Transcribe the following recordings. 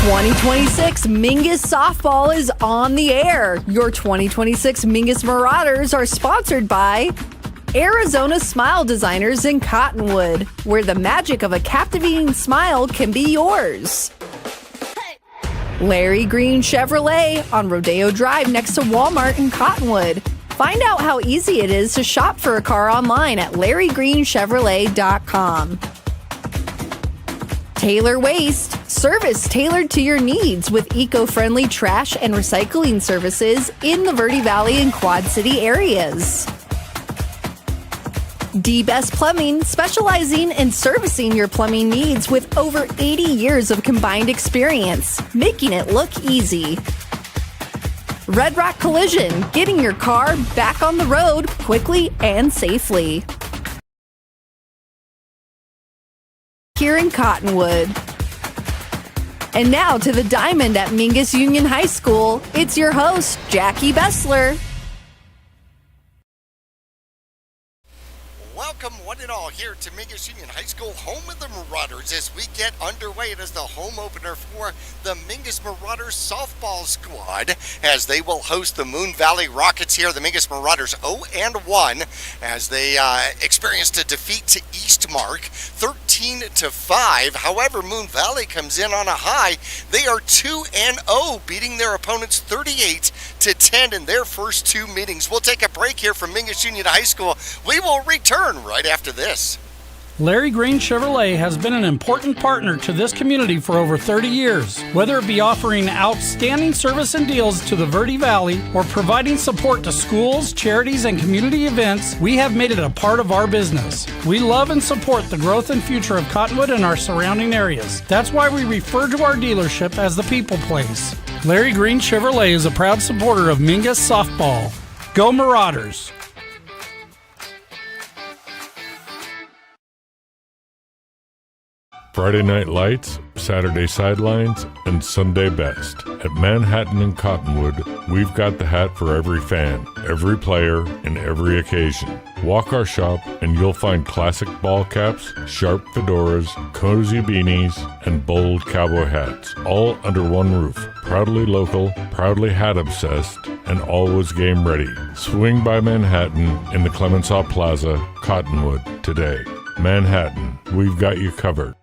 2026 Mingus Softball is on the air. Your 2026 Mingus Marauders are sponsored by Arizona Smile Designers in Cottonwood, where the magic of a captivating smile can be yours. Larry Green Chevrolet on Rodeo Drive next to Walmart in Cottonwood. Find out how easy it is to shop for a car online at larrygreenchevrolet.com. Taylor Waste, service tailored to your needs with eco-friendly trash and recycling services in the Verde Valley and Quad City areas. D-Best Plumbing, specializing in servicing your plumbing needs with over 80 years of combined experience, making it look easy. Red Rock Collision, getting your car back on the road quickly and safely. Here in Cottonwood. And now to the Diamond at Mingus Union High School. It's your host, Jackie Bessler. Welcome one and all here to Mingus Union High School, home of the Marauders. As we get underway, it is the home opener for the Mingus Marauders softball squad, as they will host the Moon Valley Rockets here. The Mingus Marauders 0-1 as they experienced a defeat to Eastmark, 13-5. However, Moon Valley comes in on a high. They are 2-0, beating their opponents 38-10 in their first two meetings. We'll take a break here from Mingus Union High School. We will return right after this. Larry Green Chevrolet has been an important partner to this community for over 30 years. Whether it be offering outstanding service and deals to the Verde Valley or providing support to schools, charities, and community events, we have made it a part of our business. We love and support the growth and future of Cottonwood and our surrounding areas. That's why we refer to our dealership as the People Place. Larry Green Chevrolet is a proud supporter of Mingus Softball. Go Marauders! Friday Night Lights, Saturday Sidelines, and Sunday Best. At Manhattan and Cottonwood, we've got the hat for every fan, every player, and every occasion. Walk our shop and you'll find classic ball caps, sharp fedoras, cozy beanies, and bold cowboy hats, all under one roof. Proudly local, proudly hat obsessed, and always game ready. Swing by Manhattan in the Clemenceau Plaza, Cottonwood, today. Manhattan, we've got you covered.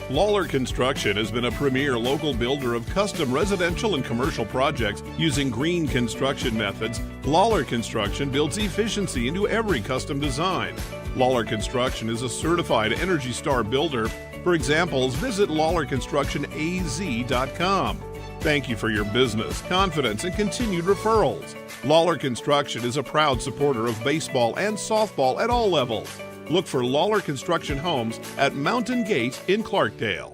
Lawler Construction has been a premier local builder of custom residential and commercial projects using green construction methods. Lawler Construction builds efficiency into every custom design. Lawler Construction is a certified Energy Star builder. For examples, visit LawlerConstructionAZ.com. Thank you for your business, confidence, and continued referrals. Lawler Construction is a proud supporter of baseball and softball at all levels. Look for Lawler Construction Homes at Mountain Gate in Clarkdale.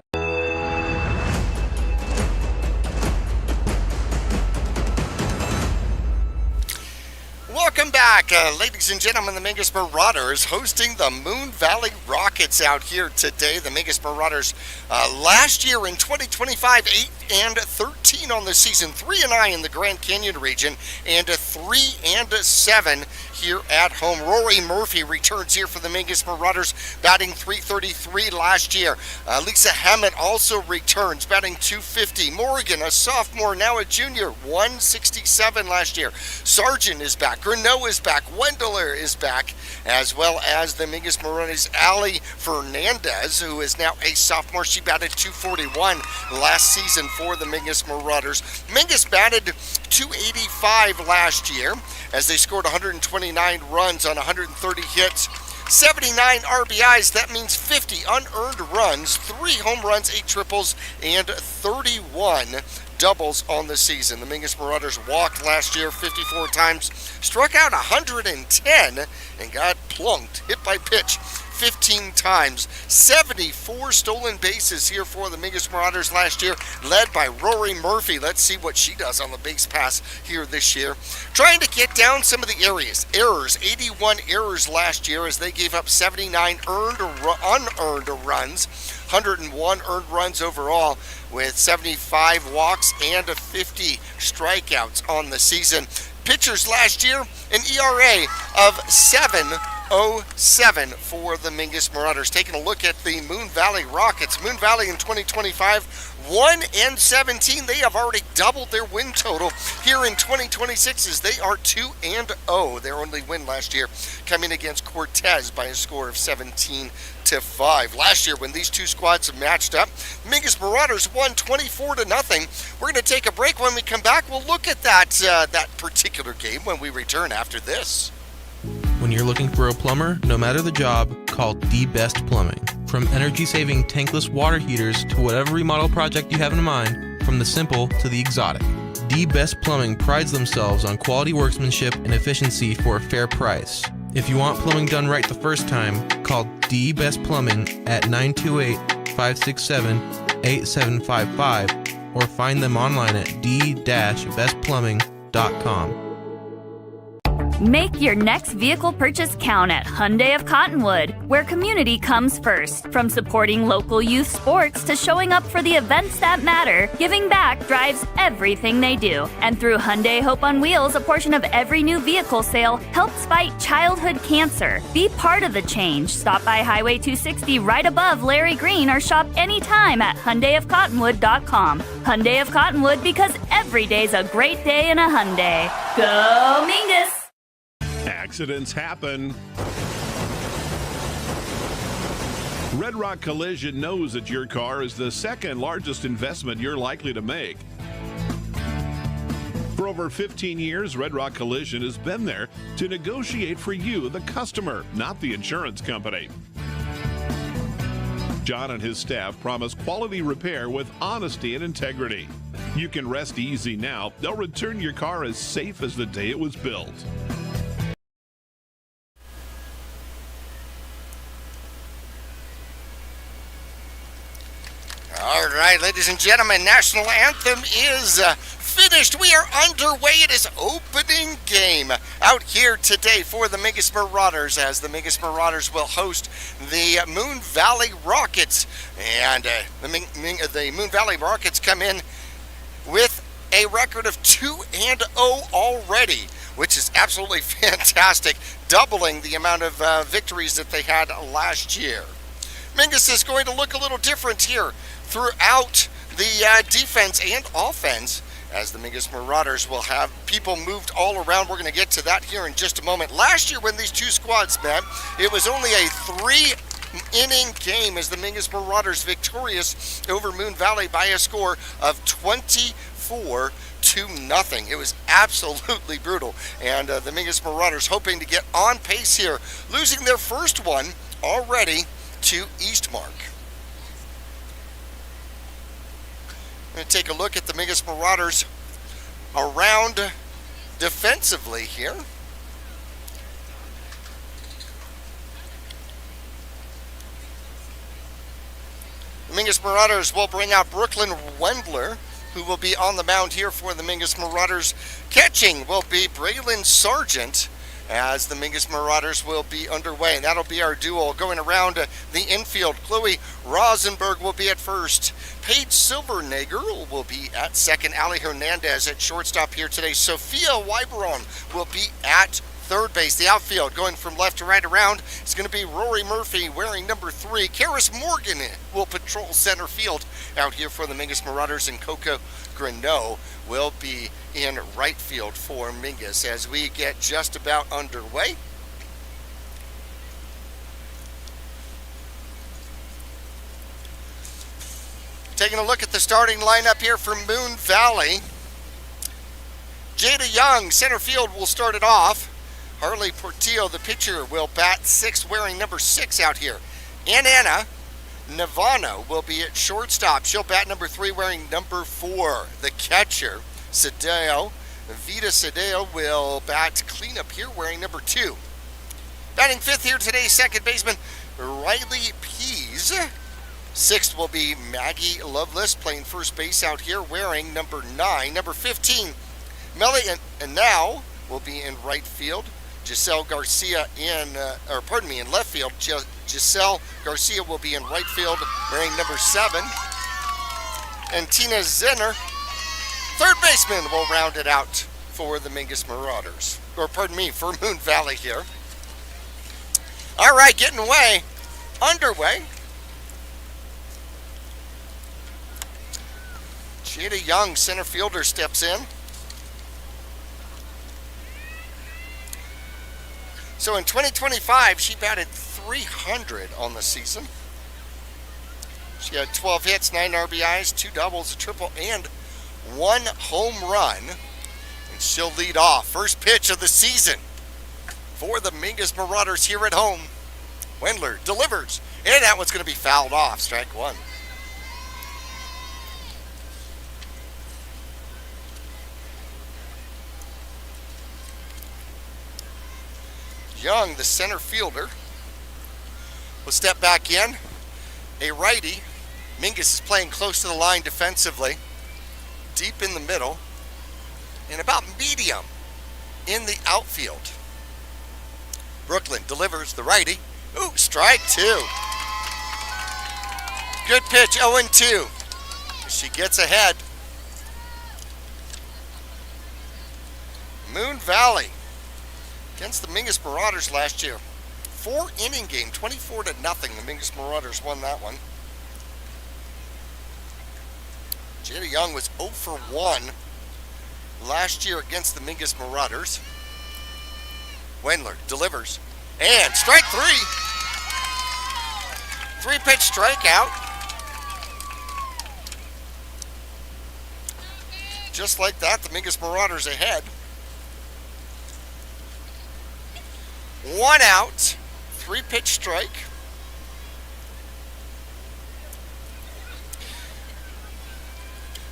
Welcome back, ladies and gentlemen. The Mingus Marauders hosting the Moon Valley Rockets out here today. The Mingus Marauders last year in 2025, 8-13 on the season, 3-9 in the Grand Canyon region, and 3-7 here at home. Rory Murphy returns here for the Mingus Marauders, batting .333 last year. Lisa Hammett also returns, batting .250. Morgan, a sophomore, now a junior, .167 last year. Sargent is back. Greneau is back. Wendler is back, as well as the Mingus Marauders' Allie Fernandez, who is now a sophomore. She batted .241 last season for the Mingus Marauders. Mingus batted .285 last year as they scored 129 runs on 130 hits. 79 RBIs, that means 50 unearned runs, 3 home runs, 8 triples, and 31 doubles on the season. The Mingus Marauders walked last year 54 times, struck out 110, and got plunked, hit by pitch 15 times. 74 stolen bases here for the Mingus Marauders last year, led by Rory Murphy. Let's see what she does on the base pass here this year. Trying to get down some of the errors. 81 errors last year as they gave up 79 earned or unearned runs, 101 earned runs overall, with 75 walks and 50 strikeouts on the season. pitchers last year, an ERA of 7.07 for the Mingus Marauders. Taking a look at the Moon Valley Rockets. Moon Valley in 2025, 1-17. They have already doubled their win total here in 2026 as they are 2-0. Their only win last year coming against Cortez by a score of 17-5. Last year when these two squads matched up, Mingus Marauders won 24-0. We're going to take a break. When we come back, we'll look at that particular game when we return after this. When you're looking for a plumber, no matter the job, call The Best Plumbing. From energy-saving tankless water heaters to whatever remodel project you have in mind, from the simple to the exotic. The Best Plumbing prides themselves on quality workmanship and efficiency for a fair price. If you want plumbing done right the first time, call The Best Plumbing at 928-567-8755 or find them online at d-bestplumbing.com. Make your next vehicle purchase count at Hyundai of Cottonwood, where community comes first. From supporting local youth sports to showing up for the events that matter, giving back drives everything they do. And through Hyundai Hope on Wheels, a portion of every new vehicle sale helps fight childhood cancer. Be part of the change. Stop by Highway 260 right above Larry Green or shop anytime at HyundaiofCottonwood.com. Hyundai of Cottonwood, because every day's a great day in a Hyundai. Go Mingus! Accidents happen. Red Rock Collision knows that your car is the second largest investment you're likely to make. For over 15 years, Red Rock Collision has been there to negotiate for you, the customer, not the insurance company. John and his staff promise quality repair with honesty and integrity. You can rest easy now. They'll return your car as safe as the day it was built. All right, ladies and gentlemen, National Anthem is finished. We are underway. It is opening game out here today for the Mingus Marauders, as the Mingus Marauders will host the Moon Valley Rockets. And the Moon Valley Rockets come in with a record of 2-0 already, which is absolutely fantastic, doubling the amount of victories that they had last year. Mingus is going to look a little different here throughout the defense and offense, as the Mingus Marauders will have people moved all around. We're going to get to that here in just a moment. Last year when these two squads met, it was only a 3-inning game as the Mingus Marauders victorious over Moon Valley by a score of 24-0. It was absolutely brutal, and the Mingus Marauders hoping to get on pace here, losing their first one already to Eastmark. I'm going to take a look at the Mingus Marauders around defensively here. The Mingus Marauders will bring out Brooklyn Wendler, who will be on the mound here for the Mingus Marauders. Catching will be Braylon Sargent, as the Mingus Marauders will be underway. And that'll be our duo going around the infield. Chloe Rosenberg will be at first. Paige Silvernagel will be at second. Ali Hernandez at shortstop here today. Sophia Wyberon will be at third base. The outfield going from left to right around is going to be Rory Murphy wearing number 3. Karis Morgan will patrol center field out here for the Mingus Marauders, and Coco Greneau will be in right field for Mingus as we get just about underway. Taking a look at the starting lineup here for Moon Valley. Jada Young, center field, will start it off. Harley Portillo, the pitcher, will bat 6th wearing number 6 out here. Anna Navano will be at shortstop. She'll bat number 3 wearing number 4. The catcher, Vita Sedeo, will bat cleanup here wearing number 2. Batting 5th here today, second baseman Riley Pease. 6th will be Maggie Lovelace playing first base out here wearing number 9. Number 15, Melly and now will be in right field. Giselle Garcia in left field. Giselle Garcia will be in right field wearing number 7. And Tina Zenner, third baseman, will round it out for the Mingus Marauders. Or pardon me, for Moon Valley here. All right, getting underway. Jada Young, center fielder, steps in. So in 2025, she batted .300 on the season. She had 12 hits, 9 RBIs, 2 doubles, a triple, and 1 home run. And she'll lead off. First pitch of the season for the Mingus Marauders here at home. Wendler delivers, and that one's going to be fouled off. Strike one. Young, the center fielder, will step back in. A righty. Mingus is playing close to the line defensively, deep in the middle, and about medium in the outfield. Brooklyn delivers, the righty. Ooh, strike two. Good pitch, 0-2. She gets ahead. Moon Valley against the Mingus Marauders last year. 4-inning game, 24-0. The Mingus Marauders won that one. Jada Young was 0 for 1 last year against the Mingus Marauders. Wendler delivers. And strike three. 3-pitch strikeout. Just like that, the Mingus Marauders ahead. 1 out. 3-pitch strike.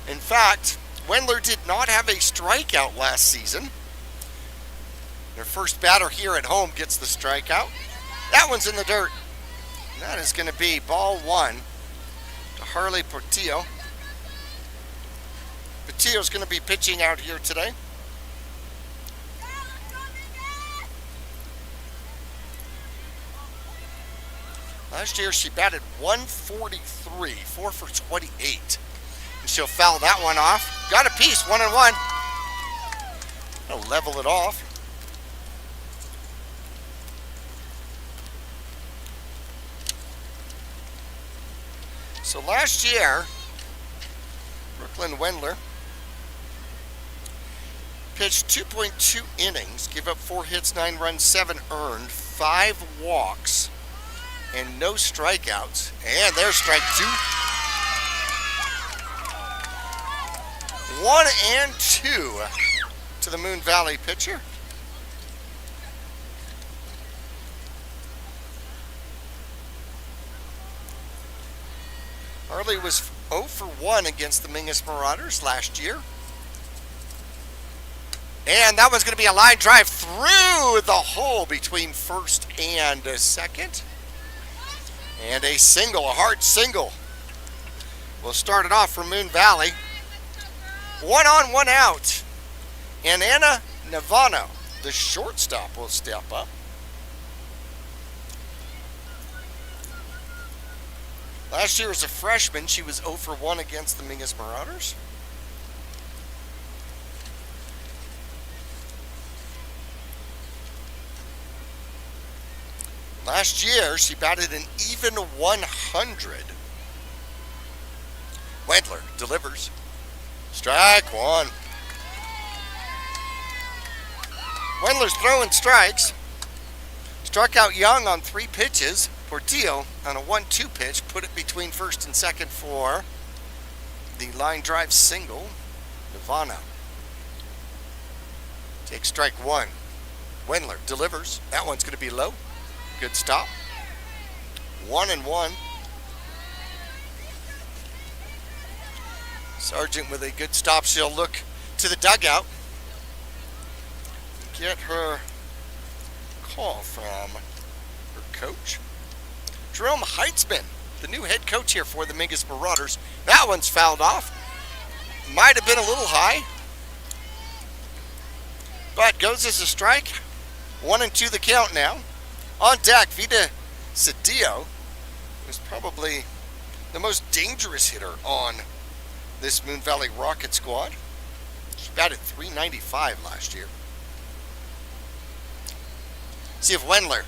In fact, Wendler did not have a strikeout last season. Their first batter here at home gets the strikeout. That one's in the dirt. And that is going to be ball one to Harley Portillo. Portillo's going to be pitching out here today. Last year she batted .143, 4 for 28. And she'll foul that one off. Got a piece, 1-1. I'll level it off. So last year, Brooklyn Wendler pitched 2.2 innings, gave up 4 hits, 9 runs, 7 earned, 5 walks, and no strikeouts. And there's strike 2. 1-2 to the Moon Valley pitcher. Harley was 0 for 1 against the Mingus Marauders last year. And that one's going to be a line drive through the hole between first and second. And a single, a hard single. We'll start it off for Moon Valley. 1 on, 1 out. And Anna Navano, the shortstop, will step up. Last year as a freshman, she was 0 for 1 against the Mingus Marauders. Last year, she batted an even 100. Wendler delivers. Strike 1. Wendler's throwing strikes. Struck out Young on 3 pitches. Portillo on a 1-2 pitch put it between first and second for the line drive single. Nirvana takes strike 1. Wendler delivers. That one's going to be low. Good stop. 1-1. Sargent with a good stop. She'll look to the dugout. Get her call from her coach. Jerome Heitzman, the new head coach here for the Mingus Marauders. That one's fouled off. Might have been a little high, but goes as a strike. 1-2 the count now. On deck, Vida Cedillo, who's probably the most dangerous hitter on this Moon Valley Rocket squad. She batted .395 last year. See if Wendler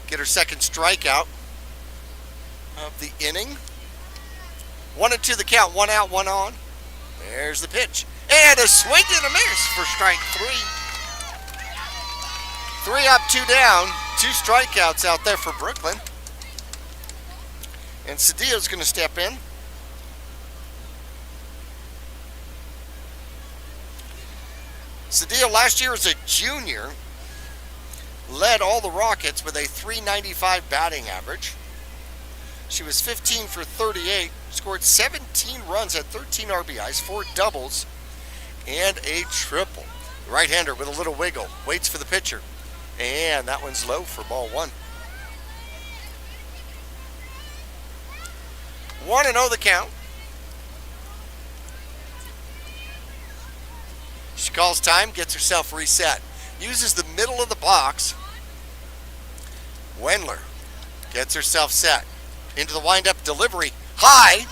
get her second strikeout of the inning. 1-2 the count, 1 out, 1 on. There's the pitch. And a swing and a miss for strike 3. 3 up, 2 down. 2 strikeouts out there for Brooklyn. And Cedillo's going to step in. Cedillo last year as a junior led all the Rockets with a .395 batting average. She was 15 for 38, scored 17 runs, had 13 RBIs, 4 doubles, and a triple. The right-hander with a little wiggle, waits for the pitcher, and that one's low for ball 1. 1-0 the count. She calls time, gets herself reset. Uses the middle of the box. Wendler gets herself set. Into the windup delivery. High,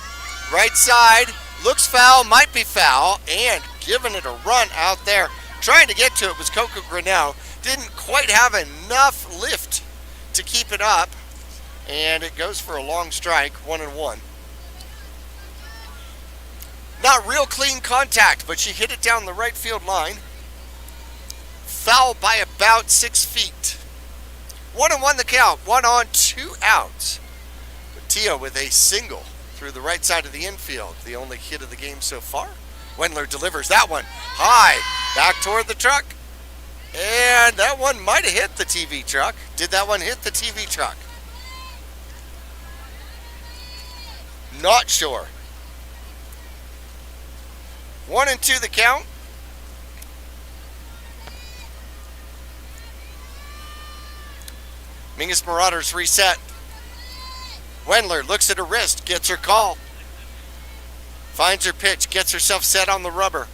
right side, looks foul, might be foul, and giving it a run out there. Trying to get to it was Coco Grinnell. Didn't quite have enough lift to keep it up, and it goes for a long strike, 1-1. Not real clean contact, but she hit it down the right field line. Foul by about 6 feet. 1-1 the count, 1 on, 2 outs. Tio with a single through the right side of the infield, the only hit of the game so far. Wendler delivers that one high, back toward the truck, and that one might have hit the TV truck. Did that one hit the TV truck? Not sure. 1-2 the count. Mingus Marauders reset. Wendler looks at her wrist, gets her call. Finds her pitch, gets herself set on the rubber.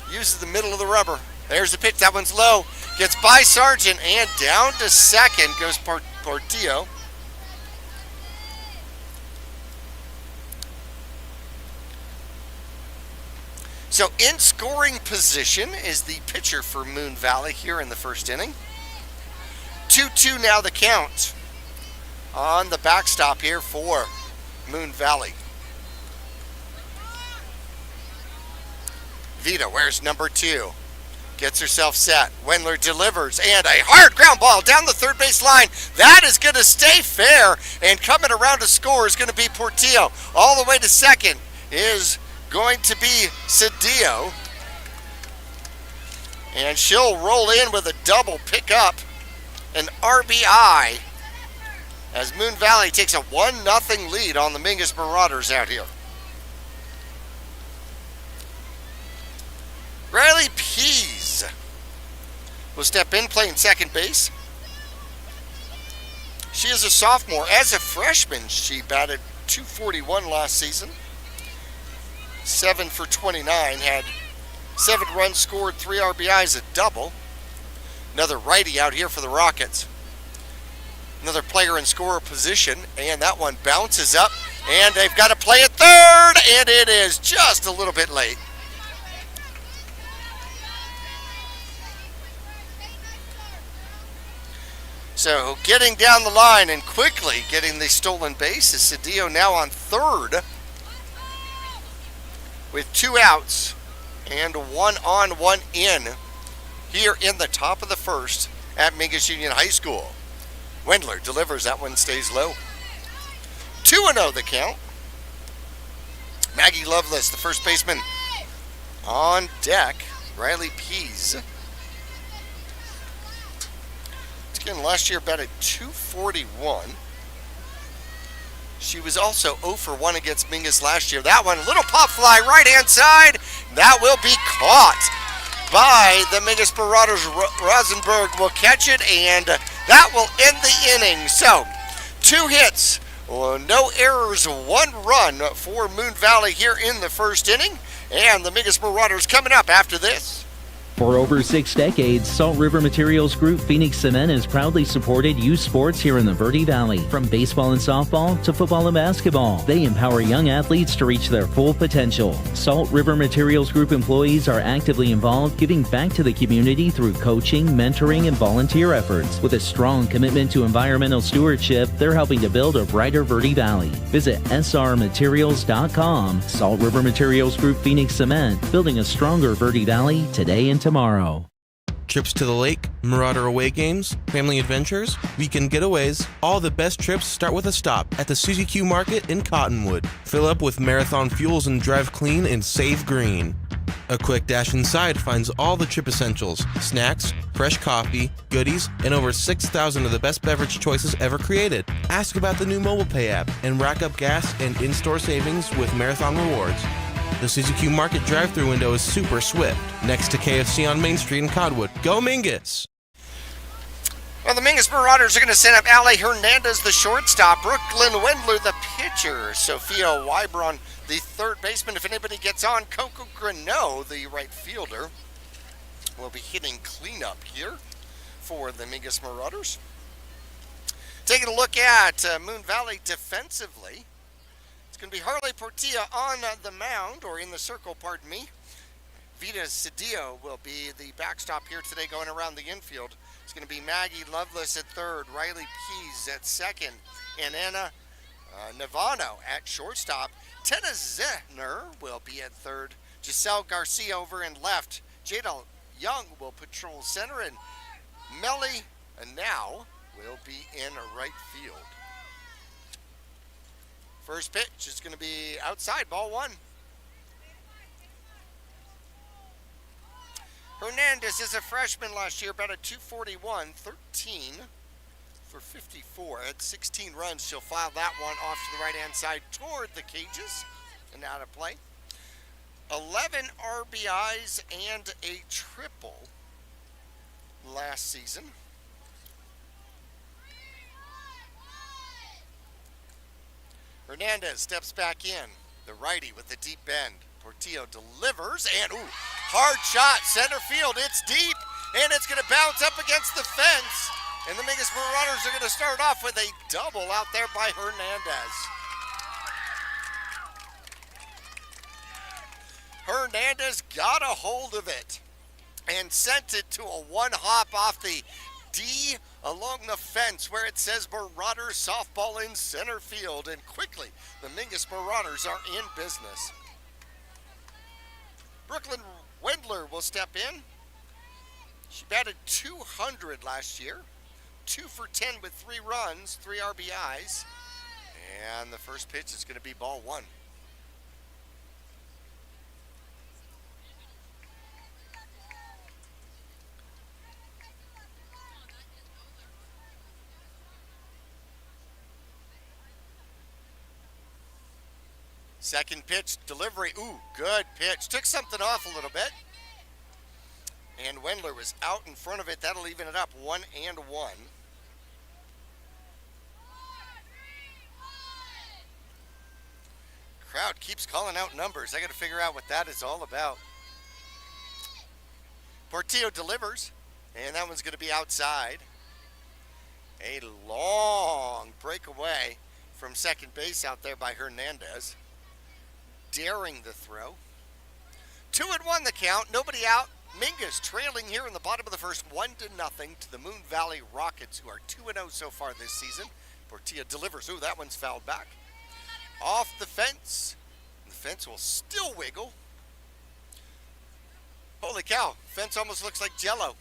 Uses the middle of the rubber. There's the pitch, that one's low. Gets by Sargent and down to second goes Portillo. So in scoring position is the pitcher for Moon Valley here in the first inning. 2-2 now the count on the backstop here for Moon Valley. Vita wears number 2. Gets herself set. Wendler delivers, and a hard ground ball down the third base line. That is going to stay fair, and coming around to score is going to be Portillo. All the way to second is going to be Cedillo. And she'll roll in with a double pickup, an RBI, as Moon Valley takes a 1-0 lead on the Mingus Marauders out here. Riley Pease will step in playing second base. She is a sophomore. As a freshman, she batted .241 last season. 7 for 29, had 7 runs scored, 3 RBIs, a double. Another righty out here for the Rockets. Another player in scorer position, and that one bounces up, and they've got to play at third, and it is just a little bit late. So getting down the line and quickly getting the stolen base is Cedillo now on third with 2 outs and 1 on, 1 in here in the top of the first at Mingus Union High School. Wendler delivers, that one stays low. 2-0 the count. Maggie Lovelace, the first baseman, on deck. Riley Pease. Again, last year batted .241. She was also 0 for 1 against Mingus last year. That one, a little pop fly right-hand side. That will be caught by the Mingus Marauders. Rosenberg will catch it, and that will end the inning. So, 2 hits, no errors, 1 run for Moon Valley here in the first inning. And the Mingus Marauders coming up after this. For over 6 decades, Salt River Materials Group Phoenix Cement has proudly supported youth sports here in the Verde Valley. From baseball and softball to football and basketball, they empower young athletes to reach their full potential. Salt River Materials Group employees are actively involved, giving back to the community through coaching, mentoring, and volunteer efforts. With a strong commitment to environmental stewardship, they're helping to build a brighter Verde Valley. Visit srmaterials.com. Salt River Materials Group Phoenix Cement, building a stronger Verde Valley today and tomorrow. Trips to the lake, Marauder away games, family adventures, weekend getaways, all the best trips start with a stop at the Suzy Q Market in Cottonwood. Fill up with Marathon fuels and drive clean and save green. A quick dash inside finds all the trip essentials, snacks, fresh coffee, goodies, and over 6,000 of the best beverage choices ever created. Ask about the new mobile pay app and rack up gas and in-store savings with Marathon Rewards. The Suzy Q Market drive-thru window is super swift, next to KFC on Main Street in Cottonwood. Go Mingus! Well, the Mingus Marauders are going to send up Ale Hernandez, the shortstop, Brooklyn Wendler, the pitcher, Sophia Wybron, the third baseman. If anybody gets on, Coco Greneau, the right fielder, will be hitting cleanup here for the Mingus Marauders. Taking a look at Moon Valley defensively. It's going to be Harley Portilla on the mound, or in the circle, pardon me. Vita Cedillo will be the backstop here today going around the infield. It's going to be Maggie Lovelace at third, Riley Pease at second, and Anna Navano at shortstop. Tenna Zehner will be at third. Giselle Garcia over in left. Jada Young will patrol center, and Melly Now will be in right field. First pitch is going to be outside, ball one. Hernandez is a freshman last year, about a 241, 13 for 54. Had 16 runs. She'll file that one off to the right-hand side toward the cages and out of play. 11 RBIs and a triple last season. Hernandez steps back in. The righty with the deep bend. Portillo delivers, and hard shot, center field. It's deep, and it's going to bounce up against the fence. And the Mingus Marauders are going to start off with a double out there by Hernandez. Hernandez got a hold of it and sent it to a one-hop off the D along the fence where it says Marauders softball in center field. And quickly, the Mingus Marauders are in business. Brooklyn Wendler will step in. She batted 200 last year. 2 for 10 with 3 runs, 3 RBIs. And the first pitch is going to be ball one. Second pitch, delivery. Good pitch. Took something off a little bit. And Wendler was out in front of it. That'll even it up, 1-1. Crowd keeps calling out numbers. I got to figure out what that is all about. Portillo delivers, and that one's going to be outside. A long breakaway from second base out there by Hernandez. Daring the throw. 2-1 the count, nobody out. Mingus trailing here in the bottom of the first, 1-0 to the Moon Valley Rockets, who are 2-0 so far this season. Portilla delivers. That one's fouled back. Off the fence. The fence will still wiggle. Holy cow, fence almost looks like Jell-O.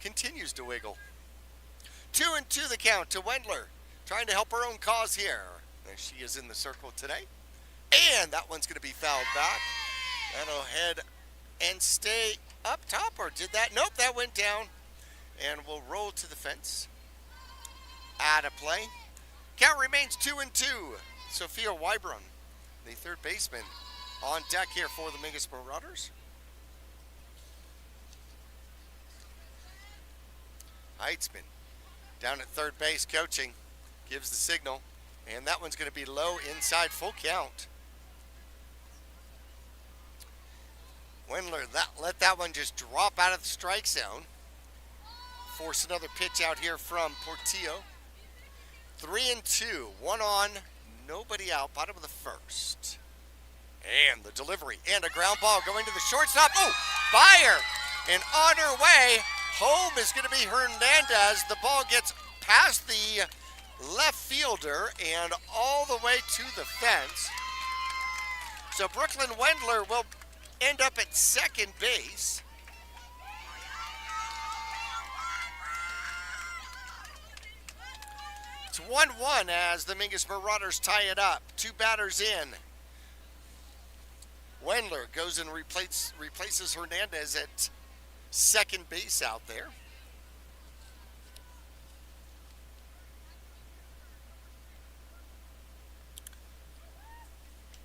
Continues to wiggle. 2-2 the count to Wendler, trying to help her own cause here. There she is in the circle today. And that one's going to be fouled back. That'll head and stay up top, or did that? Nope, that went down. And we'll roll to the fence. Out of play. Count remains 2-2. Sophia Wybron, the third baseman, on deck here for the Mingus Marauders. Heitzman down at third base coaching. Gives the signal. And that one's going to be low inside, full count. Wendler let that one just drop out of the strike zone. Force another pitch out here from Portillo. 3-2, one on, nobody out, bottom of the first. And the delivery and a ground ball going to the shortstop. Oh, fire! And on her way, home is going to be Hernandez. The ball gets past the left fielder and all the way to the fence. So Brooklyn Wendler will end up at second base. It's 1-1 as the Mingus Marauders tie it up. Two batters in. Wendler goes and replaces Hernandez at second base out there.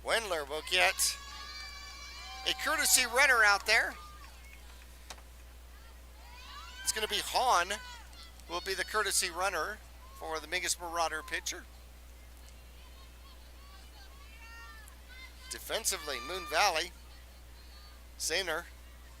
Wendler will get a courtesy runner out there. It's going to be Hahn will be the courtesy runner for the Mingus Marauder pitcher. Defensively, Moon Valley. Sainer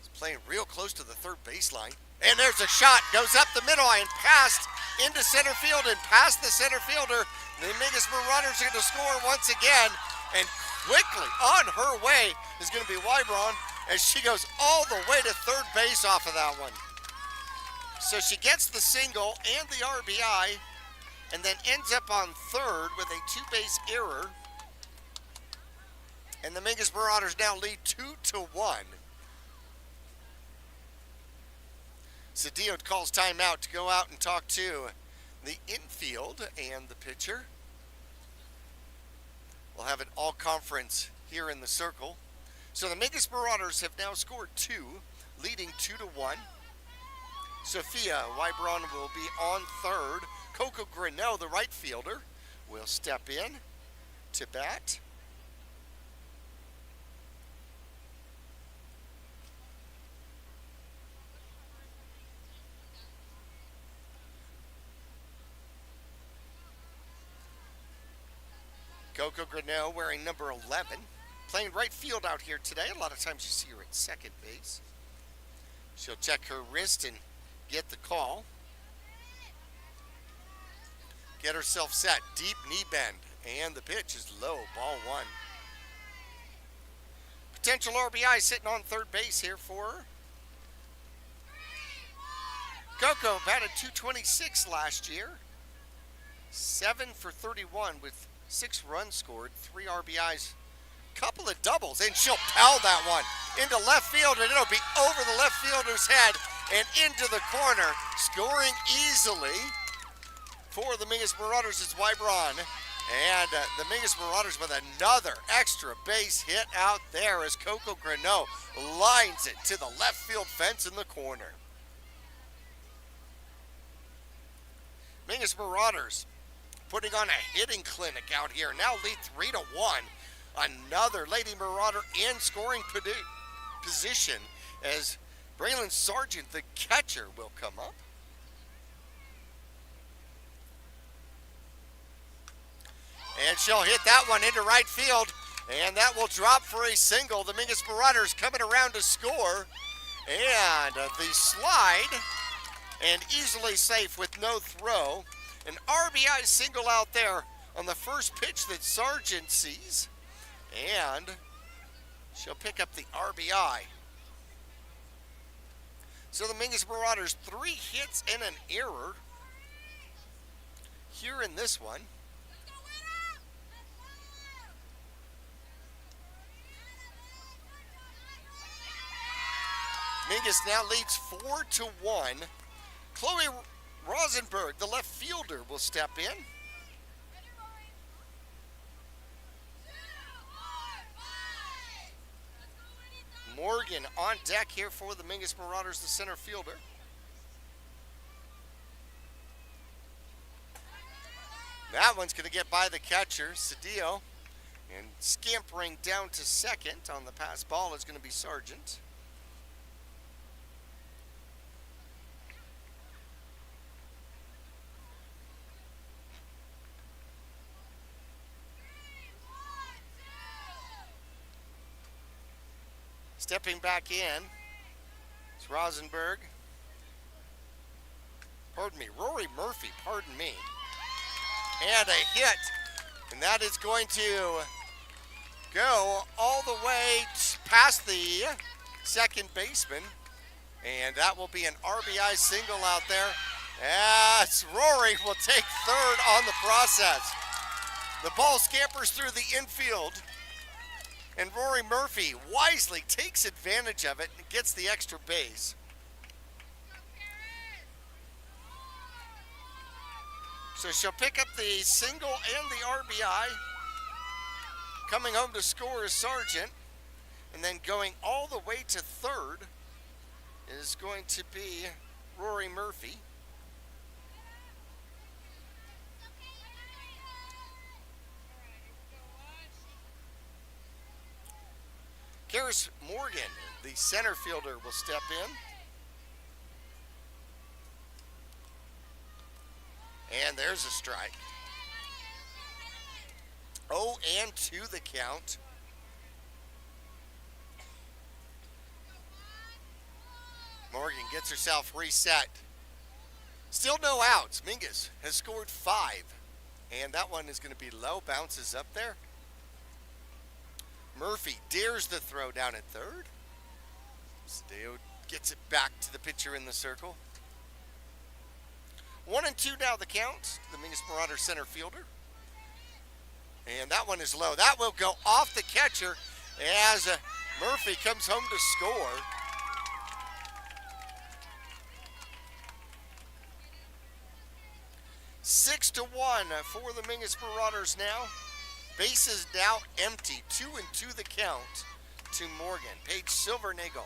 is playing real close to the third baseline. And there's a shot, goes up the middle and past into center field and past the center fielder. The Mingus Marauders are going to score once again. And quickly on her way is going to be Wybron as she goes all the way to third base off of that one. So she gets the single and the RBI and then ends up on third with a two-base error. And the Mingus Marauders now lead 2-1. Cedillo calls timeout to go out and talk to the infield and the pitcher. We'll have an all-conference here in the circle. So the Mingus Marauders have now scored 2, leading 2-1. Sophia Wybron will be on third. Coco Grinnell, the right fielder, will step in to bat. Coco Grinnell wearing number 11. Playing right field out here today. A lot of times you see her at second base. She'll check her wrist and get the call. Get herself set. Deep knee bend. And the pitch is low. Ball one. Potential RBI sitting on third base here for her. Coco batted .226 last year. 7 for 31 with 6 runs scored, 3 RBIs, couple of doubles, and she'll pound that one into left field, and it'll be over the left fielder's head and into the corner. Scoring easily for the Mingus Marauders is Wybron. And the Mingus Marauders with another extra base hit out there as Coco Grinnell lines it to the left field fence in the corner. Mingus Marauders putting on a hitting clinic out here. Now lead 3-1. Another Lady Marauder in scoring position as Braylon Sargent, the catcher, will come up. And she'll hit that one into right field. And that will drop for a single. The Mingus Marauders coming around to score. And the slide. And easily safe with no throw. An RBI single out there on the first pitch that Sargent sees. And she'll pick up the RBI. So the Mingus Marauders 3 hits and an error here in this one. Mingus now leads 4-1. Chloe Rosenberg, the left fielder, will step in. Morgan on deck here for the Mingus Marauders, the center fielder. That one's going to get by the catcher, Cedillo. And scampering down to second on the pass ball is going to be Sargent. Stepping back in, it's Rosenberg. Pardon me, Rory Murphy, pardon me. And a hit. And that is going to go all the way past the second baseman. And that will be an RBI single out there. As Rory will take third on the process. The ball scampers through the infield. And Rory Murphy wisely takes advantage of it and gets the extra base. So she'll pick up the single and the RBI. Coming home to score is Sargent. And then going all the way to third is going to be Rory Murphy. Karis Morgan, the center fielder, will step in. And there's a strike. 0-2 the count. Morgan gets herself reset. Still no outs. Mingus has scored 5. And that one is going to be low. Bounces up there. Murphy dares the throw down at third. Steo gets it back to the pitcher in the circle. 1-2 now the count. The Mingus Marauder center fielder. And that one is low. That will go off the catcher as Murphy comes home to score. Six to 1 for the Mingus Marauders now. Bases now empty. 2-2 the count to Morgan. Paige Silvernagel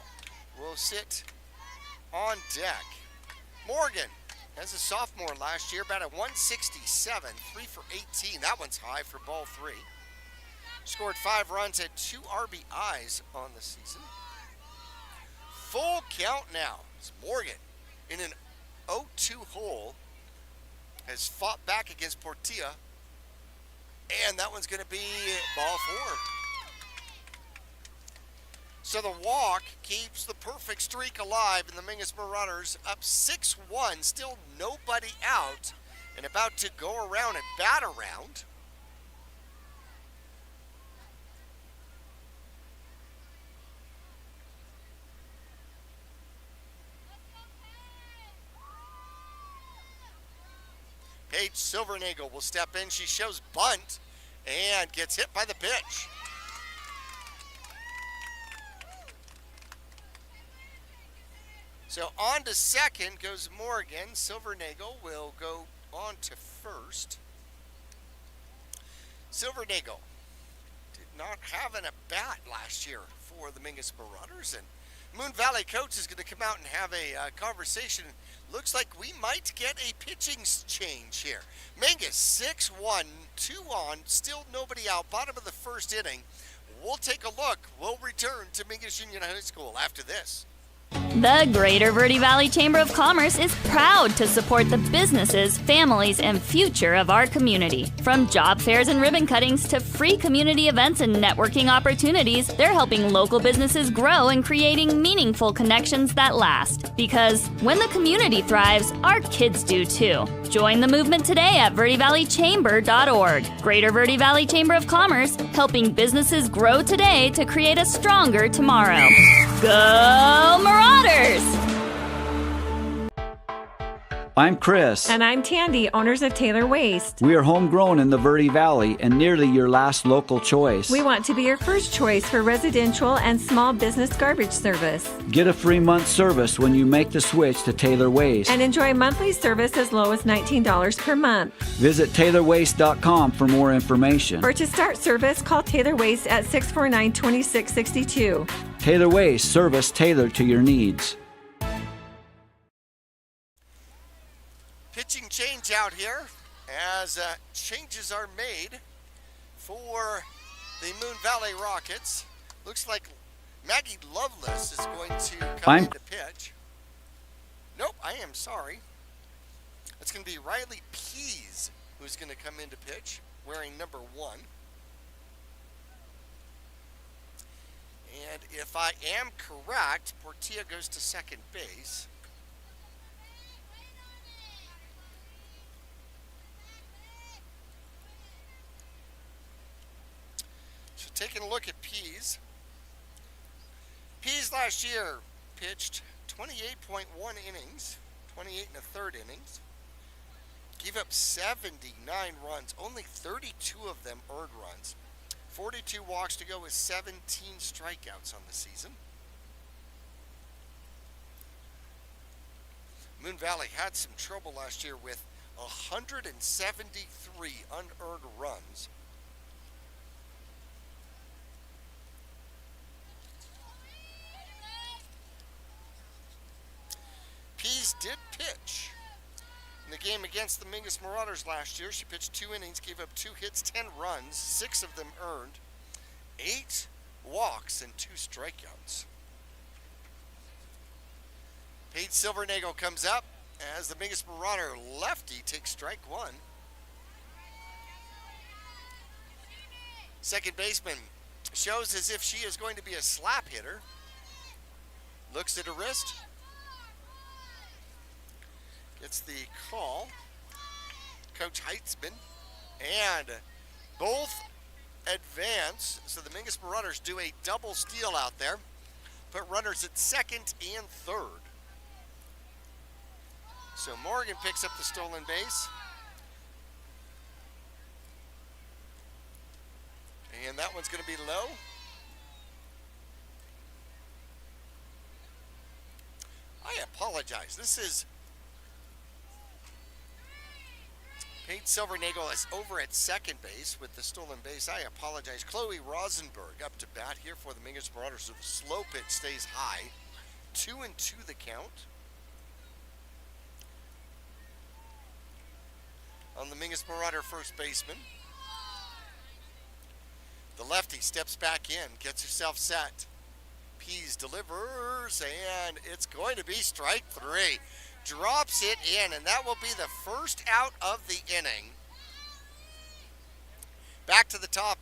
will sit on deck. Morgan, as a sophomore last year, batted 167, 3 for 18. That one's high for ball 3. Scored 5 runs, had 2 RBIs on the season. Full count now. It's Morgan in an 0-2 hole. Has fought back against Portilla. And that one's going to be ball 4. So the walk keeps the perfect streak alive, and the Mingus Marauders up 6-1, still nobody out, and about to go around and bat around. Paige Silvernagel will step in. She shows bunt and gets hit by the pitch. So on to second goes Morgan. Silvernagel will go on to first. Silvernagel did not have an at-bat last year for the Mingus Marauders, and Moon Valley coach is going to come out and have a conversation. Looks like we might get a pitching change here. Mingus 6-1, 2 on, still nobody out. Bottom of the first inning. We'll take a look. We'll return to Mingus Union High School after this. The Greater Verde Valley Chamber of Commerce is proud to support the businesses, families, and future of our community. From job fairs and ribbon cuttings to free community events and networking opportunities, they're helping local businesses grow and creating meaningful connections that last. Because when the community thrives, our kids do too. Join the movement today at verdevalleychamber.org. Greater Verde Valley Chamber of Commerce, helping businesses grow today to create a stronger tomorrow. Go Marauders! I'm Chris. And I'm Tandy, owners of Taylor Waste. We are homegrown in the Verde Valley and nearly your last local choice. We want to be your first choice for residential and small business garbage service. Get a free month service when you make the switch to Taylor Waste. And enjoy monthly service as low as $19 per month. Visit TaylorWaste.com for more information. Or to start service, call Taylor Waste at 649-2662. Taylor Waste, service tailored to your needs. Pitching change out here as changes are made for the Moon Valley Rockets. Looks like Maggie Lovelace is going to come in to pitch. Nope, I am sorry. It's going to be Riley Pease who's going to come in to pitch, wearing number 1. And if if I am correct, Portilla goes to second base. So taking a look at Pease. Pease last year pitched 28.1 innings, 28 and a third innings. Gave up 79 runs, only 32 of them earned runs. 42 walks to go with 17 strikeouts on the season. Moon Valley had some trouble last year with 173 unearned runs. Pease did pitch in the game against the Mingus Marauders last year. She pitched 2 innings, gave up 2 hits, 10 runs, 6 of them earned, 8 walks, and 2 strikeouts. Paige Silvernagle comes up as the Mingus Marauder lefty takes strike 1. Second baseman shows as if she is going to be a slap hitter. Looks at her wrist. Gets the call. Coach Heitzman. And both advance. So the Mingus Marauders do a double steal out there. Put runners at second and third. So Morgan picks up the stolen base. And that one's going to be low. I apologize. This is Paige Silvernagle is over at second base with the stolen base. I apologize. Chloe Rosenberg up to bat here for the Mingus Marauders. So the slow pitch stays high. 2-2 the count. On the Mingus Marauder first baseman. The lefty steps back in, gets herself set. Pease delivers, and it's going to be strike 3. Drops it in, and that will be the first out of the inning. Back to the top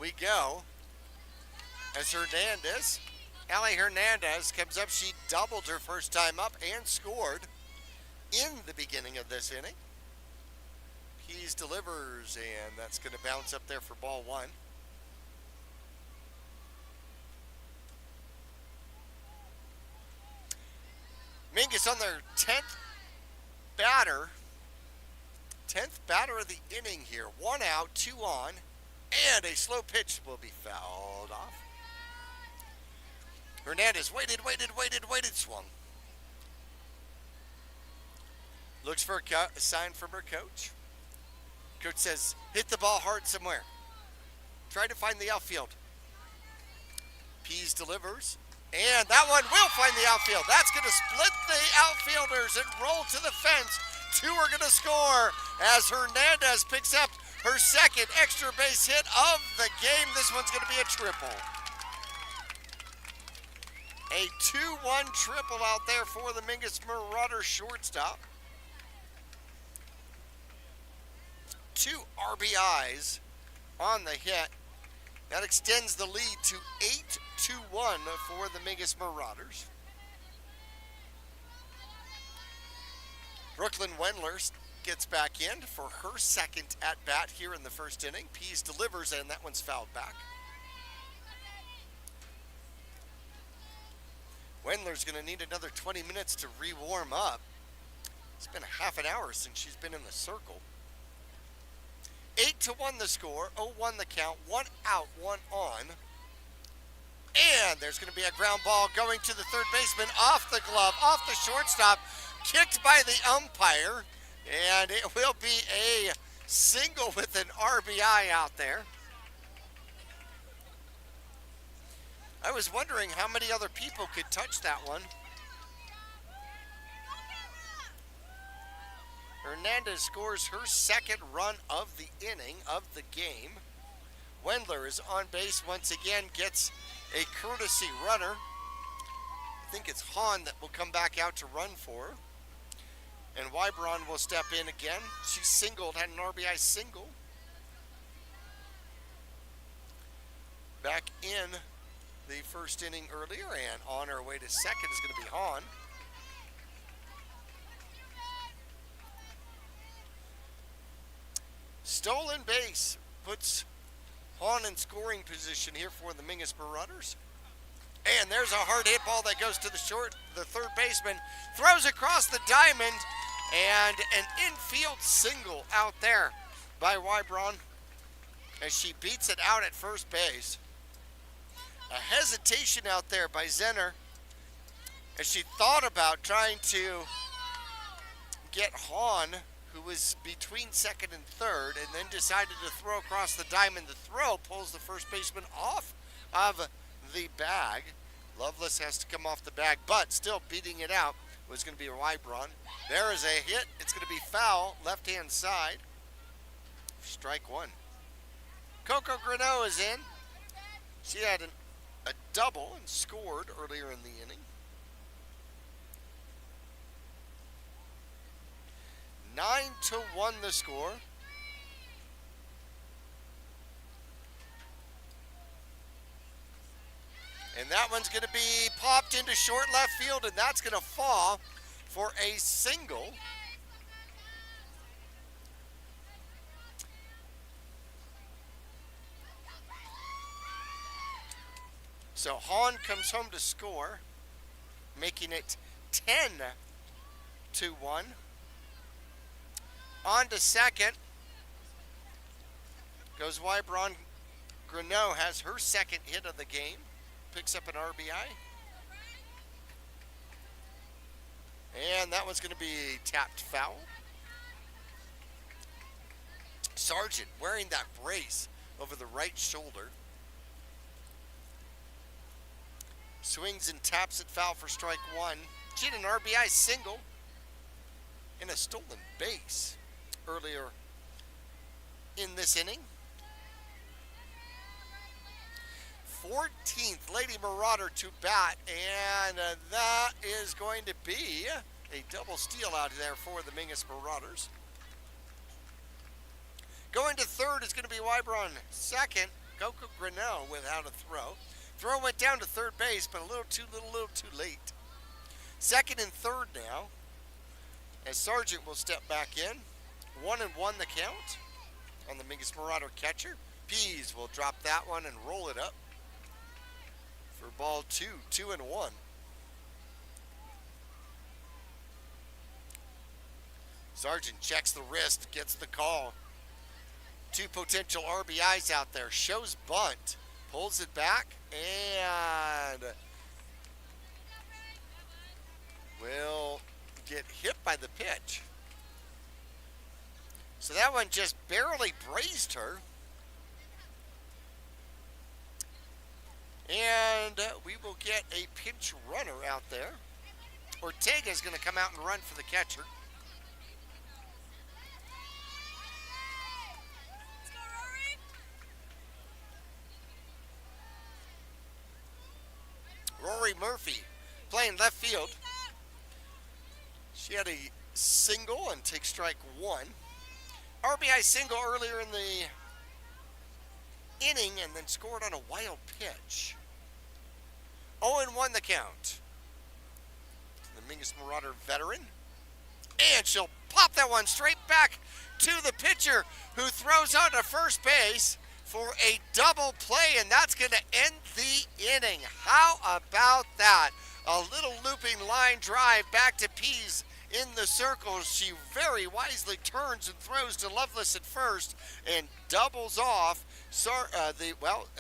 we go. As Hernandez, Allie Hernandez comes up. She doubled her first time up and scored in the beginning of this inning. Pease delivers, and that's going to bounce up there for ball 1. Mingus on their 10th batter. 10th batter of the inning here. 1 out, 2 on, and a slow pitch will be fouled off. Hernandez waited, swung. Looks for a sign from her coach. Coach says, hit the ball hard somewhere. Try to find the outfield. Pease delivers. And that one will find the outfield. That's going to split the outfielders and roll to the fence. 2 are going to score as Hernandez picks up her second extra base hit of the game. This one's going to be a triple. A 2-1 triple out there for the Mingus Marauder shortstop. 2 RBIs on the hit. That extends the lead to 8-1 for the Mingus Marauders. Brooklyn Wendler gets back in for her second at-bat here in the first inning. Pease delivers, and that one's fouled back. Wendler's going to need another 20 minutes to re-warm up. It's been a half an hour since she's been in the circle. 8-1 the score, 0-1 the count, 1 out, 1 on. And there's going to be a ground ball going to the third baseman, off the glove, off the shortstop, kicked by the umpire. And it will be a single with an RBI out there. I was wondering how many other people could touch that one. Hernandez scores her second run of the inning, of the game. Wendler is on base once again, gets a courtesy runner. I think it's Hahn that will come back out to run for her. And Wybron will step in again. She singled, had an RBI single. Back in the first inning earlier, and on her way to second is going to be Hahn. Stolen base puts Hahn in scoring position here for the Mingus Marauders. And there's a hard hit ball that goes to the third baseman, throws across the diamond, and an infield single out there by Wybron as she beats it out at first base. A hesitation out there by Zenner as she thought about trying to get Hahn, who was between second and third, and then decided to throw across the diamond. The throw pulls the first baseman off of the bag. Loveless has to come off the bag, but still beating it out was going to be Wybron. There is a hit. It's going to be foul, left-hand side. Strike one. Coco Greneau is in. She had a double and scored earlier in the inning. 9-1 the score. And that one's going to be popped into short left field, and that's going to fall for a single. So Hahn comes home to score, making it 10-1. On to second goes Wybron. Greneau has her second hit of the game. Picks up an RBI. And that one's going to be tapped foul. Sargent wearing that brace over the right shoulder. Swings and taps it foul for strike one. She had an RBI single and a stolen base earlier in this inning. 14th Lady Marauder to bat, and that is going to be a double steal out there for the Mingus Marauders. Going to third is going to be Wybron. Second, Coco Greneau without a throw. Throw went down to third base, but a little too late. Second and third now, as Sargent will step back in. 1-1 the count on the Mingus Marauder catcher. Pease will drop that one and roll it up for ball 2, 2-1. Sargent checks the wrist, gets the call. Two potential RBIs out there. Shows bunt, pulls it back, and will get hit by the pitch. So that one just barely grazed her. And we will get a pinch runner out there. Ortega's going to come out and run for the catcher. Rory Murphy playing left field. She had a single and takes strike one. RBI single earlier in the inning and then scored on a wild pitch. 0-1 the count. The Mingus Marauder veteran. And she'll pop that one straight back to the pitcher, who throws on to first base for a double play, and that's going to end the inning. How about that? A little looping line drive back to Pease in the circle. She very wisely turns and throws to Loveless at first and doubles off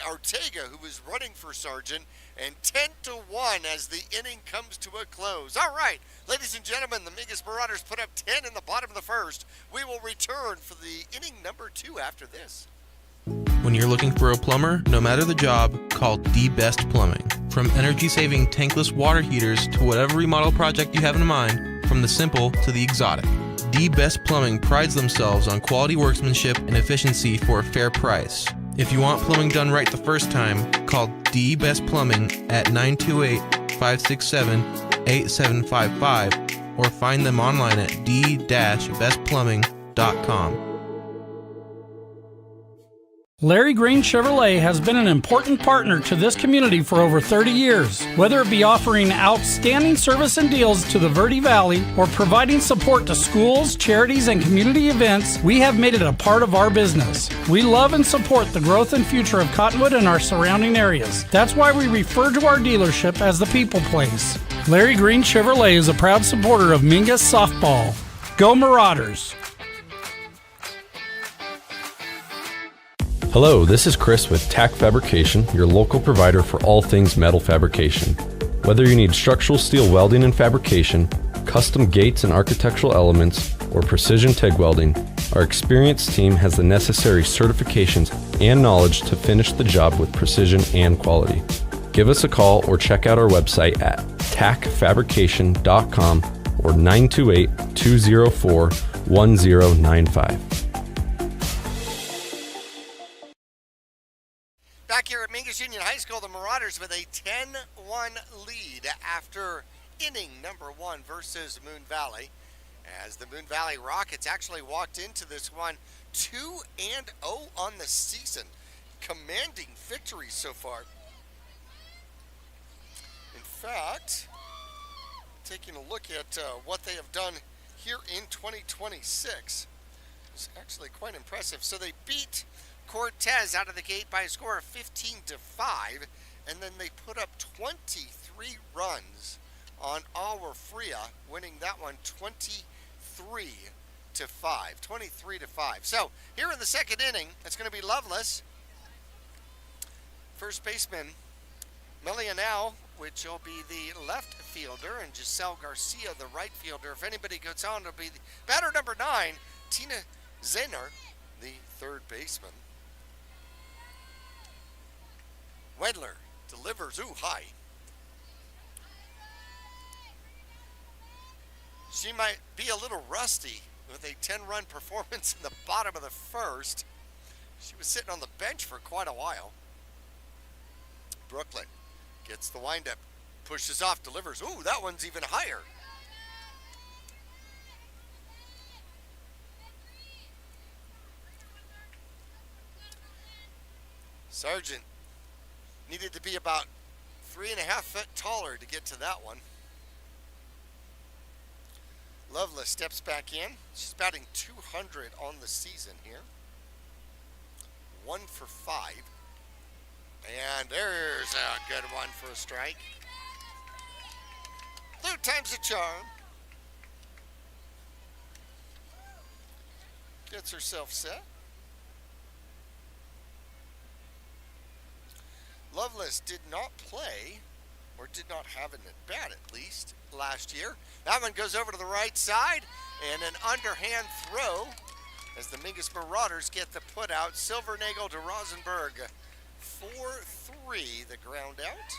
Ortega, who was running for Sargent, and 10-1 as the inning comes to a close. All right, ladies and gentlemen, the Mingus Marauders put up 10 in the bottom of the first. We will return for the inning number 2 after this. When you're looking for a plumber, no matter the job, call The Best Plumbing. From energy-saving tankless water heaters to whatever remodel project you have in mind, from the simple to the exotic, The Best Plumbing prides themselves on quality workmanship and efficiency for a fair price. If you want plumbing done right the first time, call The Best Plumbing at 928-567-8755 or find them online at d-bestplumbing.com. Larry Green Chevrolet has been an important partner to this community for over 30 years. Whether it be offering outstanding service and deals to the Verde Valley or providing support to schools, charities, and community events, we have made it a part of our business. We love and support the growth and future of Cottonwood and our surrounding areas. That's why we refer to our dealership as the People Place. Larry Green Chevrolet is a proud supporter of Mingus Softball. Go Marauders! Hello, this is Chris with TAC Fabrication, your local provider for all things metal fabrication. Whether you need structural steel welding and fabrication, custom gates and architectural elements, or precision TIG welding, our experienced team has the necessary certifications and knowledge to finish the job with precision and quality. Give us a call or check out our website at tacfabrication.com or 928-204-1095. Back here at Mingus Union High School, the Marauders with a 10-1 lead after inning number 1 versus Moon Valley, as the Moon Valley Rockets actually walked into this one 2-0 on the season, commanding victory so far. In fact, taking a look at what they have done here in 2026 is actually quite impressive. So they beat Cortez out of the gate by a score of 15-5, and then they put up 23 runs on Agua Fria, winning that one 23-5. 23-5. So here in the second inning, it's going to be Loveless, first baseman Millionau, which will be the left fielder, and Giselle Garcia, the right fielder. If anybody goes on, it'll be the batter number 9, Tina Zener, the third baseman. Wedler delivers, high. She might be a little rusty with a 10-run performance in the bottom of the first. She was sitting on the bench for quite a while. Brooklyn gets the windup, pushes off, delivers. That one's even higher. Sargent needed to be about 3.5 feet taller to get to that one. Loveless steps back in. She's batting 200 on the season here. 1 for 5. And there's a good one for a strike. 3rd time's a charm. Gets herself set. Lovelace did not play, or did not have an at-bat at least, last year. That one goes over to the right side, and an underhand throw as the Mingus Marauders get the put out. Silvernagel to Rosenberg. 4-3, the ground out.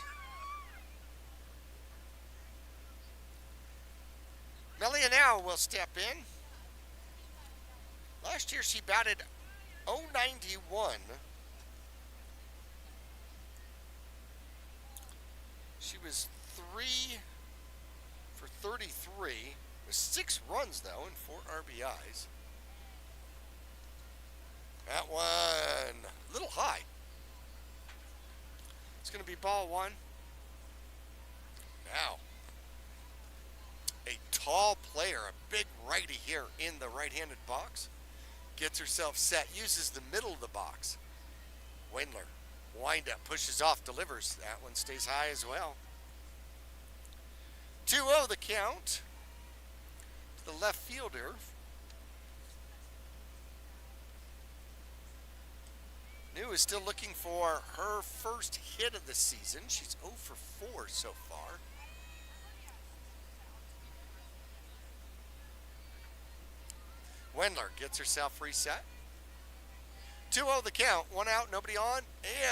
Millionau will step in. Last year she batted .091. She was 3 for 33, with 6 runs though and 4 RBIs. That one, a little high. It's going to be ball 1. Now, a tall player, a big righty here in the right-handed box, gets herself set, uses the middle of the box. Wendler, windup, pushes off, delivers. That one stays high as well. 2-0 the count. The left fielder. New is still looking for her first hit of the season. She's 0 for 4 so far. Wendler gets herself reset. 2-0 the count. 1 out, nobody on.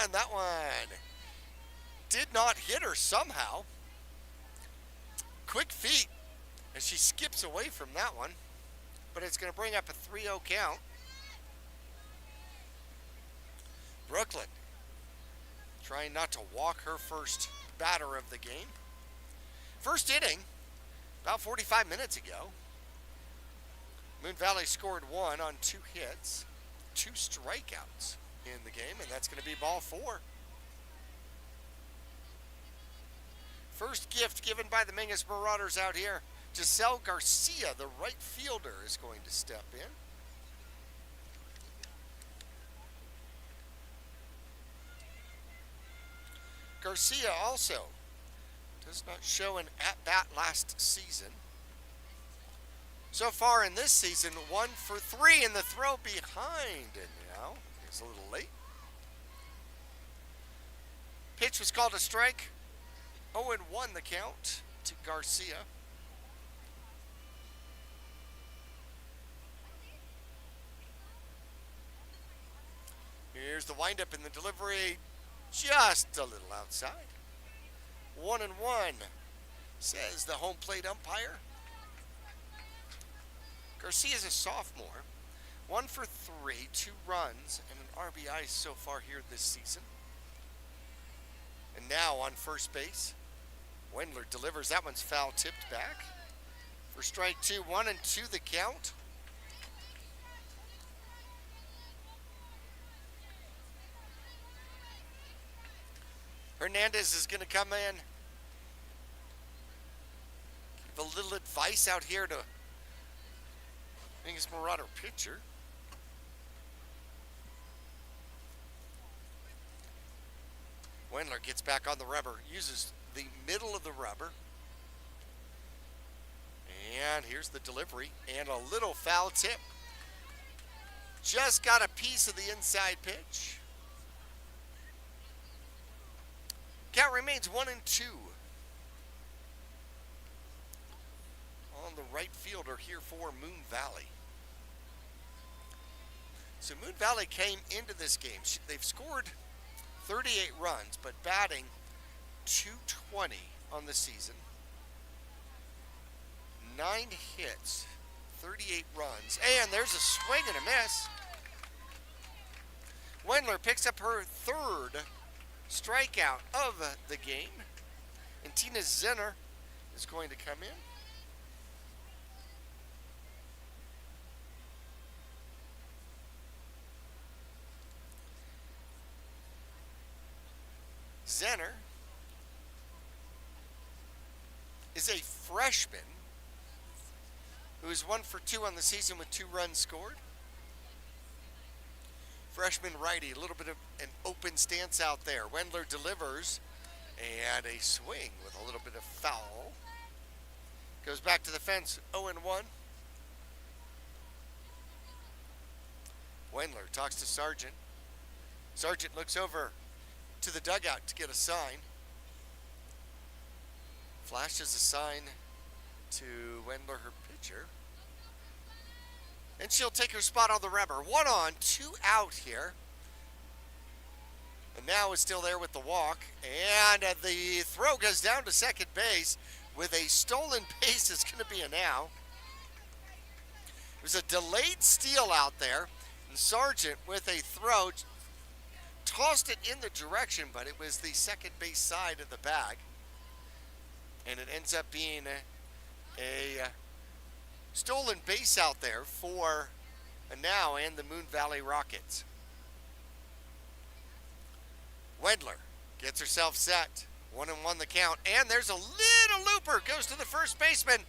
And that one did not hit her somehow. Quick feet as she skips away from that one. But it's going to bring up a 3-0 count. Brooklyn trying not to walk her first batter of the game. First inning, about 45 minutes ago. Moon Valley scored 1 on 2 hits, 2 strikeouts. in the game, and that's going to be ball 4. First gift given by the Mingus Marauders out here. Giselle Garcia, the right fielder, is going to step in. Garcia also does not show an at-bat last season. So far in this season, 1 for 3 in the throw behind. And now, it's a little late. Pitch was called a strike. 0-1 the count to Garcia. Here's the windup in the delivery, just a little outside. 1-1, says the home plate umpire. Garcia's a sophomore. 1 for 3, 2 runs, and an RBI so far here this season. And now on first base, Wendler delivers. That one's foul tipped back. For strike 2, 1-2 the count. Hernandez is going to come in. Give a little advice out here to Mingus Marauder pitcher. Wendler gets back on the rubber, uses the middle of the rubber. And here's the delivery and a little foul tip. Just got a piece of the inside pitch. Count remains 1-2. On the right fielder here for Moon Valley. So Moon Valley came into this game. They've scored 38 runs, but batting .220 on the season. 9 hits, 38 runs, and there's a swing and a miss. Wendler picks up her 3rd strikeout of the game, and Tina Zinner is going to come in. Zinner is a freshman who is 1 for 2 on the season with 2 runs scored. Freshman righty, a little bit of an open stance out there. Wendler delivers, and a swing with a little bit of foul. Goes back to the fence, 0-1. Wendler talks to Sargent. Sargent looks over to the dugout to get a sign. Flashes a sign to Wendler, her pitcher. And she'll take her spot on the rubber. 1 on, 2 out here. And now is still there with the walk. And the throw goes down to second base with a stolen base. Is going to be a now. It was a delayed steal out there. And Sargent with a throw tossed it in the direction, but it was the second base side of the bag. And it ends up being a stolen base out there for a now and the Moon Valley Rockets. Wendler gets herself set. 1-1 the count. And there's a little looper. Goes to the first baseman,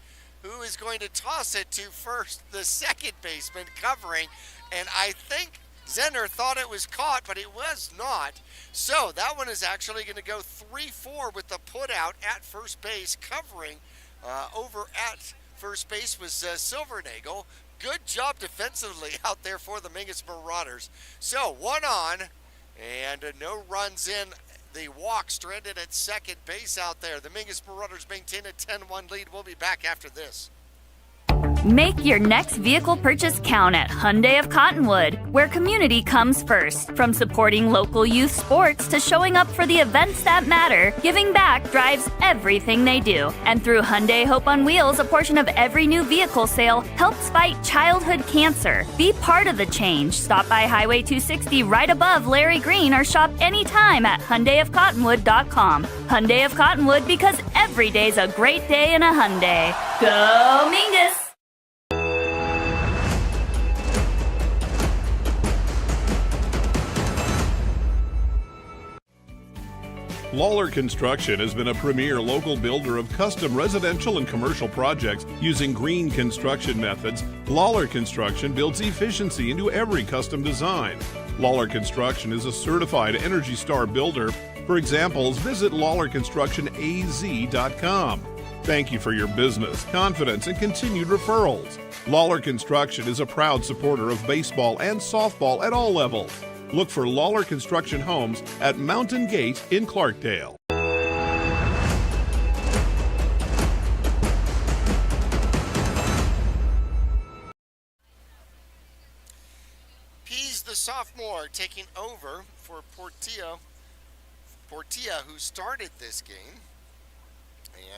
who is going to toss it to first, the second baseman covering. And I think Zenner thought it was caught, but it was not. So that one is actually going to go 3-4 with the put out at first base. Covering over at first base was Silvernagel. Good job defensively out there for the Mingus Marauders. So 1 on and no runs in. The walk stranded at second base out there. The Mingus Marauders maintain a 10-1 lead. We'll be back after this. Make your next vehicle purchase count at Hyundai of Cottonwood, where community comes first. From supporting local youth sports to showing up for the events that matter, giving back drives everything they do. And through Hyundai Hope on Wheels, a portion of every new vehicle sale helps fight childhood cancer. Be part of the change. Stop by Highway 260 right above Larry Green or shop anytime at HyundaiofCottonwood.com. Hyundai of Cottonwood, because every day's a great day in a Hyundai. Go Mingus! Lawler Construction has been a premier local builder of custom residential and commercial projects using green construction methods. Lawler Construction builds efficiency into every custom design. Lawler Construction is a certified Energy Star builder. For examples, visit lawlerconstructionaz.com. Thank you for your business, confidence, and continued referrals. Lawler Construction is a proud supporter of baseball and softball at all levels. Look for Lawler Construction Homes at Mountain Gate in Clarkdale. Pease, the sophomore, taking over for Portilla, who started this game.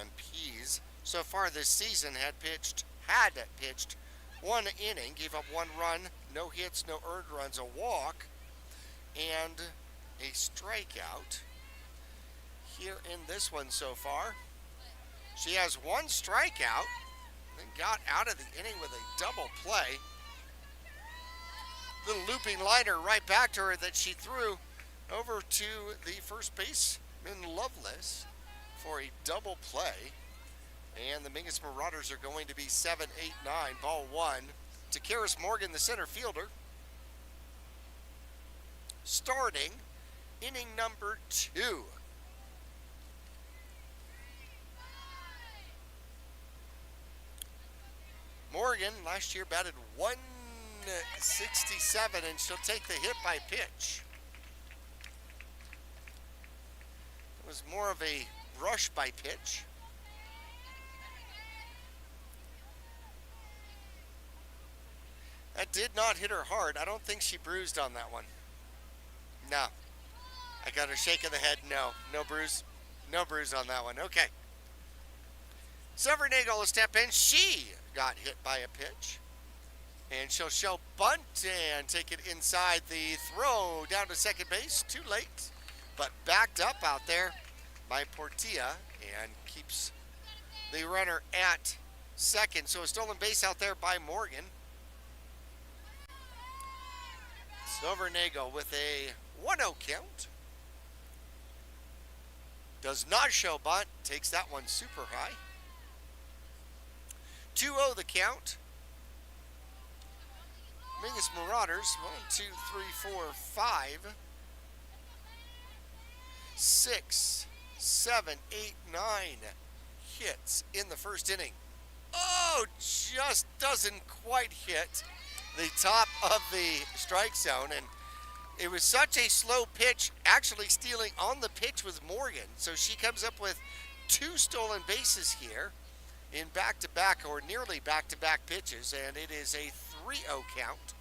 And Pease, so far this season, had pitched one inning, gave up 1 run, no hits, no earned runs, a walk, and a strikeout. Here in this one so far, she has 1 strikeout, then got out of the inning with a double play. Little looping liner right back to her that she threw over to the first baseman Loveless for a double play. And the Mingus Marauders are going to be 7-8-9. Ball 1 to Karis Morgan, the center fielder. Starting inning number 2. Morgan last year batted 167, and she'll take the hit by pitch. It was more of a rush by pitch. That did not hit her hard. I don't think she bruised on that one. No. I got a shake of the head. No. No bruise. No bruise on that one. Okay. Severnagel will step in. She got hit by a pitch. And she'll show bunt and take it inside the throw down to second base. Too late. But backed up out there by Portilla and keeps the runner at second. So a stolen base out there by Morgan. Silvernagle with a 1-0 count. Does not show bunt. Takes that one super high. 2-0 the count. Mingus Marauders, 1, 2, 3, 4, 5, 6, 7, 8, 9 hits in the first inning. Oh, just doesn't quite hit the top of the strike zone, and it was such a slow pitch. Actually stealing on the pitch was Morgan, so she comes up with 2 stolen bases here in back-to-back or nearly back-to-back pitches, and it is a 3-0 count.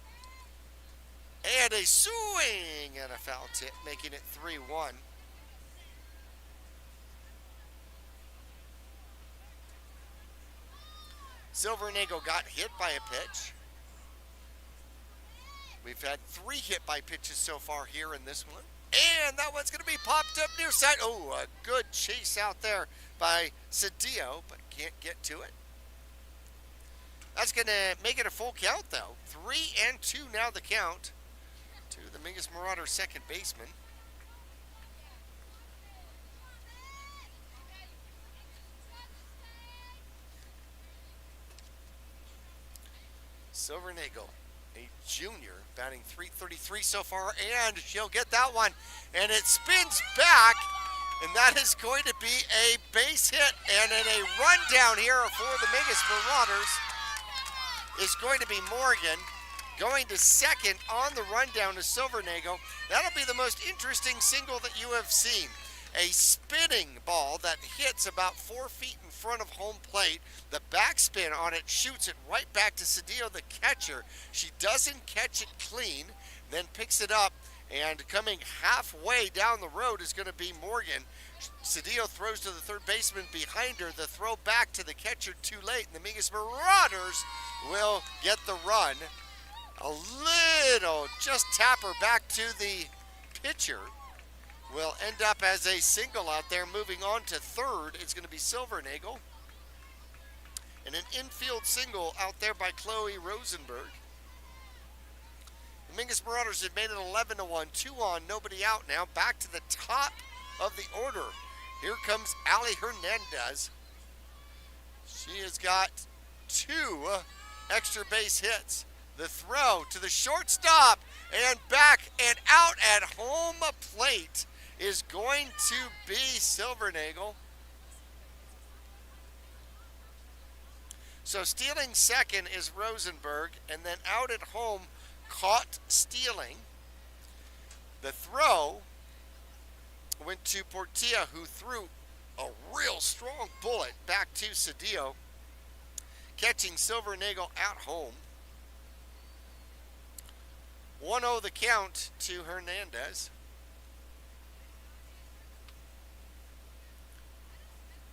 And a swing and a foul tip, making it 3-1. Silvernagle got hit by a pitch. We've had 3 hit by pitches so far here in this one. And that one's going to be popped up near side. Oh, a good chase out there by Cedillo, but can't get to it. That's going to make it a full count, though. 3-2 now the count to the Mingus Marauders second baseman. Silvernagle, a junior, batting .333 so far, and she'll get that one. And it spins back, and that is going to be a base hit. And in a rundown here for the Mingus Marauders is going to be Morgan. Going to second on the rundown to Silvernagle. That'll be the most interesting single that you have seen. A spinning ball that hits about 4 feet in front of home plate. The backspin on it shoots it right back to Cedillo, the catcher. She doesn't catch it clean, then picks it up, and coming halfway down the road is going to be Morgan. Cedillo throws to the third baseman behind her. The throw back to the catcher too late, and the Mingus Marauders will get the run. A little, just tap her back to the pitcher. Will end up as a single out there. Moving on to third, it's going to be Silvernagle. And an infield single out there by Chloe Rosenberg. The Mingus Marauders have made it 11-1, 2 on, nobody out now. Back to the top of the order. Here comes Ali Hernandez. She has got 2 extra base hits. The throw to the shortstop and back and out at home plate is going to be Silvernagel. So stealing second is Rosenberg, and then out at home, caught stealing. The throw went to Portilla, who threw a real strong bullet back to Cedillo, catching Silvernagel at home. 1-0 the count to Hernandez.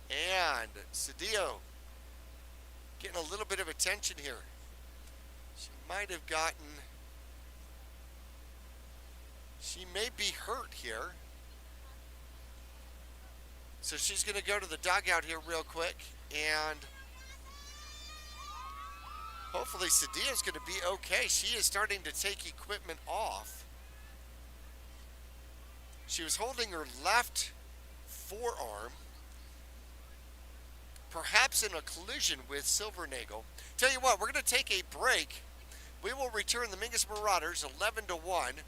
And Cedillo getting a little bit of attention here. She may be hurt here. So she's going to go to the dugout here real quick, and hopefully Cedillo's going to be okay. She is starting to take equipment off. She was holding her left forearm, perhaps in a collision with Silvernagel. Tell you what, we're going to take a break. We will return the Mingus Marauders 11-1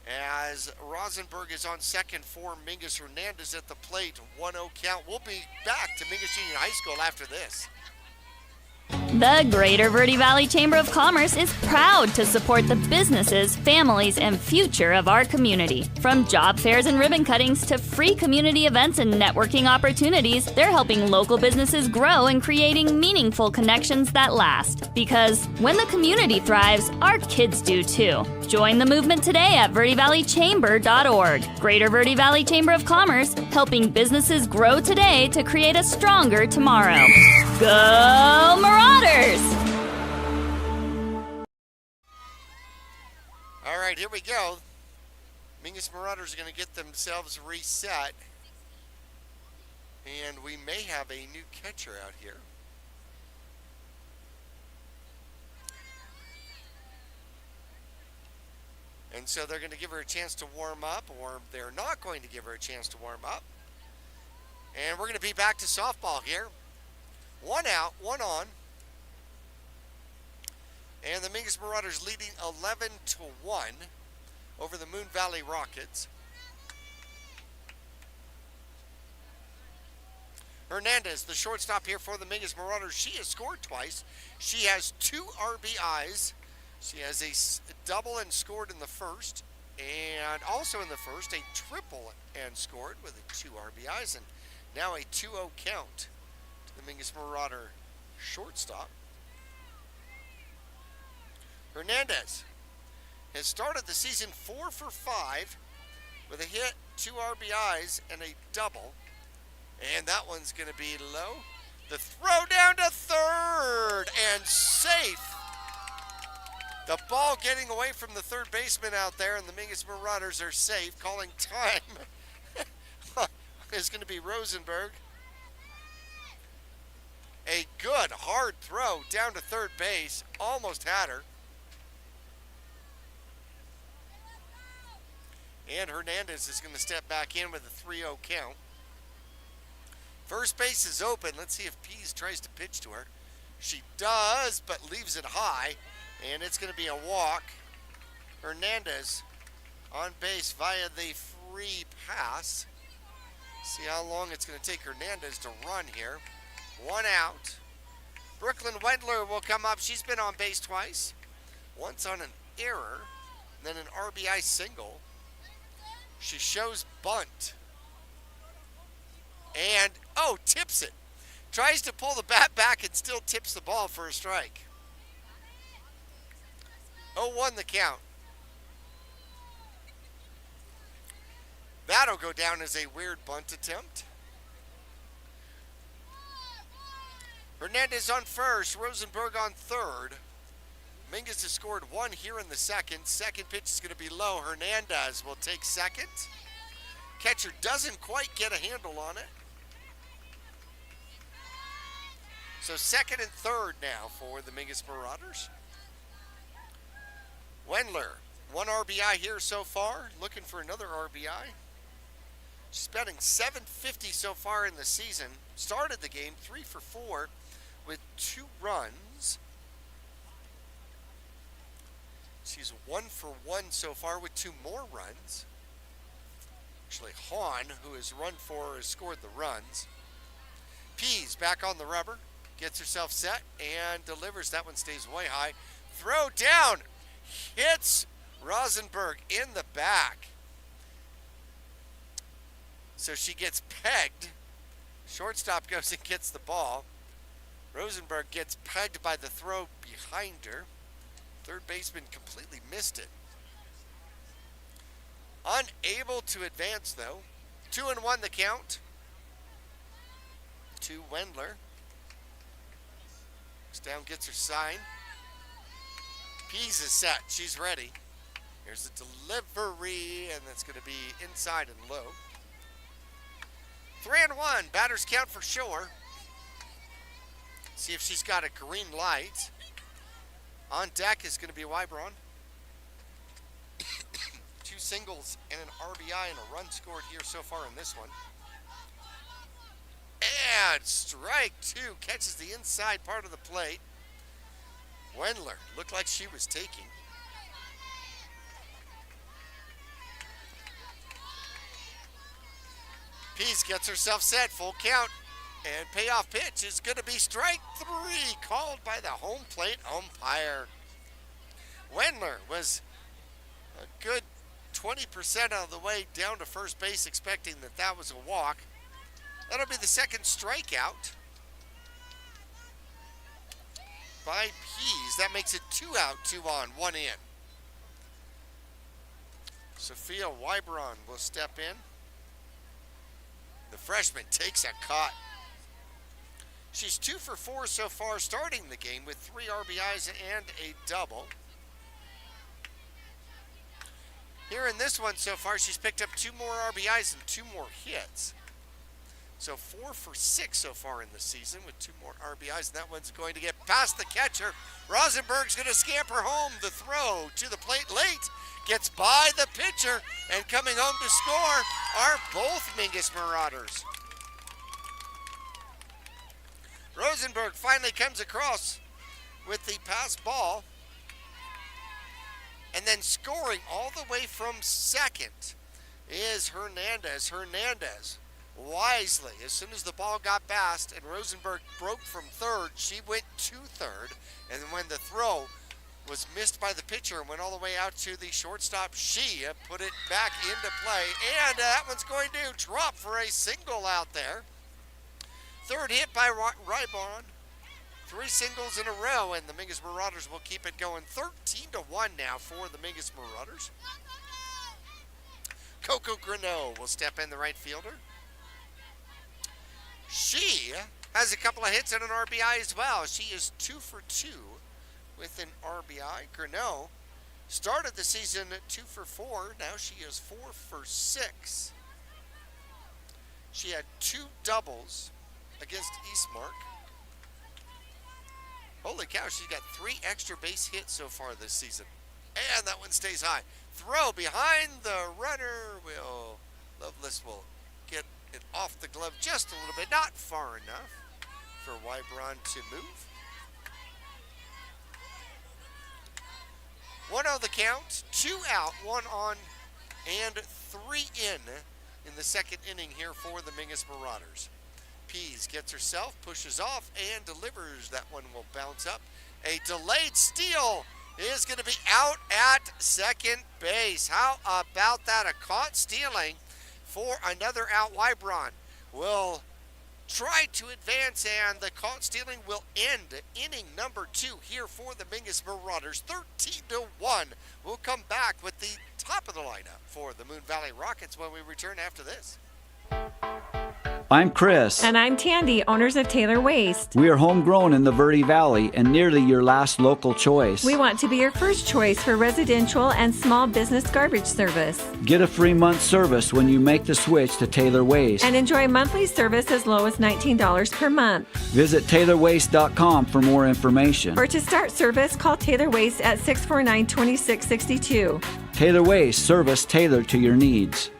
as Rosenberg is on second for Mingus. Hernandez at the plate, 1-0 count. We'll be back to Mingus Union High School after this. The Greater Verde Valley Chamber of Commerce is proud to support the businesses, families, and future of our community. From job fairs and ribbon cuttings to free community events and networking opportunities, they're helping local businesses grow and creating meaningful connections that last. Because when the community thrives, our kids do too. Join the movement today at verdevalleychamber.org. Greater Verde Valley Chamber of Commerce, helping businesses grow today to create a stronger tomorrow. Go Marauders! All right, here we go. Mingus Marauders are going to get themselves reset. And we may have a new catcher out here. And so they're going to give her a chance to warm up, or they're not going to give her a chance to warm up. And we're going to be back to softball here. 1 out, 1 on. And the Mingus Marauders leading 11-1 over the Moon Valley Rockets. Hernandez, the shortstop here for the Mingus Marauders. She has scored twice. She has 2 RBIs. She has a double and scored in the first, and also in the first a triple and scored with 2 RBIs, and now a 2-0 count to the Mingus Marauder shortstop. Hernandez has started the season 4 for 5 with a hit, 2 RBIs, and a double, and that one's going to be low. The throw down to third and safe. The ball getting away from the third baseman out there, and the Mingus Marauders are safe. Calling time is going to be Rosenberg. A good, hard throw down to third base. Almost had her. And Hernandez is going to step back in with a 3-0 count. First base is open. Let's see if Pease tries to pitch to her. She does, but leaves it high. And it's going to be a walk. Hernandez on base via the free pass. See how long it's going to take Hernandez to run here. 1 out. Brooklyn Wendler will come up. She's been on base twice. Once on an error, then an RBI single. She shows bunt. And, tips it. Tries to pull the bat back and still tips the ball for a strike. 0-1 the count. That'll go down as a weird bunt attempt. Hernandez on first, Rosenberg on third. Mingus has scored 1 here in the second. Second pitch is going to be low. Hernandez will take second. Catcher doesn't quite get a handle on it. So second and third now for the Mingus Marauders. Wendler, 1 RBI here so far, looking for another RBI. She's batting .750 so far in the season. Started the game 3 for 4 with 2 runs. She's 1 for 1 so far with 2 more runs. Actually, Hahn, who has run for her, has scored the runs. Pease back on the rubber, gets herself set and delivers. That one stays way high. Throw down, hits Rosenberg in the back. So she gets pegged. Shortstop goes and gets the ball. Rosenberg gets pegged by the throw behind her. Third baseman completely missed it. Unable to advance though. 2-1 the count to Wendler. Down gets her sign. Pease is set. She's ready. Here's the delivery, and that's going to be inside and low. 3-1. Batters count for sure. See if she's got a green light. On deck is going to be Wybron. 2 singles and an RBI and a run scored here so far in this one. And strike 2, catches the inside part of the plate. Wendler looked like she was taking. Pease gets herself set, full count. And payoff pitch is going to be strike 3, called by the home plate umpire. Wendler was a good 20% of the way down to first base, expecting that that was a walk. That'll be the second strikeout by Pease. That makes it 2 out, 2 on, 1 in. Sophia Wybron will step in. The freshman takes a cut. She's 2 for 4 so far, starting the game with 3 RBIs and a double. Here in this one so far, she's picked up 2 more RBIs and 2 more hits. So 4 for 6 so far in the season with 2 more RBIs, and that one's going to get past the catcher. Rosenberg's going to scamper home. The throw to the plate late, gets by the pitcher, and coming home to score are both Mingus Marauders. Rosenberg finally comes across with the pass ball, and then scoring all the way from second is Hernandez. Hernandez wisely, as soon as the ball got past and Rosenberg broke from third, she went to third, and then when the throw was missed by the pitcher and went all the way out to the shortstop, she put it back into play, and that one's going to drop for a single out there. Third hit by Rybon. 3 singles in a row, and the Mingus Marauders will keep it going 13-1 now for the Mingus Marauders. Coco Greneau will step in, the right fielder. She has a couple of hits and an RBI as well. She is 2 for 2 with an RBI. Greneau started the season at 2 for 4. Now she is 4 for 6. She had 2 doubles against Eastmark. Holy cow, she's got 3 extra base hits so far this season. And that one stays high. Throw behind the runner. Loveless will get it off the glove just a little bit. Not far enough for Wybron to move. 1-0 the count. 2 out, 1 on, and 3 in the second inning here for the Mingus Marauders. Pease gets herself, pushes off, and delivers. That one will bounce up. A delayed steal is going to be out at second base. How about that? A caught stealing for another out. Wybron will try to advance, and the caught stealing will end inning number 2 here for the Mingus Marauders. 13-1. We'll come back with the top of the lineup for the Moon Valley Rockets when we return after this. I'm Chris. And I'm Tandy, owners of Taylor Waste. We are homegrown in the Verde Valley and nearly your last local choice. We want to be your first choice for residential and small business garbage service. Get a free month service when you make the switch to Taylor Waste. And enjoy monthly service as low as $19 per month. Visit TaylorWaste.com for more information. Or to start service, call Taylor Waste at 649-2662. Taylor Waste, service tailored to your needs.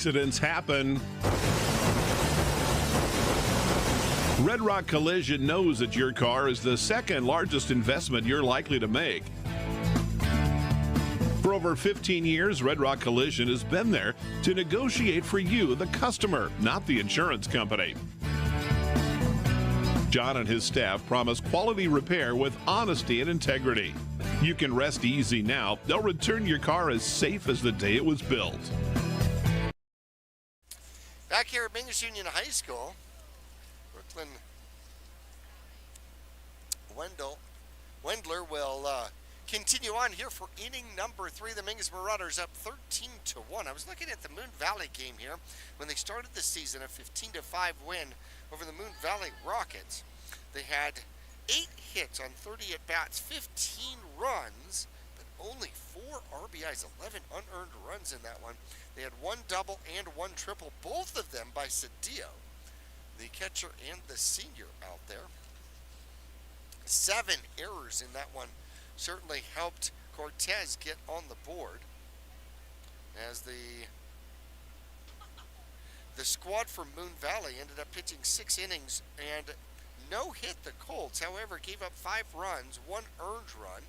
Accidents happen. Red Rock Collision knows that your car is the second largest investment you're likely to make. For over 15 years, Red Rock Collision has been there to negotiate for you, the customer, not the insurance company. John and his staff promise quality repair with honesty and integrity. You can rest easy now. They'll return your car as safe as the day it was built. Back here at Mingus Union High School, Brooklyn Wendler will continue on here for inning number 3. The Mingus Marauders up 13-1. I was looking at the Moon Valley game here when they started the season, a 15-5 win over the Moon Valley Rockets. They had 8 hits on 30 at-bats, 15 runs, but only 4 RBIs, 11 unearned runs in that one. They had 1 double and 1 triple, both of them by Cedillo, the catcher and the senior out there. 7 errors in that one certainly helped Cortez get on the board, as the squad from Moon Valley ended up pitching 6 innings and no hit the Colts. However, gave up 5 runs, 1 earned run,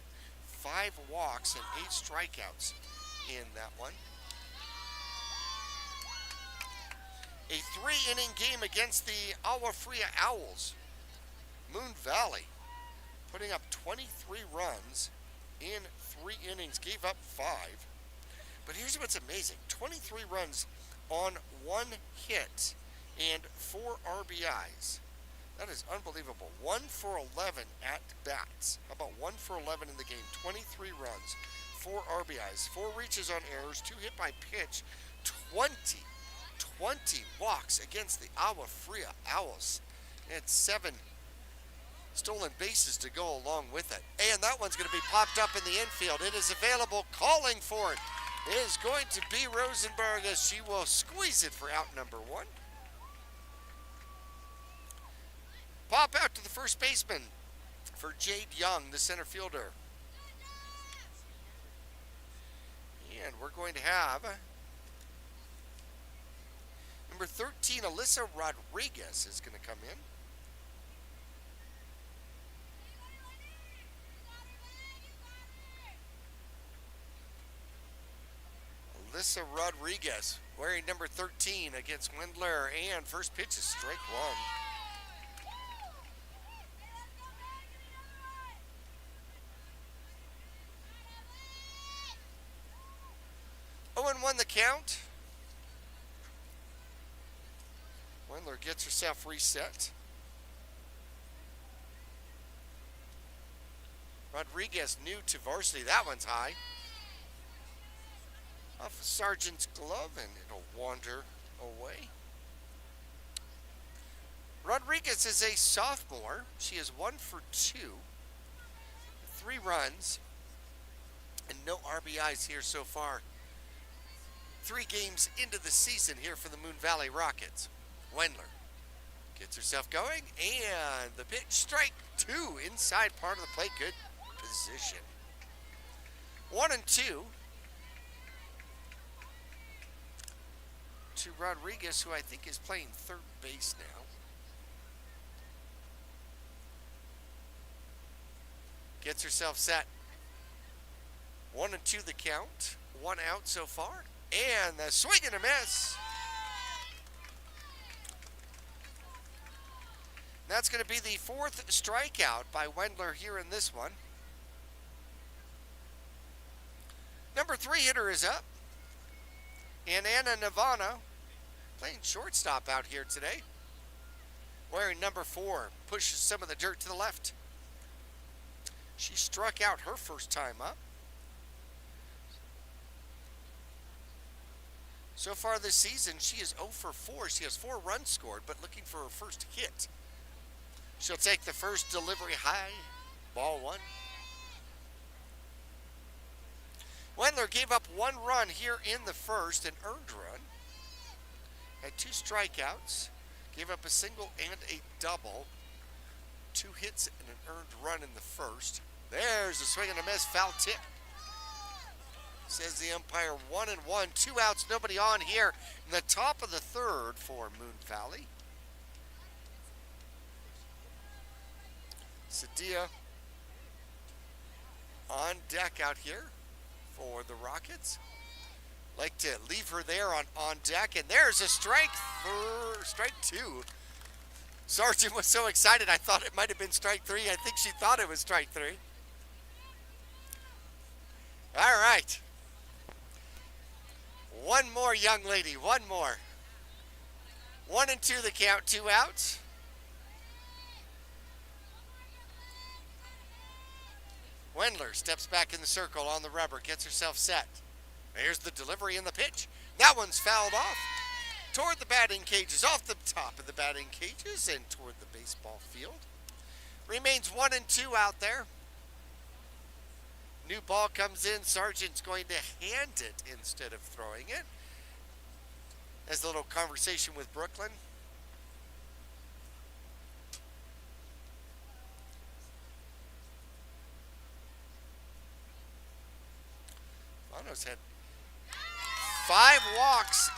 5 walks, and 8 strikeouts in that one. A 3-inning game against the Agua Fria Owls. Moon Valley putting up 23 runs in 3 innings, gave up 5. But here's what's amazing. 23 runs on 1 hit and 4 RBIs. That is unbelievable. 1 for 11 at bats. How about 1 for 11 in the game? 23 runs, 4 RBIs, 4 reaches on errors, 2 hit by pitch, 20 walks against the Agua Fria Owls. And 7 stolen bases to go along with it. And that one's going to be popped up in the infield. It is available, calling for it. It is going to be Rosenberg as she will squeeze it for out number 1. Pop out to the first baseman for Jade Young, the center fielder. And we're going to have number 13, Alyssa Rodriguez is going to come in. Alyssa Rodriguez wearing number 13 against Wendler, and first pitch is strike 1. 0-1 the count. Wendler gets herself reset. Rodriguez new to varsity. That one's high. Off a Sergeant's glove, and it'll wander away. Rodriguez is a sophomore. She is 1 for 2. 3 runs and no RBIs here so far. 3 games into the season here for the Moon Valley Rockets. Wendler gets herself going, and the pitch, strike 2, inside part of the plate. Good position. 1-2 to Rodriguez, who I think is playing third base now. Gets herself set. 1-2 the count. 1 out so far. And the swing and a miss. That's going to be the 4th strikeout by Wendler here in this one. Number 3 hitter is up. And Anna Navano playing shortstop out here today. Wearing number 4, pushes some of the dirt to the left. She struck out her first time up. So far this season, she is 0 for 4. She has 4 runs scored, but looking for her first hit. She'll take the first delivery high. Ball 1. Wendler gave up 1 run here in the first, an earned run. Had 2 strikeouts. Gave up a single and a double. 2 hits and an earned run in the first. There's a swing and a miss, foul tip. Says the umpire. 1-1. 2 outs, nobody on here in the top of the third for Moon Valley. Sadia on deck out here for the Rockets. Like to leave her there on deck, and there's a strike two. Sargent was so excited I thought it might have been strike three. I think she thought it was strike three. All right. One more, young lady, one more. 1-2 the count, 2 outs. Wendler steps back in the circle on the rubber, gets herself set. Here's the delivery and the pitch. That one's fouled off toward the batting cages, off the top of the batting cages and toward the baseball field. Remains 1-2 out there. New ball comes in. Sargent's going to hand it instead of throwing it. There's a little conversation with Brooklyn. Bono's had 5 walks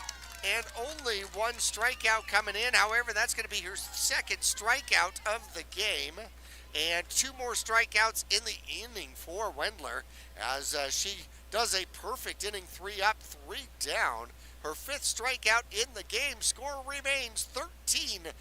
and only 1 strikeout coming in. However, that's going to be her second strikeout of the game. And 2 more strikeouts in the inning for Wendler as she does a perfect inning, 3 up, 3 down. Her 5th strikeout in the game. Score remains 13-1.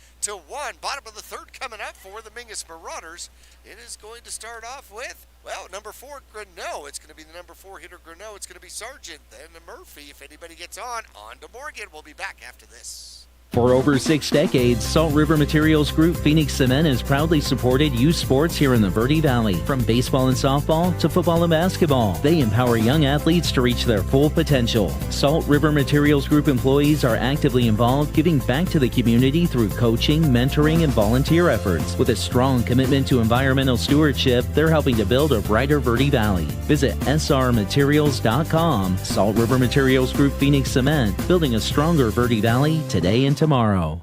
Bottom of the third coming up for the Mingus Marauders. It is going to start off with, well, number 4, Greneau. It's going to be the number 4 hitter, Greneau. It's going to be Sargent, then Murphy. If anybody gets on to Morgan. We'll be back after this. For over 6 decades, Salt River Materials Group Phoenix Cement has proudly supported youth sports here in the Verde Valley. From baseball and softball to football and basketball, they empower young athletes to reach their full potential. Salt River Materials Group employees are actively involved, giving back to the community through coaching, mentoring, and volunteer efforts. With a strong commitment to environmental stewardship, they're helping to build a brighter Verde Valley. Visit srmaterials.com. Salt River Materials Group Phoenix Cement, building a stronger Verde Valley today and tomorrow.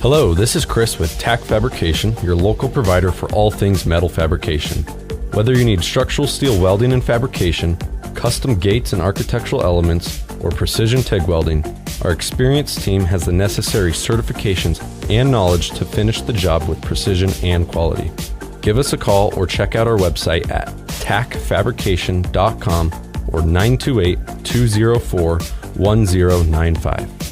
Hello, this is Chris with TAC Fabrication, your local provider for all things metal fabrication. Whether you need structural steel welding and fabrication, custom gates and architectural elements, or precision TIG welding, our experienced team has the necessary certifications and knowledge to finish the job with precision and quality. Give us a call or check out our website at tacfabrication.com or 928-204-1095.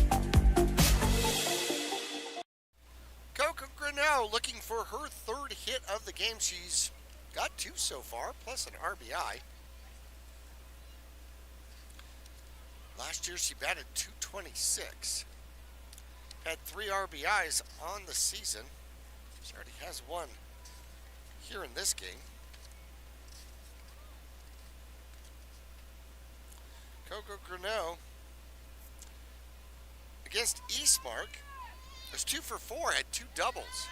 Looking for her 3rd hit of the game. She's got 2 so far, plus an RBI. Last year she batted .226. Had 3 RBIs on the season. She already has 1 here in this game. Coco Greneau against Eastmark was 2 for 4, had 2 doubles.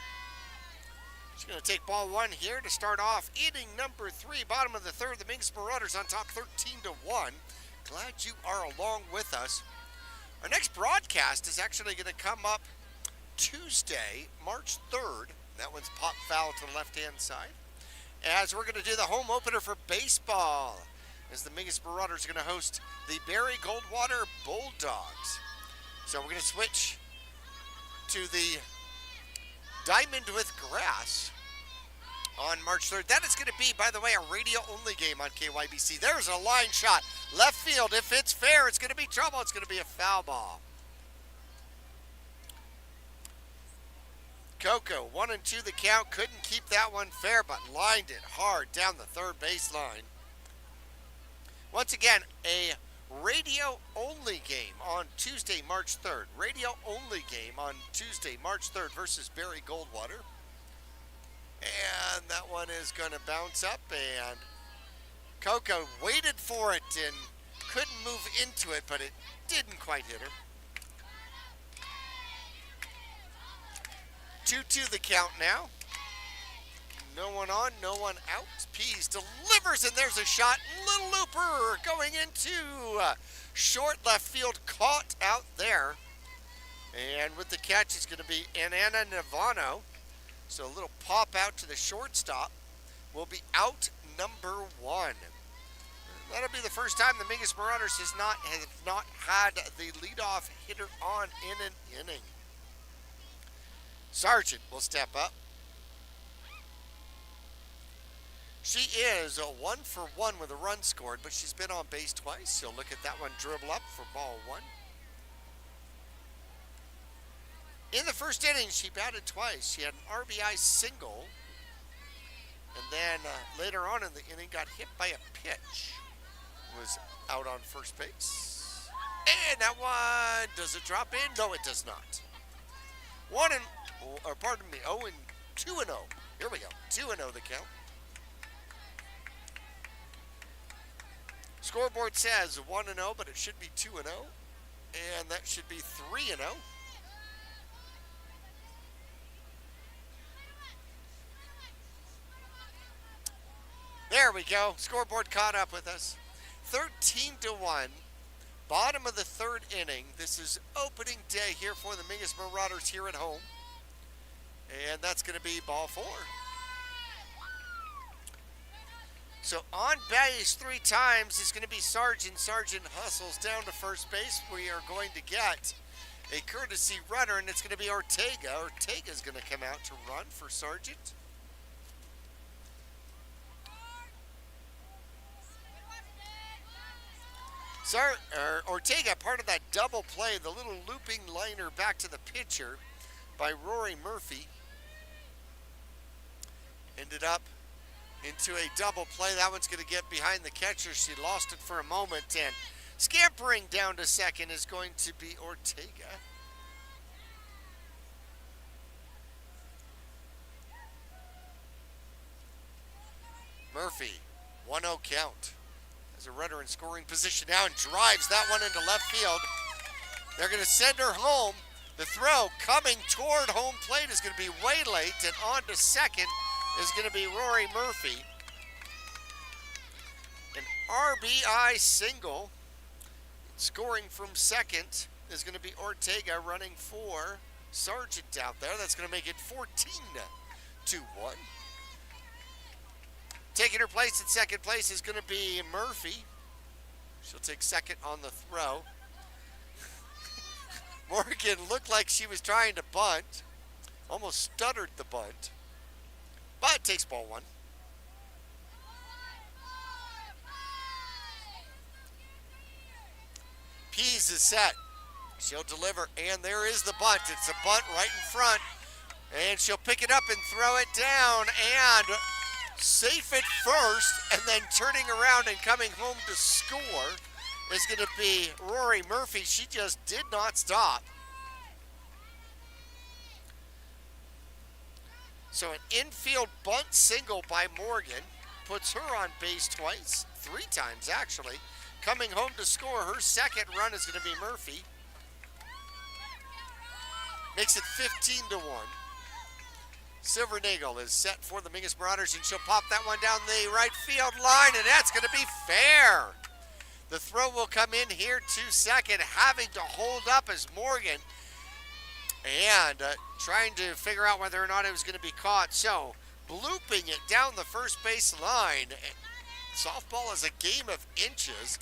She's going to take ball 1 here to start off inning number 3. Bottom of the third, the Mingus Marauders on top 13-1. Glad you are along with us. Our next broadcast is actually going to come up Tuesday, March 3rd. That one's pop foul to the left-hand side. As we're going to do the home opener for baseball, as the Mingus Marauders are going to host the Barry Goldwater Bulldogs. So we're going to switch to the Diamond with Grass on March 3rd. That is going to be, by the way, a radio-only game on KYBC. There's a line shot. Left field. If it's fair, it's going to be trouble. It's going to be a foul ball. Coco, 1-2 the count. Couldn't keep that one fair, but lined it hard down the third baseline. Once again, a radio-only game on Tuesday, March 3rd. Radio-only game on Tuesday, March 3rd versus Barry Goldwater. And that one is going to bounce up, and Coco waited for it and couldn't move into it, but it didn't quite hit her. 2-2 the count now. No one on, no one out. Pease delivers, and there's a shot. Little looper going into short left field, caught out there. And with the catch, it's going to be Anana Navano. So a little pop out to the shortstop. Will be out number 1. That'll be the first time the Mingus Marauders have not had the leadoff hitter on in an inning. Sargent will step up. She is 1 for 1 with a run scored, but she's been on base twice. So look at that one dribble up for ball 1. In the first inning, she batted twice. She had an RBI single, and then later on in the inning got hit by a pitch. Was out on first base. And that one, does it drop in? No, it does not. 2 and 2 and 0. Here we go. 2 and 0 the count. Scoreboard says 1 and 0, but it should be 2 and 0. And that should be 3 and 0. There we go. Scoreboard caught up with us. 13-1. Bottom of the third inning. This is opening day here for the Mingus Marauders here at home. And that's going to be ball 4. So on base 3 times is going to be Sargent. Sargent hustles down to first base. We are going to get a courtesy runner, and it's going to be Ortega. Ortega's going to come out to run for Sargent. Ortega, part of that double play, the little looping liner back to the pitcher by Rory Murphy, ended up into a double play. That one's going to get behind the catcher. She lost it for a moment, and scampering down to second is going to be Ortega. Murphy, 1-0 count. As a runner in scoring position now and drives that one into left field. They're going to send her home. The throw coming toward home plate is going to be way late, and on to second is going to be Rory Murphy. An RBI single. Scoring from second is going to be Ortega running for Sargent out there. That's going to make it 14-1. Taking her place at second place is going to be Murphy. She'll take second on the throw. Morgan looked like she was trying to bunt. Almost stuttered the bunt. But takes ball 1. Pease is set. She'll deliver, and there is the bunt. It's a bunt right in front. And she'll pick it up and throw it down, and safe at first, and then turning around and coming home to score is going to be Rory Murphy. She just did not stop. So an infield bunt single by Morgan puts her on base twice, 3 times actually. Coming home to score, her second run is going to be Murphy. Makes it 15-1. Silvernagel is set for the Mingus Marauders, and she'll pop that one down the right field line, and that's going to be fair. The throw will come in here to second, having to hold up as Morgan, and trying to figure out whether or not it was going to be caught. So, blooping it down the first base line. Softball is a game of inches,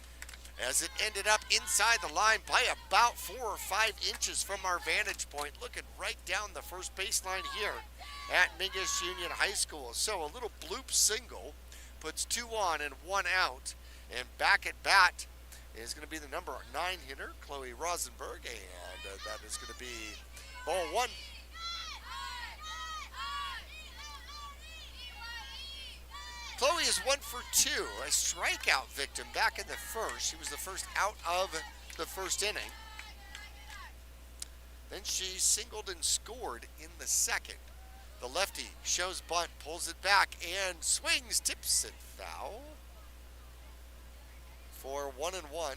as it ended up inside the line by about 4 or 5 inches from our vantage point, looking right down the first baseline here at Mingus Union High School. So a little bloop single puts 2 on and 1 out. And back at bat is going to be the number 9 hitter, Chloe Rosenberg, and that is going to be ball 1. Chloe is 1 for 2, a strikeout victim back in the first. She was the first out of the first inning. Then she singled and scored in the second. The lefty shows bunt, pulls it back, and swings, tips it foul for 1-1.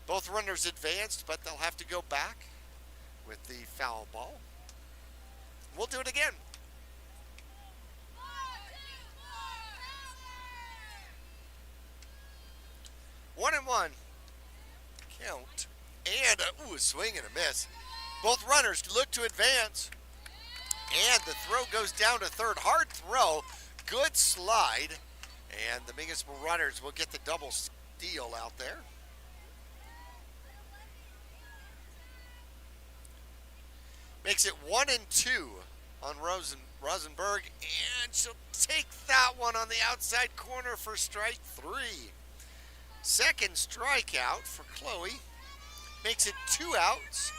Both runners advanced, but they'll have to go back with the foul ball. We'll do it again. 1-1 count, and a swing and a miss. Both runners look to advance, and the throw goes down to third. Hard throw, good slide, And the Mingus Marauders will get the double steal out there. Makes it 1-2 on Rosenberg, and she'll take that one on the outside corner for strike 3. Second strikeout for Chloe. Makes it 2 outs.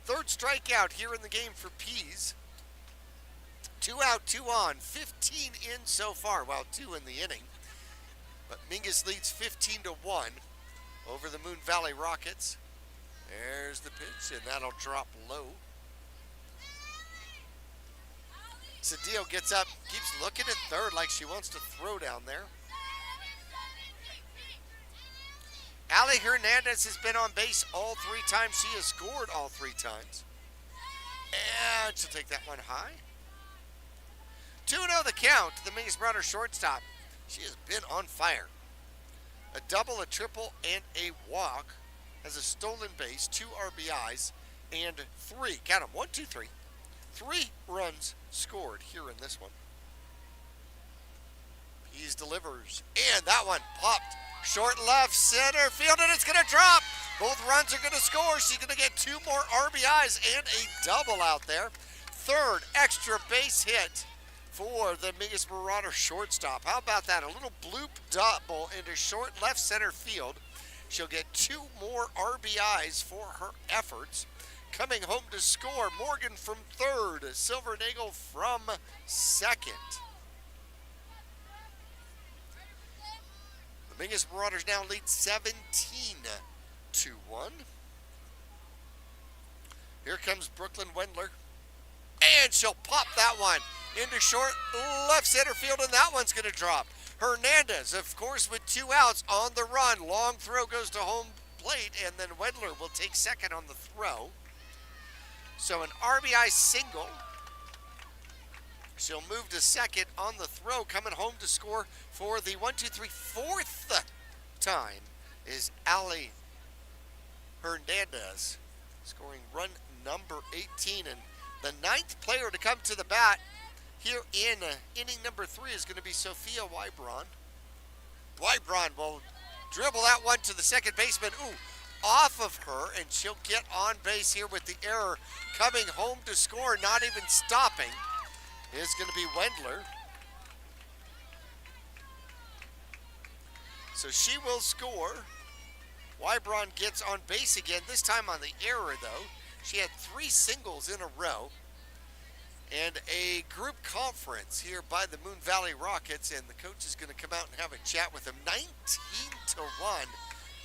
Third strikeout here in the game for Pease. 2 out, 2 on, 15 in so far, well, 2 in the inning. But Mingus leads 15-1 over the Moon Valley Rockets. There's the pitch, and that'll drop low. Cedillo gets up, keeps looking at third like she wants to throw down there. Ali Hernandez has been on base all 3 times. She has scored all 3 times. And she'll take that one high. 2-0 the count to the Mingus Marauder shortstop. She has been on fire. A double, a triple, and a walk. Has a stolen base, 2 RBIs, and 3, count them, 1, 2, 3. 3 runs scored here in this one. Pease delivers, and that one popped. Short left center field, and it's going to drop. Both runs are going to score. She's going to get 2 more RBIs and a double out there. Third extra base hit for the Mingus Marauder shortstop. How about that? A little bloop double into short left center field. She'll get 2 more RBIs for her efforts. Coming home to score, Morgan from third, Silvernagel from second. The Mingus Marauders now lead 17-1. Here comes Brooklyn Wendler. And she'll pop that one into short left center field, and that one's going to drop. Hernandez, of course, with 2 outs on the run. Long throw goes to home plate, and then Wendler will take second on the throw. So an RBI single. She'll move to second on the throw. Coming home to score for the 4th time is Ali Hernandez, scoring run number 18. And the 9th player to come to the bat here in inning number 3 is going to be Sophia Wybron. Wybron will dribble that one to the second baseman. Ooh, off of her, and she'll get on base here with the error. Coming home to score, not even stopping, is going to be Wendler. So she will score. Wybron gets on base again, this time on the error though. She had 3 singles in a row. And a group conference here by the Moon Valley Rockets, and the coach is going to come out and have a chat with them. 19-1,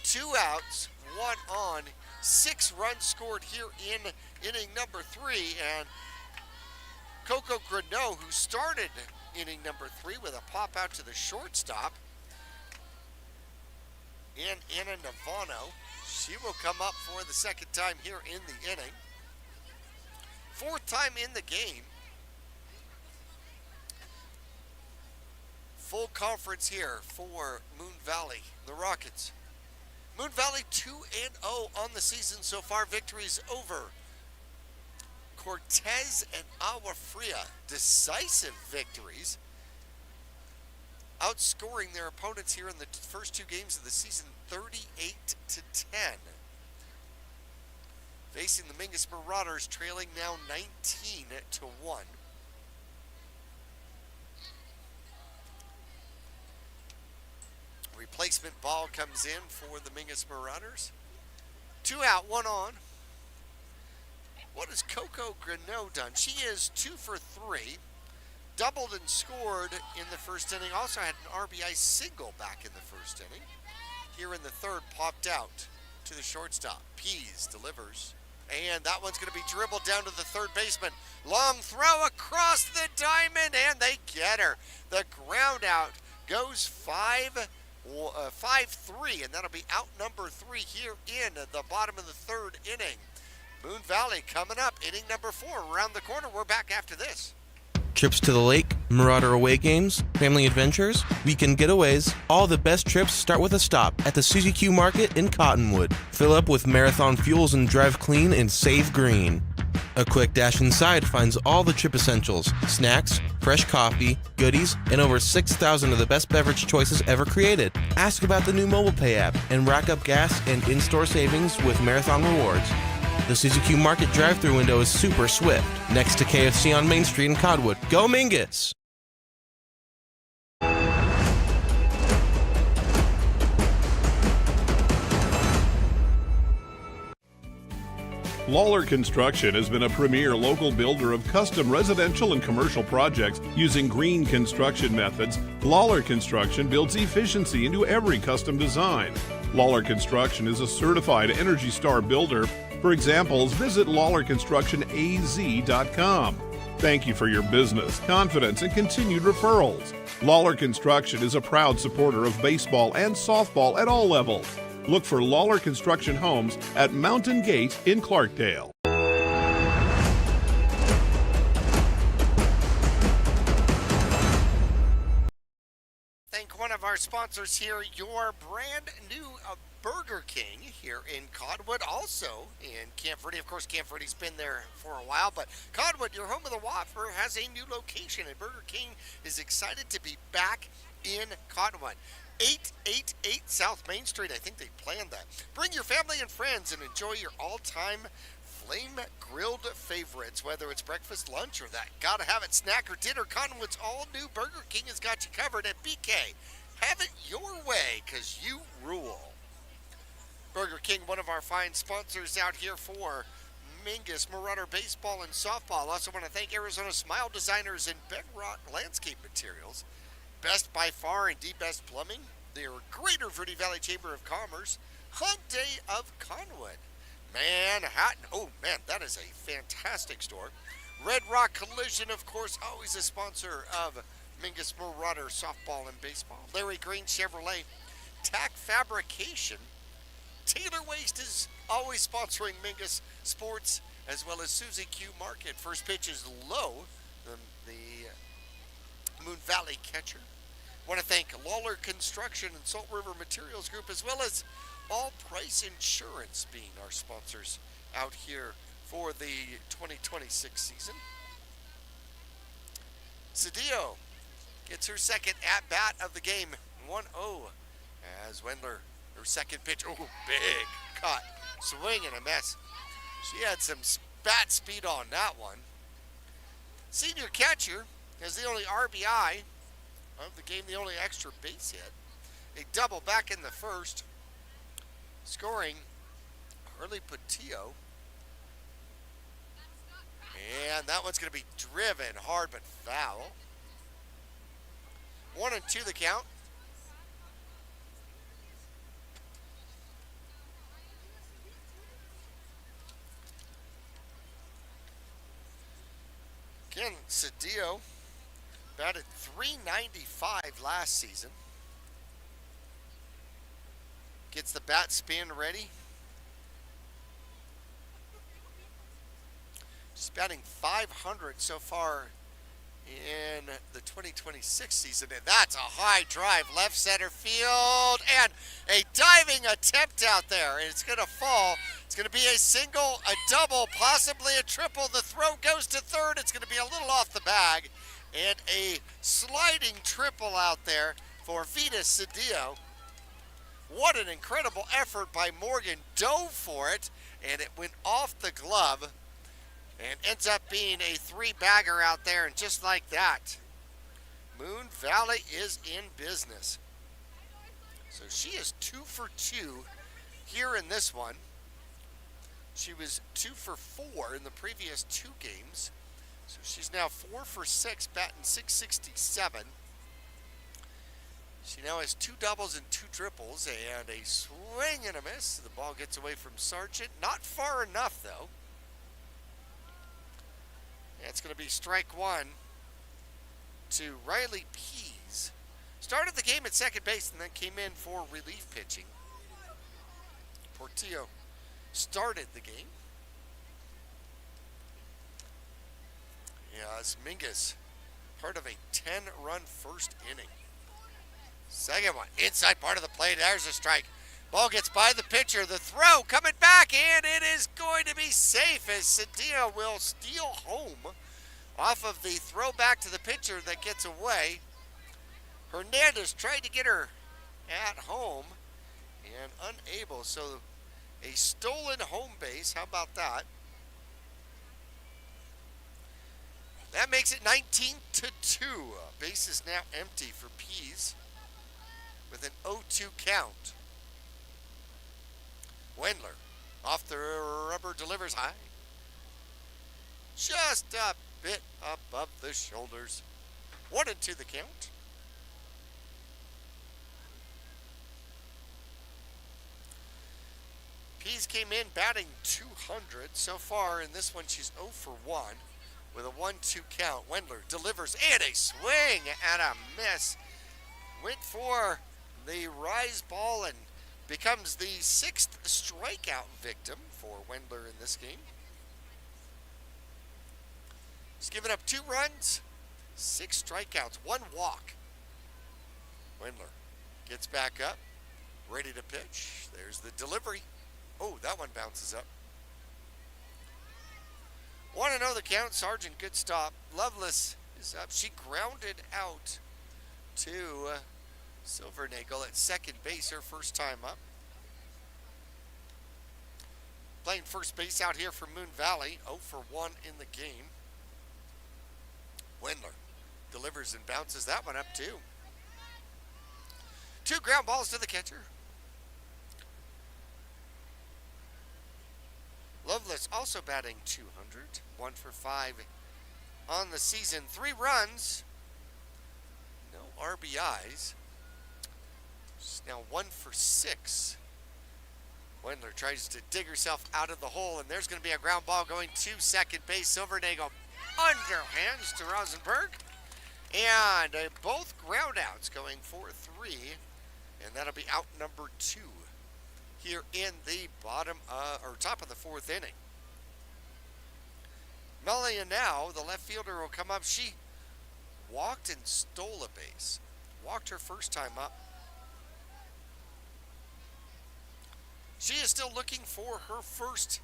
2 outs, 1 on, 6 runs scored here in inning number 3. And Coco Greneau, who started inning number 3 with a pop out to the shortstop, and Anna Navano, she will come up for the 2nd time here in the inning. 4th time in the game. Full conference here for Moon Valley, the Rockets. Moon Valley 2-0 on the season so far. Victories over Cortez and Agua Fria. Decisive victories. Outscoring their opponents here in the first 2 games of the season 38-10. Facing the Mingus Marauders, trailing now 19-1. Replacement ball comes in for the Mingus Marauders. 2 out, 1 on. What has Coco Greneau done? She is 2 for 3. Doubled and scored in the first inning. Also had an RBI single back in the first inning. Here in the 3rd, popped out to the shortstop. Pease delivers. And that one's going to be dribbled down to the 3rd baseman. Long throw across the diamond, and they get her. The ground out goes 5-3, and that'll be out number 3 here in the bottom of the 3rd inning. Moon Valley coming up, inning number 4 around the corner. We're back after this. Trips to the lake, Marauder away games, family adventures, weekend getaways, all the best trips start with a stop at the Suzy Q Market in Cottonwood. Fill up with Marathon fuels and drive clean and save green. A quick dash inside finds all the trip essentials, snacks, fresh coffee, goodies, and over 6,000 of the best beverage choices ever created. Ask about the new mobile pay app and rack up gas and in-store savings with Marathon Rewards. The Suzy Q Market drive-thru window is super swift, next to KFC on Main Street in Cottonwood. Go Mingus! Lawler Construction has been a premier local builder of custom residential and commercial projects using green construction methods. Lawler Construction builds efficiency into every custom design. Lawler Construction is a certified Energy Star builder. For examples, visit LawlerConstructionAZ.com. Thank you for your business, confidence, and continued referrals. Lawler Construction is a proud supporter of baseball and softball at all levels. Look for Lawler Construction Homes at Mountain Gate in Clarkdale. Thank one of our sponsors here, your brand new Burger King here in Cottonwood, also in Camp Verde. Of course, Camp Verde's been there for a while, but Cottonwood, your home of the Whopper, has a new location, and Burger King is excited to be back in Cottonwood. 888 South Main Street. I think they planned that. Bring your family and friends and enjoy your all-time flame-grilled favorites, whether it's breakfast, lunch, or that gotta-have-it snack or dinner. Cottonwood's all-new Burger King has got you covered at BK. Have it your way, because you rule. Burger King, one of our fine sponsors out here for Mingus, Marauder Baseball, and Softball. Also want to thank Arizona Smile Designers and Bedrock Landscape Materials. Best by far and the best plumbing. Their Greater Verde Valley Chamber of Commerce. Hyundai of Conwood. Manhattan. Oh, man, that is a fantastic store. Red Rock Collision, of course, always a sponsor of Mingus Marauder Softball and Baseball. Larry Green Chevrolet. Tack Fabrication. Taylor Waste is always sponsoring Mingus Sports, as well as Suzy Q Market. First pitch is low. The Moon Valley catcher. Want to thank Lawler Construction and Salt River Materials Group, as well as All Price Insurance being our sponsors out here for the 2026 season. Cedillo gets her second at-bat of the game, 1-0, as Wendler, her second pitch, big cut, swing and a miss. She had some bat speed on that one. Senior catcher has the only RBI of the game, the only extra base hit. A double back in the first, scoring Harley Patillo. And that one's going to be driven hard but foul. 1-2 the count. Again, Cedillo batted .395 last season. Gets the bat spin ready. She's batting .500 so far in the 2026 season, and that's a high drive left center field, and a diving attempt out there, and it's going to fall. It's going to be a single, a double, possibly a triple. The throw goes to third. It's going to be a little off the bag, and a sliding triple out there for Vita Cedillo. What an incredible effort by Morgan. Dove for it, and it went off the glove. And ends up being a three-bagger out there, and just like that, Moon Valley is in business. So she is 2 for 2 here in this one. She was 2 for 4 in the previous 2 games. So she's now 4 for 6, batting .667. She now has 2 doubles and 2 triples, and a swing and a miss. The ball gets away from Sargent. Not far enough, though. It's going to be strike one to Riley Pease. Started the game at second base and then came in for relief pitching. Portillo started the game. Yeah, as Mingus part of a 10-run first inning. Second one, inside part of the plate. There's a strike. Ball gets by the pitcher. The throw coming back, and it is going to be safe as Cedillo will steal home off of the throw back to the pitcher that gets away. Hernandez tried to get her at home and unable. So a stolen home base. How about that? That makes it 19-2. Base is now empty for Pease with an 0-2 count. Wendler off the rubber, delivers high. Just a bit above the shoulders. 1-2 the count. Pease came in batting 200 so far. In this one, she's 0 for 1 with a 1-2 count. Wendler delivers and a swing and a miss. Went for the rise ball and becomes the 6th strikeout victim for Wendler in this game. He's given up 2 runs, 6 strikeouts, 1 walk. Wendler gets back up, ready to pitch. There's the delivery. Oh, that one bounces up. 1-0 the count. Sargent, good stop. Loveless is up. She grounded out to Silvernagel at second base, her first time up. Playing first base out here for Moon Valley, 0 for 1 in the game. Wendler delivers and bounces that one up too. 2 ground balls to the catcher. Loveless also batting 200, 1 for 5 on the season. 3 runs, no RBIs. She's now 1 for 6. Wendler tries to dig herself out of the hole, and there's going to be a ground ball going to second base. Silvernagel underhands to Rosenberg. And both ground outs going for 3. And that'll be out number 2 here in the top of the 4th inning. Melia now, the left fielder, will come up. She walked and stole a base. Walked her first time up. She is still looking for her first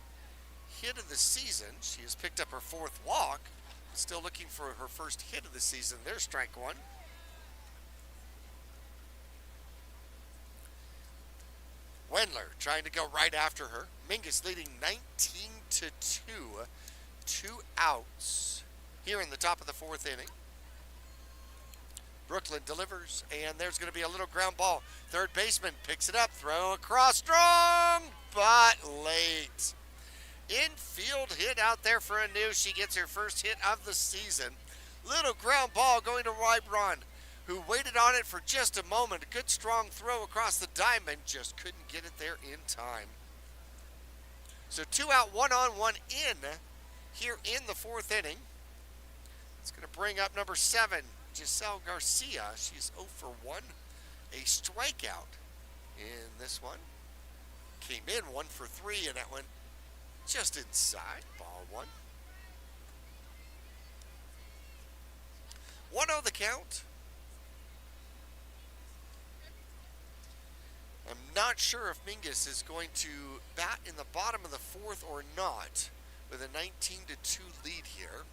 hit of the season. She has picked up her 4th walk. Still looking for her first hit of the season. There's strike 1. Wendler trying to go right after her. Mingus leading 19-2. 2 outs here in the top of the 4th inning. Brooklyn delivers, and there's going to be a little ground ball. Third baseman picks it up, throw across, strong, but late. Infield hit out there for Anu. She gets her first hit of the season. Little ground ball going to Rybron, who waited on it for just a moment. A good strong throw across the diamond, just couldn't get it there in time. So 2 out, 1 on, 1 in here in the 4th inning. It's going to bring up number 7, Giselle Garcia. She's 0 for 1. A strikeout in this one. Came in 1 for 3, and that went just inside. Ball 1. 1-0 the count. I'm not sure if Mingus is going to bat in the bottom of the 4th or not with a 19-2 lead here.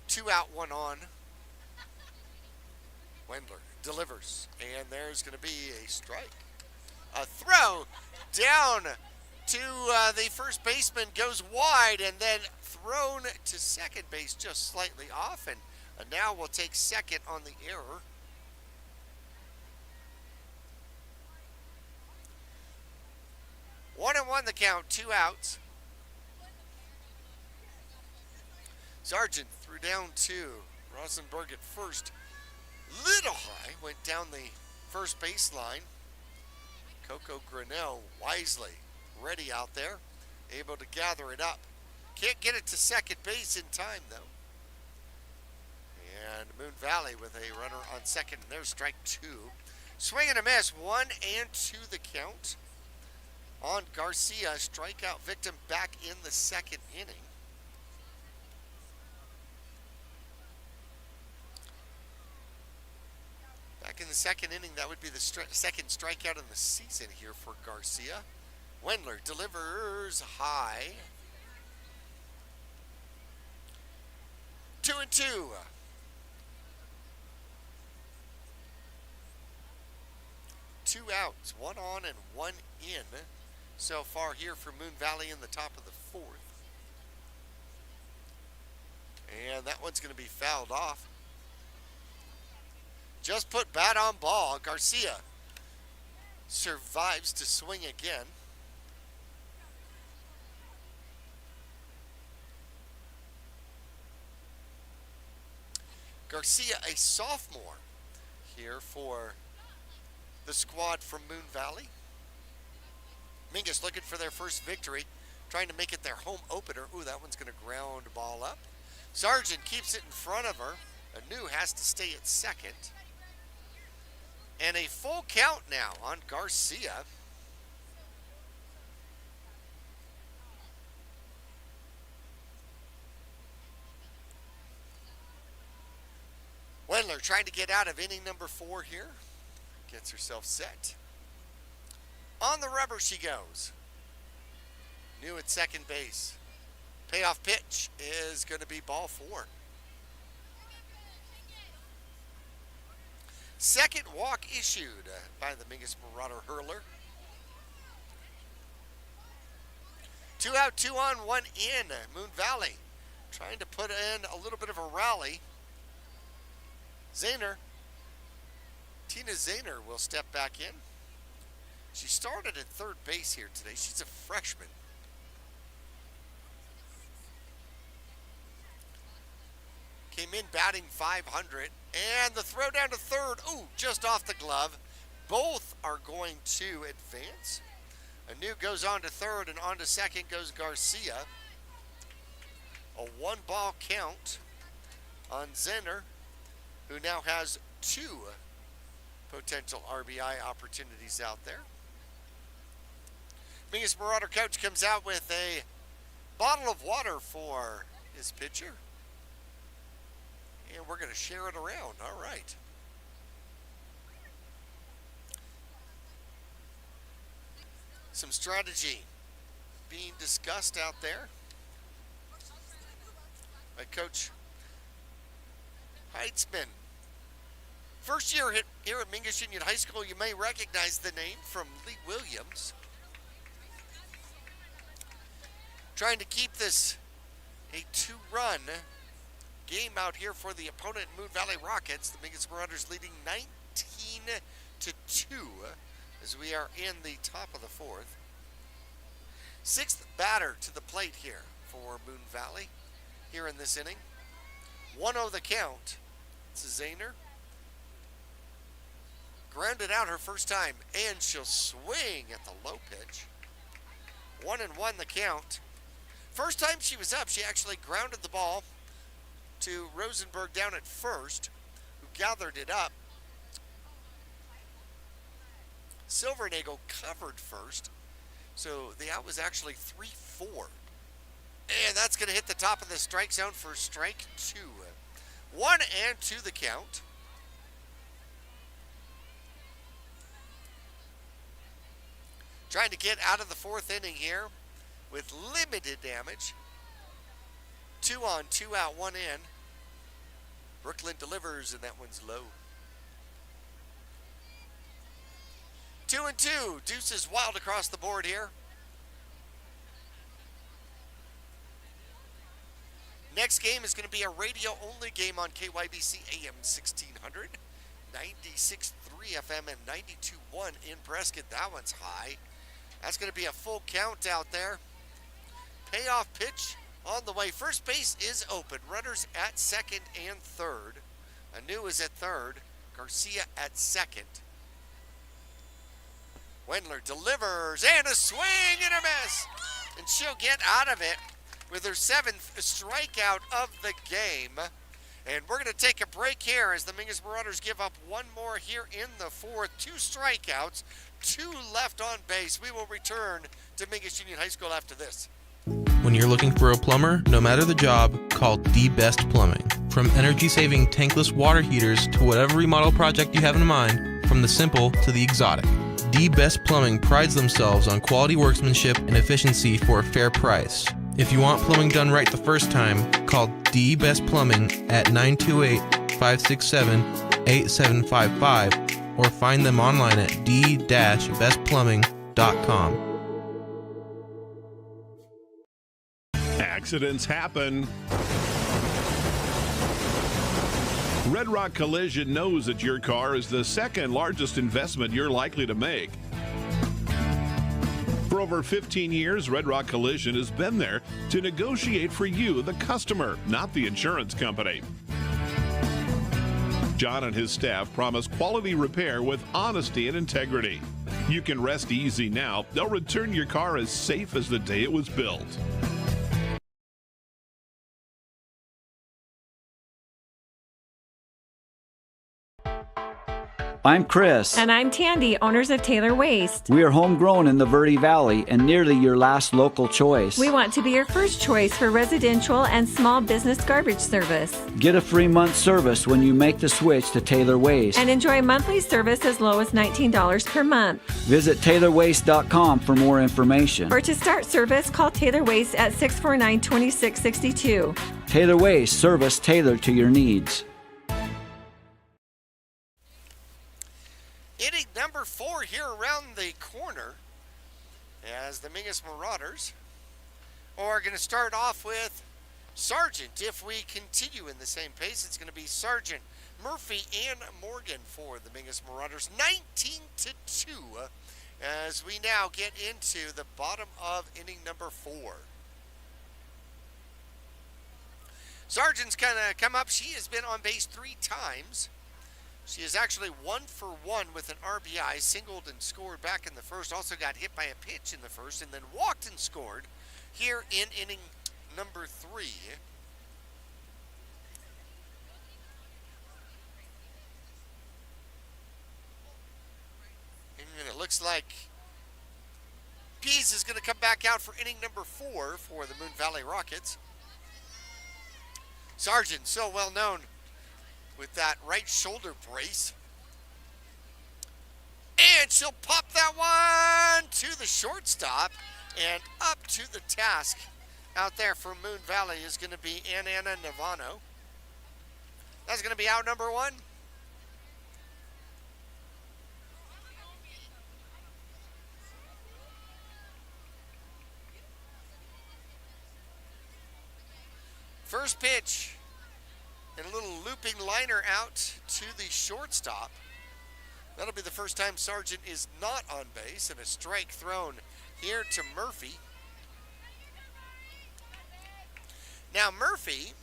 2 out, 1 on. Wendler delivers, and there's going to be a strike. A throw down to the first baseman, goes wide, and then thrown to second base just slightly off, and now we'll take second on the error. One and 1 the count, 2 outs. Sargent threw down 2. Rosenberg at first. Little high, went down the first baseline. Coco Grinnell wisely ready out there, able to gather it up. Can't get it to second base in time, though. And Moon Valley with a runner on second, and there's strike 2. Swing and a miss, 1 and 2 the count on Garcia. Strikeout victim back in the 2nd inning. the second inning. That would be the second strikeout in the season here for Garcia. Wendler delivers high. 2-2. Two outs, one on and one in so far here for Moon Valley in the top of the fourth. And that one's going to be fouled off. Just put bat on ball. Garcia survives to swing again. Garcia, a sophomore here for the squad from Moon Valley. Mingus looking for their first victory, trying to make it their home opener. Ooh, that one's going to ground ball up. Sargent keeps it in front of her. Anu has to stay at second. And a full count now on Garcia. Wendler trying to get out of inning number 4 here. Gets herself set. On the rubber she goes. New at second base. Payoff pitch is going to be ball 4. Second walk issued by the Mingus Marauder hurler. 2 out, 2 on, 1 in. Moon Valley trying to put in a little bit of a rally. Zahner, Tina Zahner will step back in. She started at third base here today. She's a freshman. Came in batting .500. And the throw down to third. Ooh, just off the glove. Both are going to advance. Anu goes on to third, and on to second goes Garcia. A 1-ball count on Zahner, who now has 2 potential RBI opportunities out there. Mingus Marauder coach comes out with a bottle of water for his pitcher. And we're going to share it around. All right. Some strategy being discussed out there by Coach Heitzman. First year here at Mingus Union High School, you may recognize the name from Lee Williams. Trying to keep this a 2-run game out here for the opponent, Moon Valley Rockets. The Mingus Marauders leading 19-2 as we are in the top of the 4th. 6th batter to the plate here for Moon Valley here in this inning. 1-0 the count. It's Zahner. Grounded out her first time, and she'll swing at the low pitch. 1-1 the count. First time she was up, she actually grounded the ball to Rosenberg down at first, who gathered it up. Silvernagel covered first, so the out was actually 3-4. And that's going to hit the top of the strike zone for strike 2. 1-2 the count. Trying to get out of the 4th inning here with limited damage. 2 on, 2 out, 1 in. Brooklyn delivers, and that one's low. 2-2. Deuce is wild across the board here. Next game is going to be a radio-only game on KYBC AM 1600, 96.3 FM, and 92.1 in Prescott. That one's high. That's going to be a full count out there. Payoff pitch on the way. First base is open. Runners at second and third. Anu is at third. Garcia at second. Wendler delivers, and a swing and a miss. And she'll get out of it with her 7th strikeout of the game. And we're going to take a break here as the Mingus Marauders give up 1 more here in the 4th. 2 strikeouts, 2 left on base. We will return to Mingus Union High School after this. When you're looking for a plumber, no matter the job, call The Best Plumbing. From energy-saving tankless water heaters to whatever remodel project you have in mind, from the simple to the exotic, The Best Plumbing prides themselves on quality workmanship and efficiency for a fair price. If you want plumbing done right the first time, call The Best Plumbing at 928-567-8755 or find them online at d-bestplumbing.com. Accidents happen. Red Rock Collision knows that your car is the second largest investment you're likely to make. For over 15 years, Red Rock Collision has been there to negotiate for you, the customer, not the insurance company. John and his staff promise quality repair with honesty and integrity. You can rest easy now. They'll return your car as safe as the day it was built. I'm Chris. And I'm Tandy, owners of Taylor Waste. We are homegrown in the Verde Valley and nearly your last local choice. We want to be your first choice for residential and small business garbage service. Get a free month service when you make the switch to Taylor Waste. And enjoy monthly service as low as $19 per month. Visit TaylorWaste.com for more information. Or to start service, call Taylor Waste at 649-2662. Taylor Waste, service tailored to your needs. Inning number 4 here around the corner as the Mingus Marauders are going to start off with Sargent. If we continue in the same pace, it's going to be Sargent, Murphy, and Morgan for the Mingus Marauders. 19-2 as we now get into the bottom of inning number 4. Sargent's kind of come up. She has been on base 3 times. She is actually 1 for 1 with an RBI, singled and scored back in the first, also got hit by a pitch in the first, and then walked and scored here in inning number 3. And it looks like Pease is going to come back out for inning number 4 for the Moon Valley Rockets. Sargent, so well known with that right shoulder brace. And she'll pop that one to the shortstop, and up to the task out there for Moon Valley is going to be Anna Navano. That's going to be out number 1. First pitch. And a little looping liner out to the shortstop. That'll be the first time Sargent is not on base, and a strike thrown here to Murphy. Now Murphy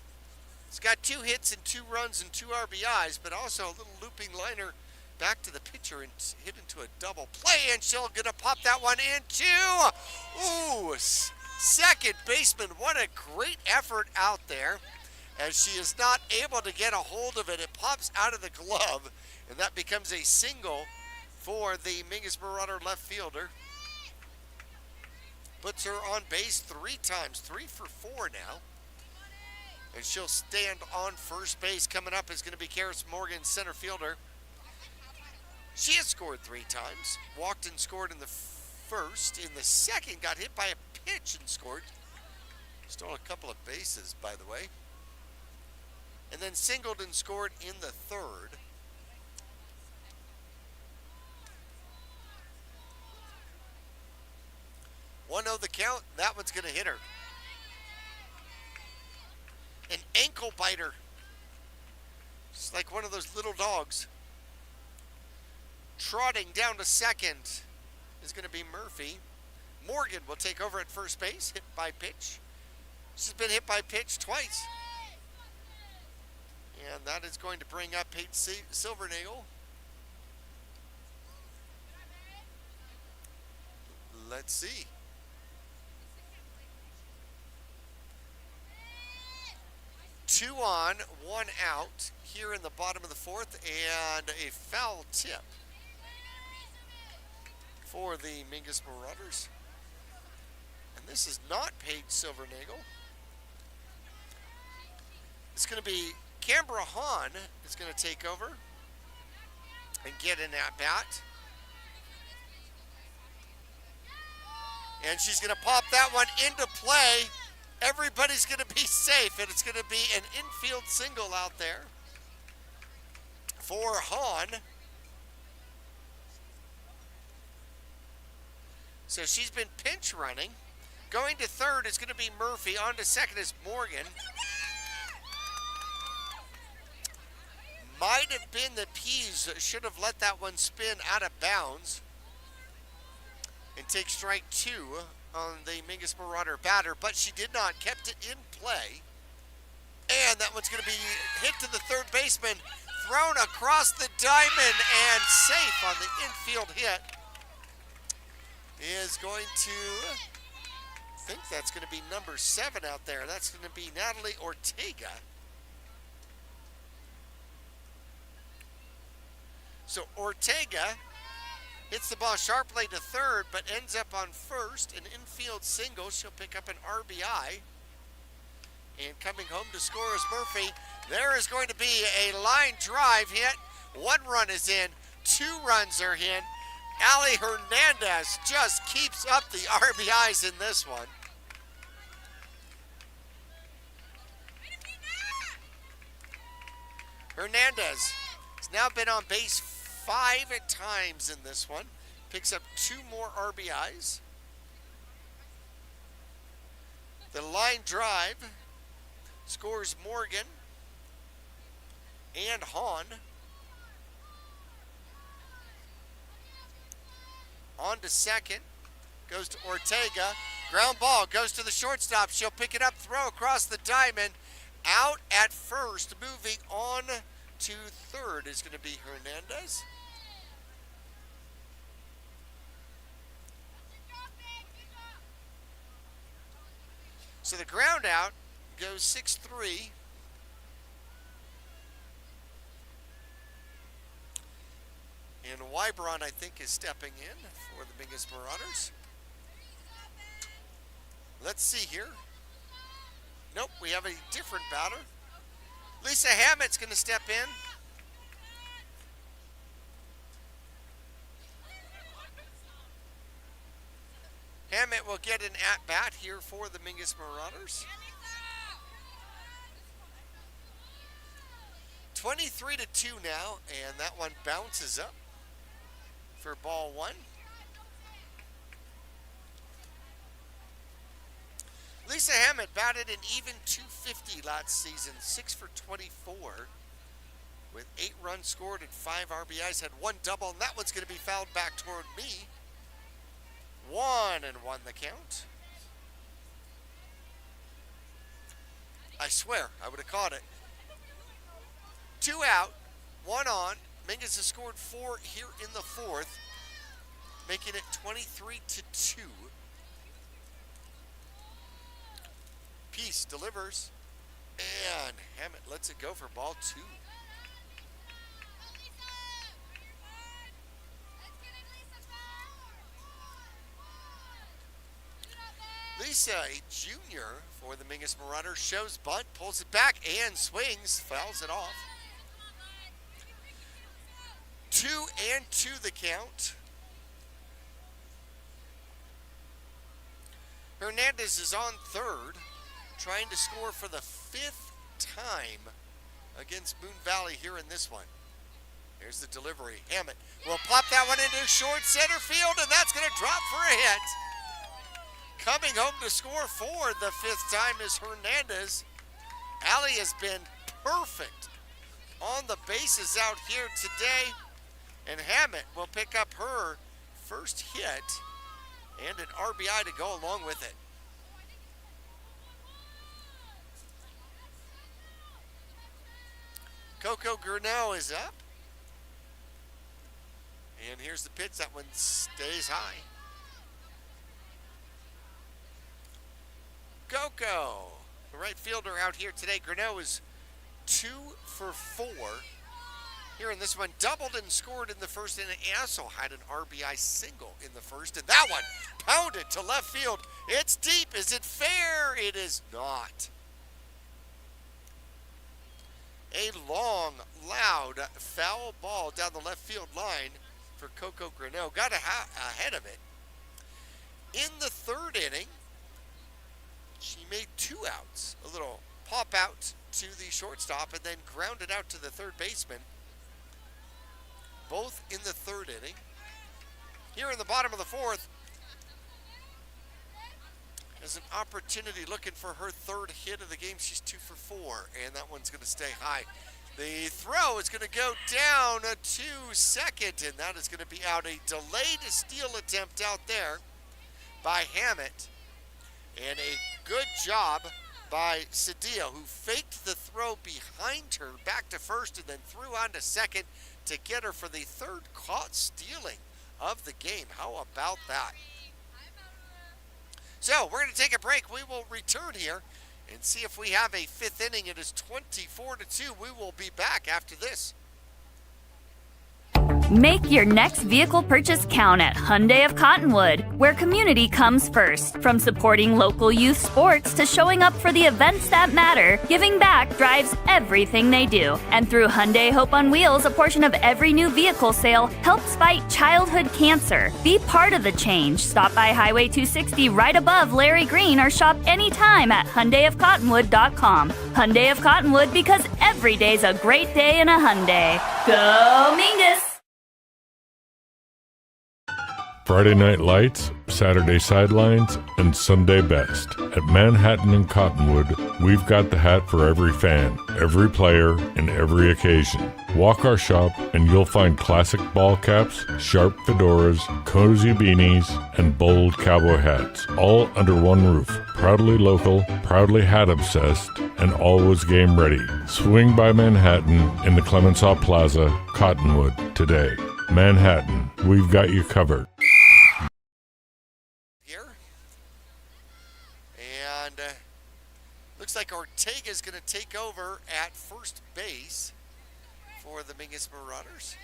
has got 2 hits and 2 runs and 2 RBIs, but also a little looping liner back to the pitcher and hit into a double play, and she'll gonna pop that one into, second baseman. What a great effort out there. As she is not able to get a hold of it, it pops out of the glove, and that becomes a single for the Mingus Marauder left fielder. Puts her on base 3 times, 3 for 4 now. And she'll stand on first base. Coming up is going to be Karis Morgan, center fielder. She has scored 3 times, walked and scored in the first. In the second, got hit by a pitch and scored. Stole a couple of bases, by the way. And then singled and scored in the third. One the count. That one's going to hit her. An ankle biter. Just like one of those little dogs. Trotting down to second is going to be Murphy. Morgan will take over at first base. Hit by pitch. She's been hit by pitch twice. And that is going to bring up Paige Silvernagle. Let's see. Two on, 1 out here in the bottom of the 4th, and a foul tip for the Mingus Marauders. And this is not Paige Silvernagle. It's going to be Canberra Hahn is going to take over and get an at-bat. And she's going to pop that one into play. Everybody's going to be safe, and it's going to be an infield single out there for Hahn. So she's been pinch running. Going to third is going to be Murphy. On to second is Morgan. Might have been the Peas that should have let that one spin out of bounds and take strike 2 on the Mingus Marauder batter, but she did not, kept it in play. And that one's going to be hit to the third baseman, thrown across the diamond, and safe on the infield hit. Is going to, I think that's going to be number 7 out there. That's going to be Natalie Ortega. So Ortega hits the ball sharply to third, but ends up on first. An infield single. She'll pick up an RBI. And coming home to score is Murphy. There is going to be a line drive hit. 1 run is in. 2 runs are in. Ali Hernandez just keeps up the RBIs in this one. Hernandez has now been on base 5 times in this one. Picks up 2 more RBIs. The line drive scores Morgan and Hahn. On to second, goes to Ortega. Ground ball goes to the shortstop. She'll pick it up, throw across the diamond. Out at first, moving on to third is going to be Hernandez. So the ground out goes 6-3. And Wybron, I think, is stepping in for the Mingus Marauders. Let's see here. Nope, we have a different batter. Lisa Hammett's going to step in. Hammett will get an at-bat here for the Mingus Marauders. 23-2 now, and that one bounces up for ball 1. Lisa Hammett batted an even .250 last season, 6 for 24, with 8 runs scored and 5 RBIs, had 1 double, and that one's going to be fouled back toward me. 1-1 the count. I swear, I would have caught it. 2 out, 1 on. Mingus has scored 4 here in the 4th, making it 23-2. Peace delivers, and Hammett lets it go for ball 2. Lisa, a junior for the Mingus Marauders, shows bunt, pulls it back, and swings, fouls it off. 2-2 the count. Hernandez is on third, trying to score for the 5th time against Moon Valley here in this one. Here's the delivery. Hammett will pop that one into short center field, and that's going to drop for a hit. Coming home to score for the 5th time is Hernandez. Allie has been perfect on the bases out here today, and Hammett will pick up her first hit and an RBI to go along with it. Coco Gurneau is up. And here's the pitch. That one stays high. Coco, the right fielder out here today. Gurneau is 2 for 4. Here in this one, doubled and scored in the first, and also had an RBI single in the first. And that one pounded to left field. It's deep. Is it fair? It is not. A long, loud foul ball down the left field line for Coco Greneau. Got ahead of it. In the third inning, she made 2 outs. A little pop out to the shortstop and then grounded out to the third baseman. Both in the third inning. Here in the bottom of the fourth, has an opportunity looking for her third hit of the game. She's 2 for 4, and that one's going to stay high. The throw is going to go down to second, and that is going to be out. A delayed steal attempt out there by Hammett, and a good job by Cedillo, who faked the throw behind her back to first and then threw on to second to get her for the third caught stealing of the game. How about that? So we're going to take a break. We will return here and see if we have a fifth inning. It is 24-2. We will be back after this. Make your next vehicle purchase count at Hyundai of Cottonwood, where community comes first. From supporting local youth sports to showing up for the events that matter, giving back drives everything they do. And through Hyundai Hope on Wheels, a portion of every new vehicle sale helps fight childhood cancer. Be part of the change. Stop by Highway 260 right above Larry Green or shop anytime at HyundaiofCottonwood.com. Hyundai of Cottonwood, because every day's a great day in a Hyundai. Go Mingus! Friday Night Lights, Saturday Sidelines, and Sunday Best. At Manhattan and Cottonwood, we've got the hat for every fan, every player, and every occasion. Walk our shop and you'll find classic ball caps, sharp fedoras, cozy beanies, and bold cowboy hats, all under one roof. Proudly local, proudly hat obsessed, and always game ready. Swing by Manhattan in the Clemenceau Plaza, Cottonwood, today. Manhattan, we've got you covered. Looks like Ortega's going to take over at first base for the Mingus Marauders.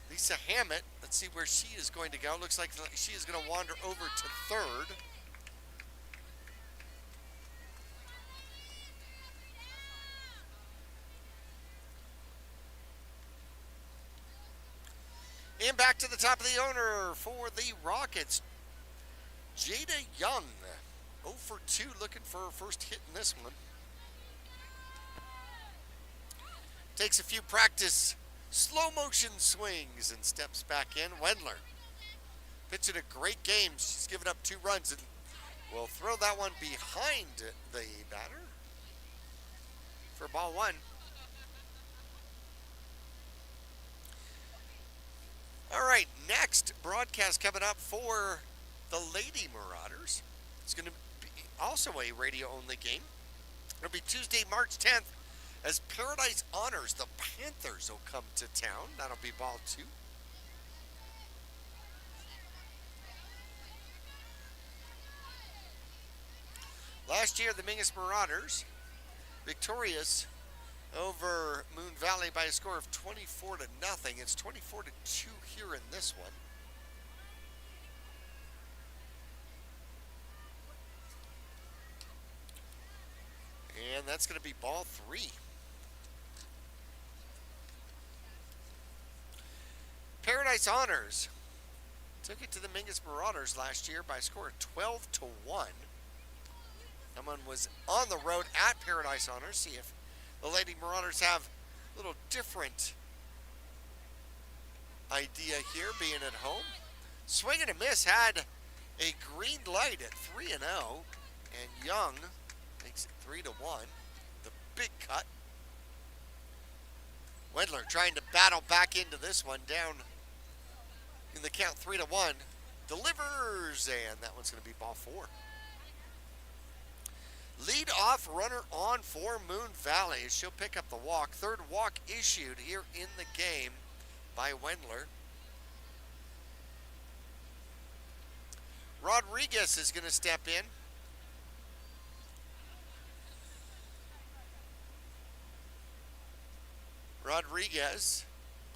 Lisa Hammett, let's see where she is going to go. Looks like she is going to wander over to third. And back to the top of the order for the Rockets. Jada Young, 0 for 2, looking for her first hit in this one. Takes a few practice slow motion swings and steps back in. Wendler pitching a great game. She's given up 2 runs and will throw that one behind the batter for ball 1. All right, next broadcast coming up for the Lady Marauders. It's going to be also a radio-only game. It'll be Tuesday, March 10th, as Paradise Honors. The Panthers will come to town. That'll be ball 2. Last year, the Mingus Marauders victorious over Moon Valley by a score of 24-0. It's 24-2 here in this one. And that's going to be ball 3. Paradise Honors took it to the Mingus Marauders last year by a score of 12-1. Someone was on the road at Paradise Honors. See if the Lady Marauders have a little different idea here, being at home. Swing and a miss, had a green light at 3-0, and Young makes it 3-1. The big cut. Wendler trying to battle back into this one, down in the count 3-1. Delivers, and that one's going to be ball 4. Lead off runner on for Moon Valley. She'll pick up the walk. Third walk issued here in the game by Wendler. Rodriguez is going to step in. Rodriguez,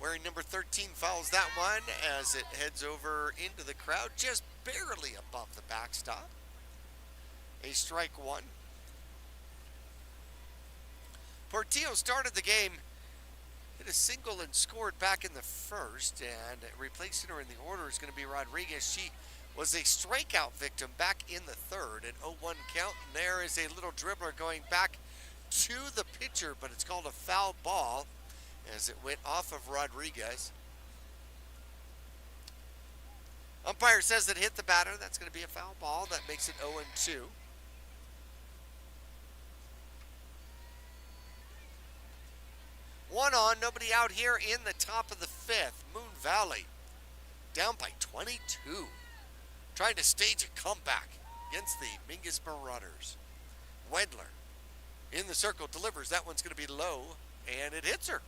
wearing number 13, fouls that one as it heads over into the crowd, just barely above the backstop. A strike 1. Portillo started the game, hit a single and scored back in the first, and replacing her in the order is going to be Rodriguez. She was a strikeout victim back in the third, an 0-1 count, and there is a little dribbler going back to the pitcher, but it's called a foul ball as it went off of Rodriguez. Umpire says it hit the batter. That's going to be a foul ball. That makes it 0-2. One on, nobody out here in the top of the fifth. Moon Valley down by 22. Trying to stage a comeback against the Mingus Marauders. Wendler in the circle delivers. That one's going to be low, and it hits her.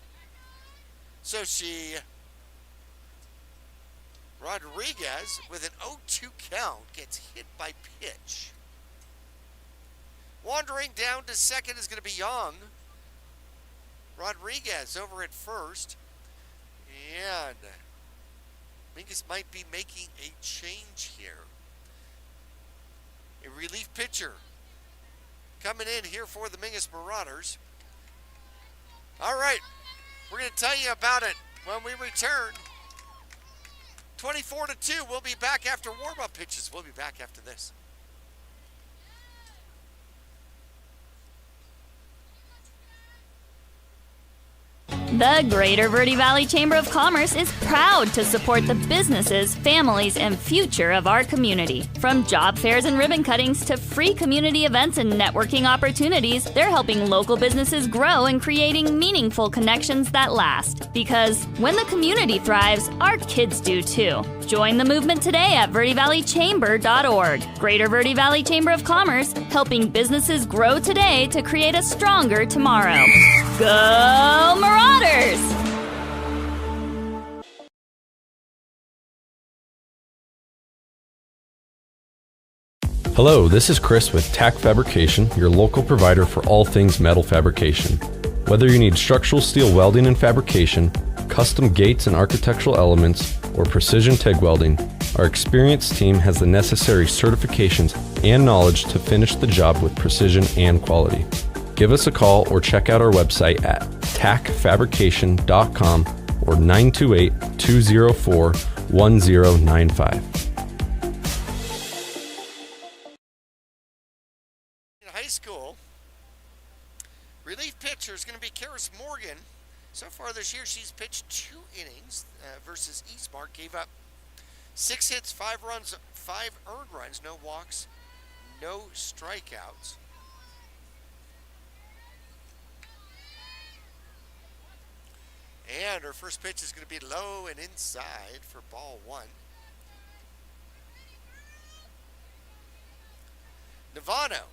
So Rodriguez, with an 0-2 count, gets hit by pitch. Wandering down to second is going to be Young. Rodriguez over at first. And Mingus might be making a change here. A relief pitcher coming in here for the Mingus Marauders. All right, we're going to tell you about it when we return. 24-2, we'll be back after warm-up pitches. We'll be back after this. The Greater Verde Valley Chamber of Commerce is proud to support the businesses, families, and future of our community. From job fairs and ribbon cuttings to free community events and networking opportunities, they're helping local businesses grow and creating meaningful connections that last. Because when the community thrives, our kids do too. Join the movement today at verdevalleychamber.org. Greater Verde Valley Chamber of Commerce, helping businesses grow today to create a stronger tomorrow. Go Marauders! Hello, this is Chris with TAC Fabrication, your local provider for all things metal fabrication. Whether you need structural steel welding and fabrication, custom gates and architectural elements, or precision TIG welding, our experienced team has the necessary certifications and knowledge to finish the job with precision and quality. Give us a call or check out our website at tacfabrication.com or 928-204-1095. In high school, relief pitcher is going to be Karis Morgan. So far this year, she's pitched 2 innings versus Eastmark. Gave up 6 hits, 5 runs, 5 earned runs, no walks, no strikeouts. And her first pitch is going to be low and inside for ball 1. Navano.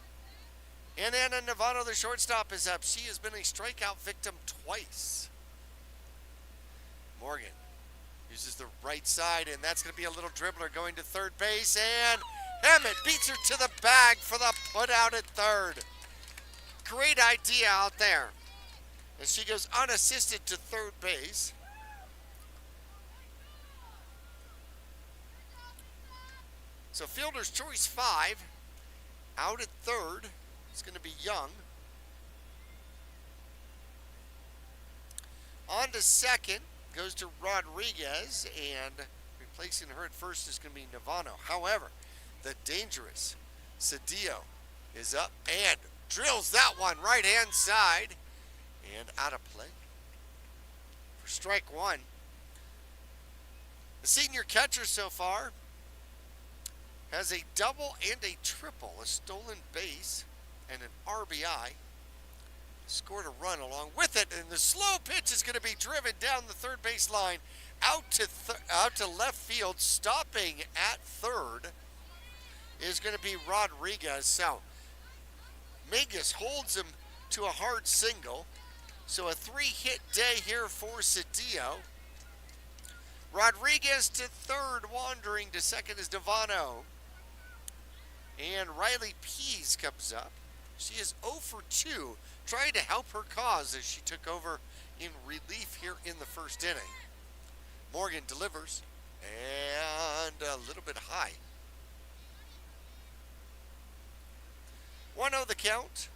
And Anna Navano, the shortstop, is up. She has been a strikeout victim twice. Morgan uses the right side, and that's going to be a little dribbler going to third base. And Hammett beats her to the bag for the put out at third. Great idea out there. And she goes unassisted to third base. So fielder's choice 5. Out at third. It's going to be Young. On to second. Goes to Rodriguez. And replacing her at first is going to be Navano. However, the dangerous Cedillo is up and drills that one right hand side. And out of play for strike 1. The senior catcher so far has a double and a triple, a stolen base and an RBI. Scored a run along with it, and the slow pitch is going to be driven down the third base line out to left field. Stopping at third is going to be Rodriguez. So Mingus holds him to a hard single. So a 3-hit day here for Cedillo. Rodriguez to third, wandering to second is Devano. And Riley Pease comes up. She is 0 for 2, trying to help her cause as she took over in relief here in the first inning. Morgan delivers, and a little bit high. 1-0 the count.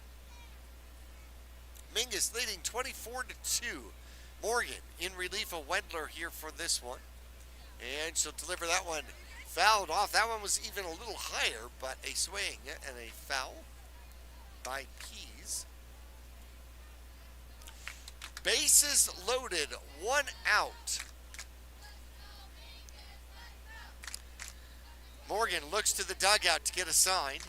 Mingus leading 24-2. Morgan in relief of Wendler here for this one. And she'll deliver that one fouled off. That one was even a little higher, but a swing and a foul by Pease. Bases loaded, 1 out. Morgan looks to the dugout to get a sign.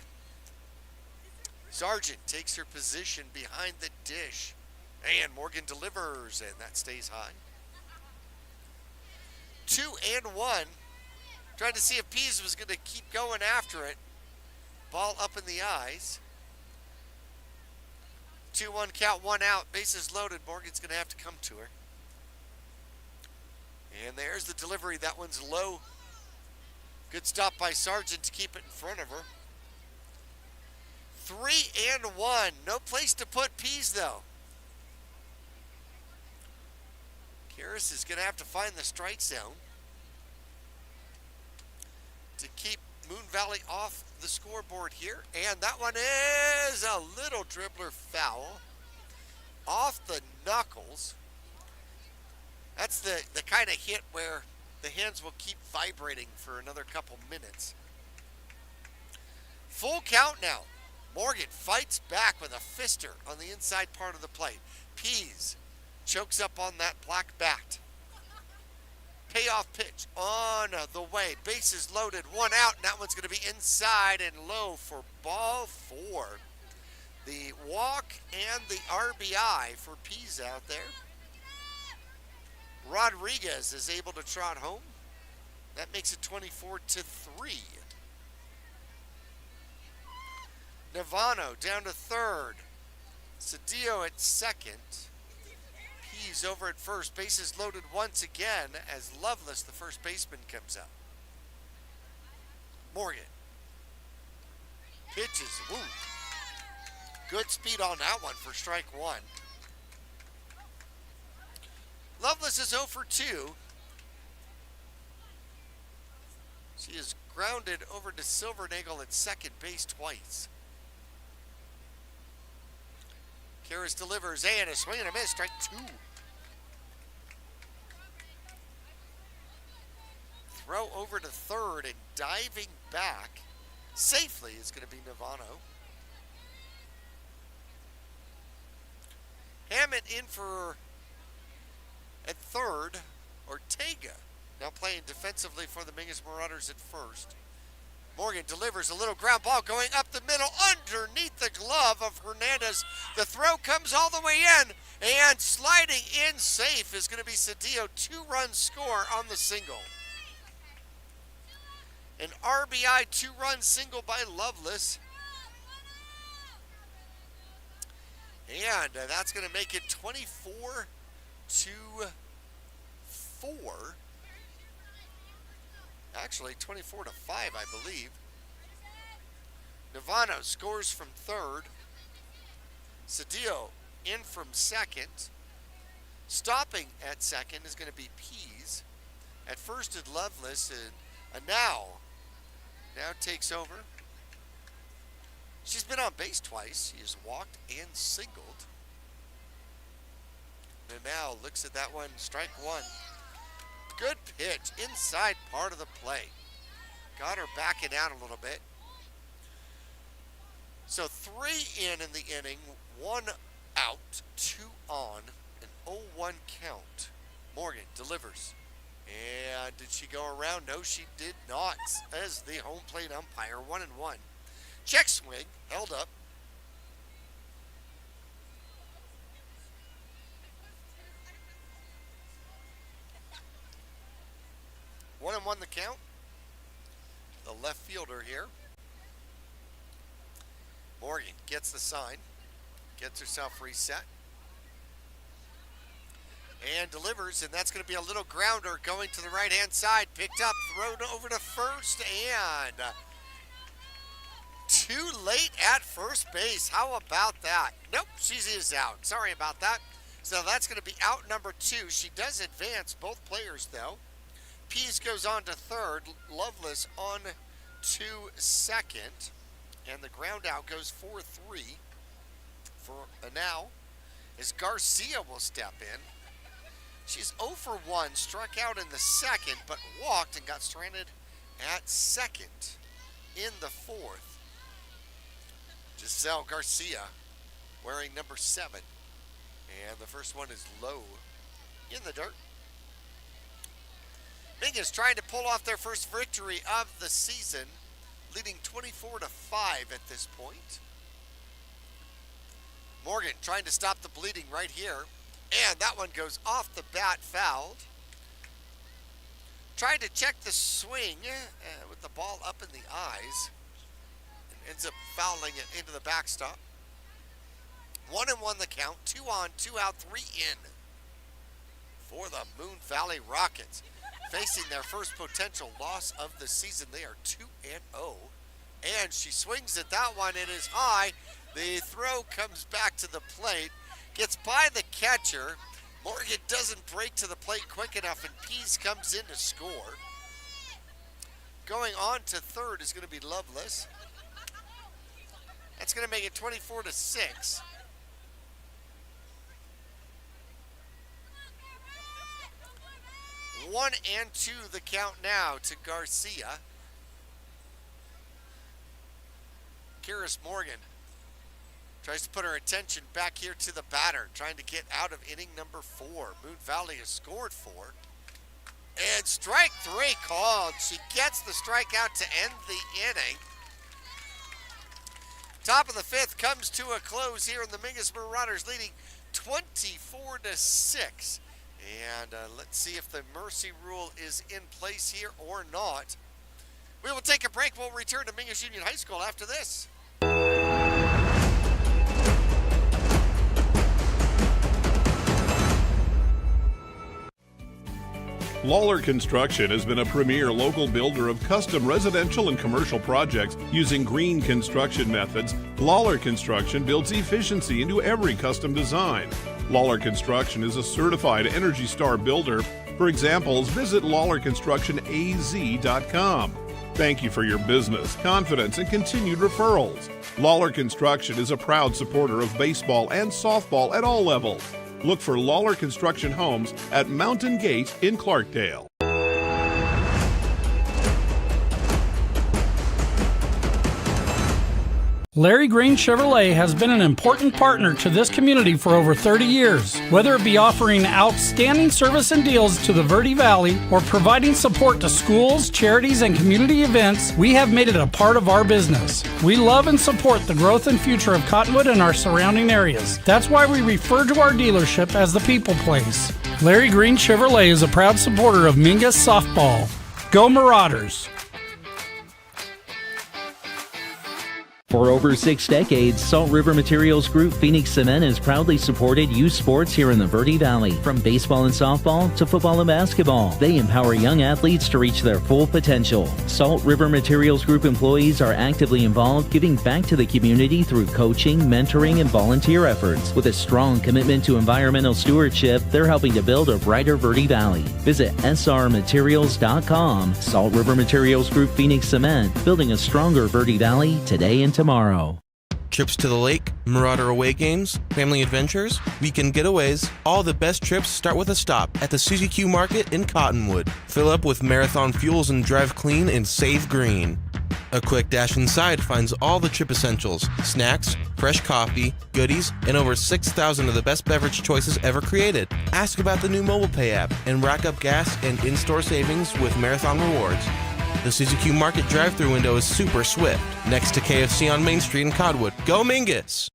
Sargent takes her position behind the dish. And Morgan delivers, and that stays high. 2-1. Trying to see if Pease was going to keep going after it. Ball up in the eyes. 2-1 count, 1 out. Bases loaded. Morgan's going to have to come to her. And there's the delivery. That one's low. Good stop by Sargent to keep it in front of her. 3-1. No place to put Pease, though. Karras is going to have to find the strike zone to keep Moon Valley off the scoreboard here. And that one is a little dribbler foul off the knuckles. That's the kind of hit where the hands will keep vibrating for another couple minutes. Full count now. Morgan fights back with a fister on the inside part of the plate. Pease chokes up on that black bat. Payoff pitch on the way. Bases loaded, 1 out, and that one's going to be inside and low for ball 4. The walk and the RBI for Pease out there. Rodriguez is able to trot home. That makes it 24-3. Navano down to third. Cedillo at second. Pease over at first. Bases loaded once again as Lovelace, the first baseman, comes up. Morgan. Pitches. Ooh. Good speed on that one for strike 1. Lovelace is 0 for 2. She is grounded over to Silvernagle at second base twice. Karras delivers, and a swing and a miss, strike 2. Throw over to third and diving back safely is going to be Navano. Hammett in for at third, Ortega now playing defensively for the Mingus Marauders at first. Morgan delivers a little ground ball going up the middle underneath the glove of Hernandez. The throw comes all the way in, and sliding in safe is going to be Cedillo. 2-run score on the single. An RBI 2-run single by Lovelace. And that's going to make it 24-4. Actually, 24-5, I believe. Navano scores from third. Cedillo in from second. Stopping at second is going to be Pease. At first is Lovelace, and now takes over. She's been on base twice. She has walked and singled. And now looks at that one, strike 1. Good pitch, inside part of the play. Got her backing out a little bit. So 3 in the inning, 1 out, 2 on, an 0-1 count. Morgan delivers. And did she go around? No, she did not. As the home plate umpire, 1-1. Check swing, held up. One and 1 the count. The left fielder here. Morgan gets the sign, gets herself reset, and delivers, and that's going to be a little grounder going to the right-hand side. Picked up, thrown over to first, and too late at first base. How about that? Nope, she is out. Sorry about that. So that's going to be out number 2. She does advance both players, though. Pease goes on to third. Lovelace on to second. And the ground out goes 4-3 for now. as Garcia will step in. She's 0 for 1, struck out in the second, but walked and got stranded at second in the fourth. Giselle Garcia wearing number 7. And the first one is low in the dirt. Mingus trying to pull off their first victory of the season, leading 24-5 at this point. Morgan trying to stop the bleeding right here. And that one goes off the bat, fouled. Trying to check the swing with the ball up in the eyes. And ends up fouling it into the backstop. 1-1 the count. 2 on, 2 out, 3 in for the Moon Valley Rockets. Facing their first potential loss of the season. They are 2-0. And she swings at that one. It is high. The throw comes back to the plate. Gets by the catcher. Morgan doesn't break to the plate quick enough, and Pease comes in to score. Going on to third is going to be Loveless. That's going to make it 24-6. One and 2 the count now to Garcia. Kiris Morgan tries to put her attention back here to the batter, trying to get out of inning number 4. Moon Valley has scored 4. And strike 3 called. She gets the strikeout to end the inning. Top of the 5th comes to a close here, in the Mingus Marauders leading 24-6. And let's see if the mercy rule is in place here or not. We will take a break. We'll return to Mingus Union High School after this. Lawler Construction has been a premier local builder of custom residential and commercial projects using green construction methods. Lawler Construction builds efficiency into every custom design. Lawler Construction is a certified Energy Star builder. For examples, visit LawlerConstructionAZ.com. Thank you for your business, confidence, and continued referrals. Lawler Construction is a proud supporter of baseball and softball at all levels. Look for Lawler Construction Homes at Mountain Gate in Clarkdale. Larry Green Chevrolet has been an important partner to this community for over 30 years. Whether it be offering outstanding service and deals to the Verde Valley or providing support to schools, charities, and community events, we have made it a part of our business. We love and support the growth and future of Cottonwood and our surrounding areas. That's why we refer to our dealership as the People Place. Larry Green Chevrolet is a proud supporter of Mingus softball. Go Marauders! For over 6 decades, Salt River Materials Group Phoenix Cement has proudly supported youth sports here in the Verde Valley. From baseball and softball to football and basketball, they empower young athletes to reach their full potential. Salt River Materials Group employees are actively involved, giving back to the community through coaching, mentoring, and volunteer efforts. With a strong commitment to environmental stewardship, they're helping to build a brighter Verde Valley. Visit srmaterials.com. Salt River Materials Group Phoenix Cement, building a stronger Verde Valley today and tomorrow. Trips to the lake, Marauder away games, family adventures, weekend getaways, all the best trips start with a stop at the Suzy Q Market in Cottonwood. Fill up with Marathon fuels and drive clean and save green. A quick dash inside finds all the trip essentials, snacks, fresh coffee, goodies, and over 6,000 of the best beverage choices ever created. Ask about the new mobile pay app and rack up gas and in-store savings with Marathon Rewards. The Suzy Q Market drive-thru window is super swift, next to KFC on Main Street in Cottonwood. Go Mingus!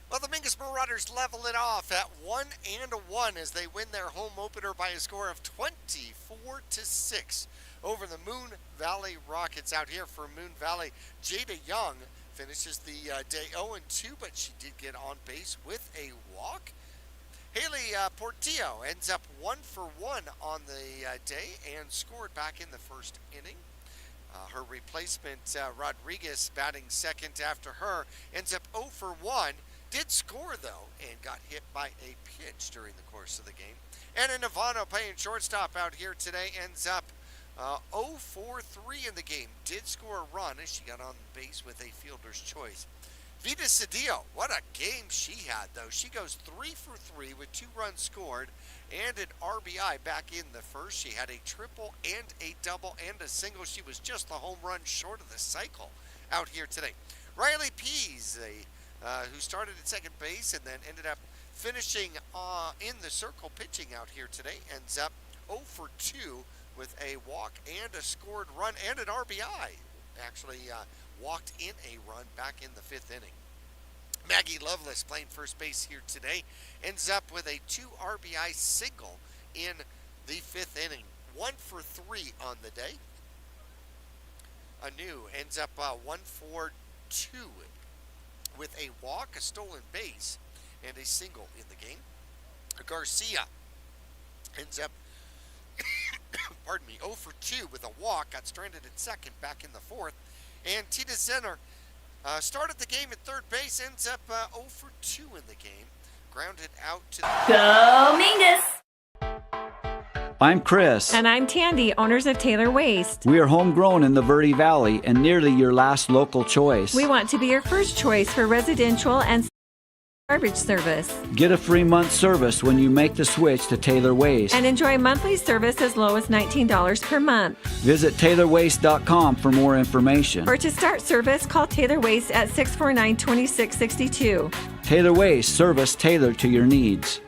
Well, the Mingus Marauders level it off at 1-1 as they win their home opener by a score of 24-6 over the Moon Valley Rockets. Out here for Moon Valley, Jada Young finishes the day 0-2, but she did get on base with a walk. Haley Portillo ends up 1 for 1 on the day and scored back in the first inning. Her replacement, Rodriguez, batting second after her, ends up 0 for 1. Did score, though, and got hit by a pitch during the course of the game. And Navano playing shortstop out here today ends up 0 for 3 in the game. Did score a run as she got on base with a fielder's choice. Vita Cedillo, what a game she had, though. She goes 3 for 3 with 2 runs scored and an RBI back in the first. She had a triple and a double and a single. She was just the home run short of the cycle out here today. Riley Pease, who started at second base and then ended up finishing in the circle pitching out here today, ends up 0 for 2 with a walk and a scored run and an RBI. Actually walked in a run back in the 5th inning. Maggie Lovelace, playing first base here today, ends up with a 2 RBI single in the 5th inning. 1 for 3 on the day. Anu ends up 1 for 2 with a walk, a stolen base, and a single in the game. Garcia ends up pardon me, 0 for 2 with a walk, got stranded at second back in the 4th. And Tina Zenner started the game at third base, ends up 0 for 2 in the game. Grounded out to Go Mingus! I'm Chris. And I'm Tandy, owners of Taylor Waste. We are homegrown in the Verde Valley and nearly your last local choice. We want to be your first choice for residential and garbage service. Get a free month service when you make the switch to Taylor Waste. And enjoy monthly service as low as $19 per month. Visit TaylorWaste.com for more information. Or to start service, call Taylor Waste at 649-2662. Taylor Waste, service tailored to your needs.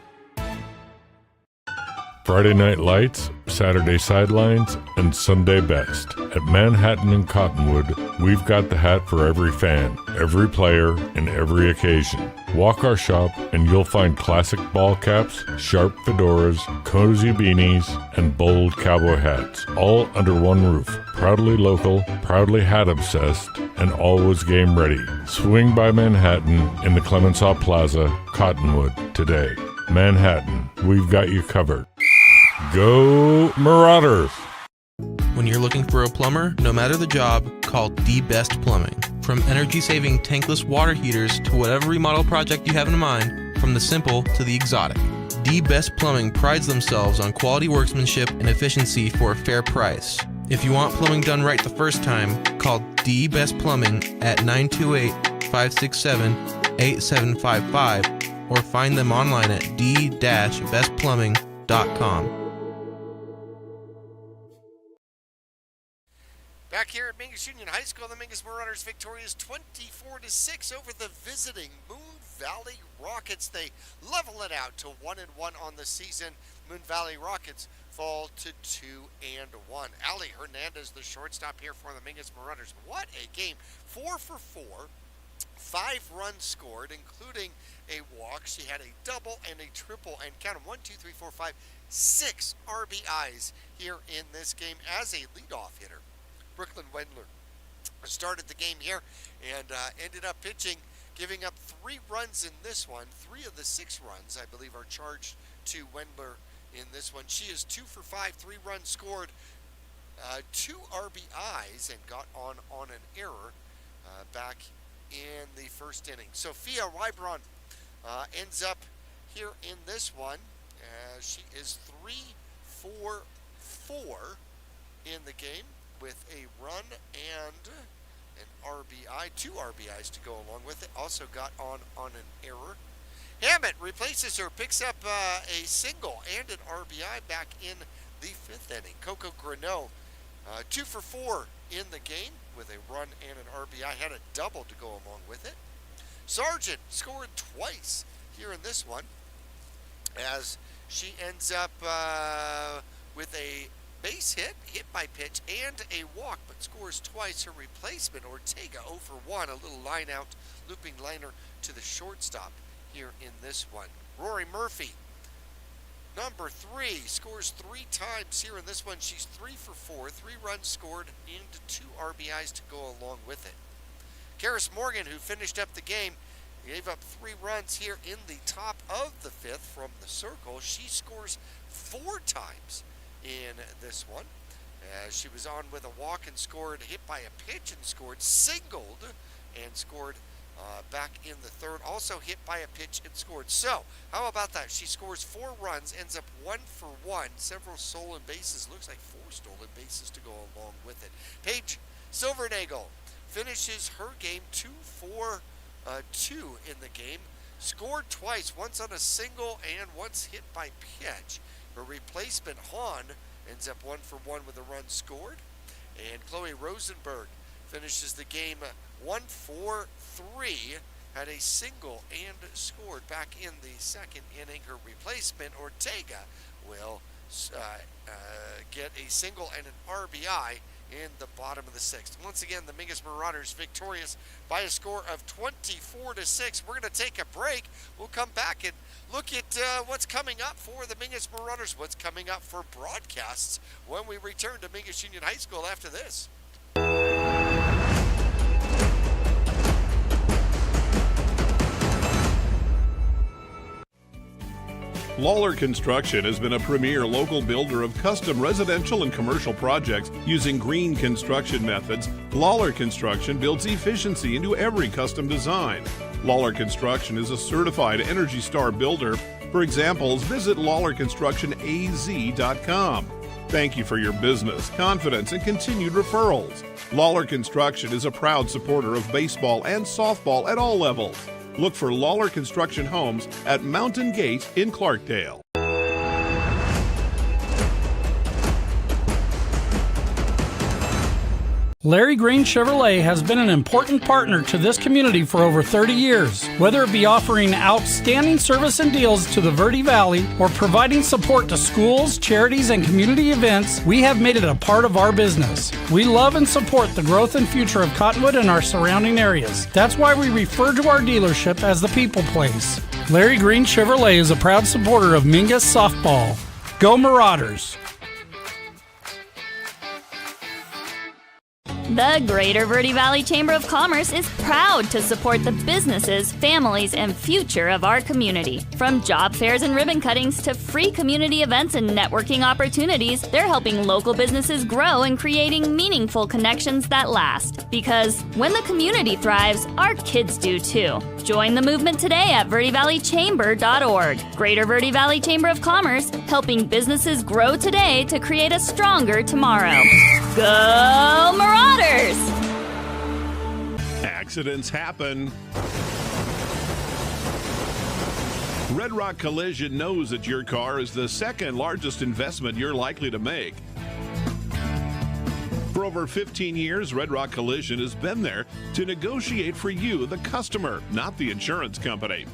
Friday Night Lights, Saturday Sidelines, and Sunday Best. At Manhattan and Cottonwood, we've got the hat for every fan, every player, and every occasion. Walk our shop and you'll find classic ball caps, sharp fedoras, cozy beanies, and bold cowboy hats, all under one roof. Proudly local, proudly hat obsessed, and always game ready. Swing by Manhattan in the Clemenceau Plaza, Cottonwood, today. Manhattan, we've got you covered. Go Marauders! When you're looking for a plumber, no matter the job, call The Best Plumbing. From energy-saving tankless water heaters to whatever remodel project you have in mind, from the simple to the exotic. The Best Plumbing prides themselves on quality workmanship and efficiency for a fair price. If you want plumbing done right the first time, call The Best Plumbing at 928-567-8755 or find them online at d-bestplumbing.com. back here at Mingus Union High School, the Mingus Marauders victorious 24-6 over the visiting Moon Valley Rockets. They level it out to 1-1 on the season. Moon Valley Rockets fall to 2-1. Ali Hernandez, the shortstop here for the Mingus Marauders. What a game! 4 for 4, 5 runs scored, including a walk. She had a double and a triple, and count them 1, 2, 3, 4, 5, 6 RBIs here in this game as a leadoff hitter. Brooklyn Wendler started the game here and ended up pitching, giving up 3 runs in this one. 3 of the 6 runs, I believe, are charged to Wendler in this one. She is 2 for 5, 3 runs scored, 2 RBIs, and got on an error back in the first inning. Sophia Rybron ends up here in this one. She is 3 for 4 in the game, with a run and an RBI, 2 RBIs to go along with it. Also got on an error. Hammett replaces her, picks up a single and an RBI back in the 5th inning. Coco Greneau, 2 for 4 in the game with a run and an RBI, had a double to go along with it. Sargent scored twice here in this one, as she ends up with a base hit by pitch, and a walk, but scores twice. Her replacement, Ortega, 0 for 1, a little line out, looping liner to the shortstop here in this one. Rory Murphy, number 3, scores 3 times here in this one. She's 3 for 4, 3 runs scored, and 2 RBIs to go along with it. Karis Morgan, who finished up the game, gave up 3 runs here in the top of the 5th from the circle. She scores 4 times in this one. She was on with a walk and scored, hit by a pitch and scored, singled and scored back in the 3rd. Also hit by a pitch and scored. So, how about that? She scores 4 runs, ends up 1 for 1, several stolen bases. Looks like 4 stolen bases to go along with it. Paige Silvernagel finishes her game 2 for 2 in the game. Scored twice, once on a single and once hit by pitch. Her replacement, Hahn, ends up 1 for 1 with a run scored. And Chloe Rosenberg finishes the game 1 for 3. Had a single and scored back in the second inning. Her replacement, Ortega, will get a single and an RBI in the bottom of the 6th. Once again, the Mingus Marauders victorious by a score of 24-6. We're going to take a break. We'll come back and look at what's coming up for the Mingus Marauders, what's coming up for broadcasts when we return to Mingus Union High School after this. Lawler Construction has been a premier local builder of custom residential and commercial projects using green construction methods. Lawler Construction builds efficiency into every custom design. Lawler Construction is a certified Energy Star builder. For examples, visit LawlerConstructionAZ.com. Thank you for your business, confidence, and continued referrals. Lawler Construction is a proud supporter of baseball and softball at all levels. Look for Lawler Construction Homes at Mountain Gate in Clarkdale. Larry Green Chevrolet has been an important partner to this community for over 30 years. Whether it be offering outstanding service and deals to the Verde Valley or providing support to schools, charities, and community events, we have made it a part of our business. We love and support the growth and future of Cottonwood and our surrounding areas. That's why we refer to our dealership as the People Place. Larry Green Chevrolet is a proud supporter of Mingus Softball. Go Marauders! The Greater Verde Valley Chamber of Commerce is proud to support the businesses, families, and future of our community. From job fairs and ribbon cuttings to free community events and networking opportunities, they're helping local businesses grow and creating meaningful connections that last. Because when the community thrives, our kids do too. Join the movement today at verdevalleychamber.org. Greater Verde Valley Chamber of Commerce, helping businesses grow today to create a stronger tomorrow. Go Marauders! Accidents happen. Red Rock Collision knows that your car is the second largest investment you're likely to make. For over 15 years, Red Rock Collision has been there to negotiate for you, the customer, not the insurance company.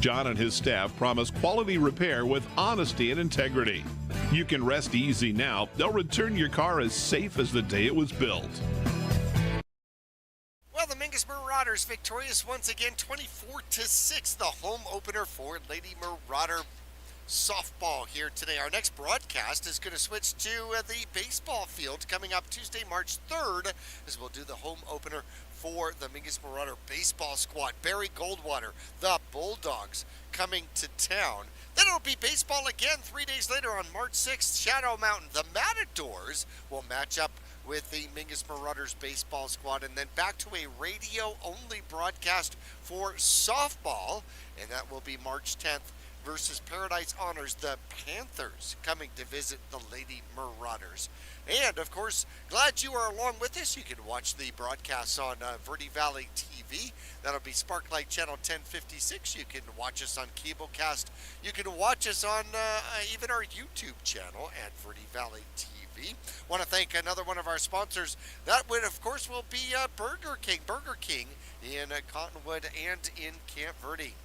John and his staff promise quality repair with honesty and integrity. You can rest easy now. They'll return your car as safe as the day it was built. Well, the Mingus Marauders victorious once again, 24-6, the home opener for Lady Marauder softball here today. Our next broadcast is going to switch to the baseball field coming up Tuesday, March 3rd, as we'll do the home opener for the Mingus Marauder baseball squad. Barry Goldwater, the Bulldogs, coming to town. Then it'll be baseball again 3 days later on March 6th, Shadow Mountain. The Matadors will match up with the Mingus Marauders baseball squad, and then back to a radio-only broadcast for softball, and that will be March 10th versus Paradise Honors, the Panthers coming to visit the Lady Marauders. And, of course, glad you are along with us. You can watch the broadcasts on Verde Valley TV. That'll be Sparklight Channel 1056. You can watch us on Cablecast. You can watch us on even our YouTube channel at Verde Valley TV. Want to thank another one of our sponsors. That would, of course, will be Burger King. Burger King in Cottonwood and in Camp Verde.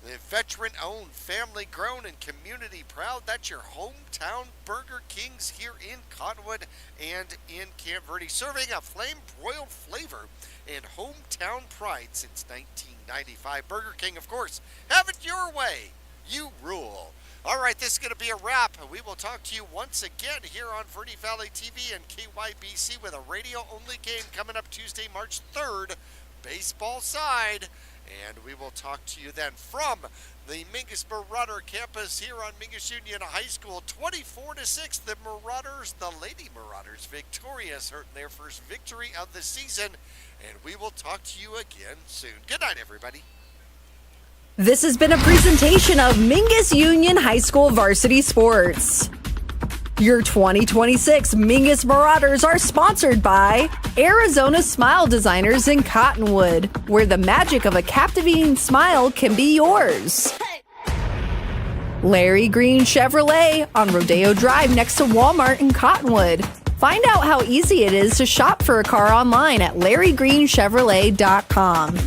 The veteran-owned, family-grown, and community-proud. That's your hometown Burger Kings here in Cottonwood and in Camp Verde, serving a flame-broiled flavor and hometown pride since 1995. Burger King, of course, have it your way. You rule. All right, this is going to be a wrap. We will talk to you once again here on Verde Valley TV and KYBC with a radio-only game coming up Tuesday, March 3rd, baseball side. And we will talk to you then from the Mingus Marauder campus here on Mingus Union High School. 24-6, the Marauders, the Lady Marauders, victorious, their first victory of the season. And we will talk to you again soon. Good night, everybody. This has been a presentation of Mingus Union High School Varsity Sports. Your 2026 Mingus Marauders are sponsored by Arizona Smile Designers in Cottonwood, where the magic of a captivating smile can be yours. Larry Green Chevrolet on Rodeo Drive next to Walmart in Cottonwood. Find out how easy it is to shop for a car online at larrygreenchevrolet.com.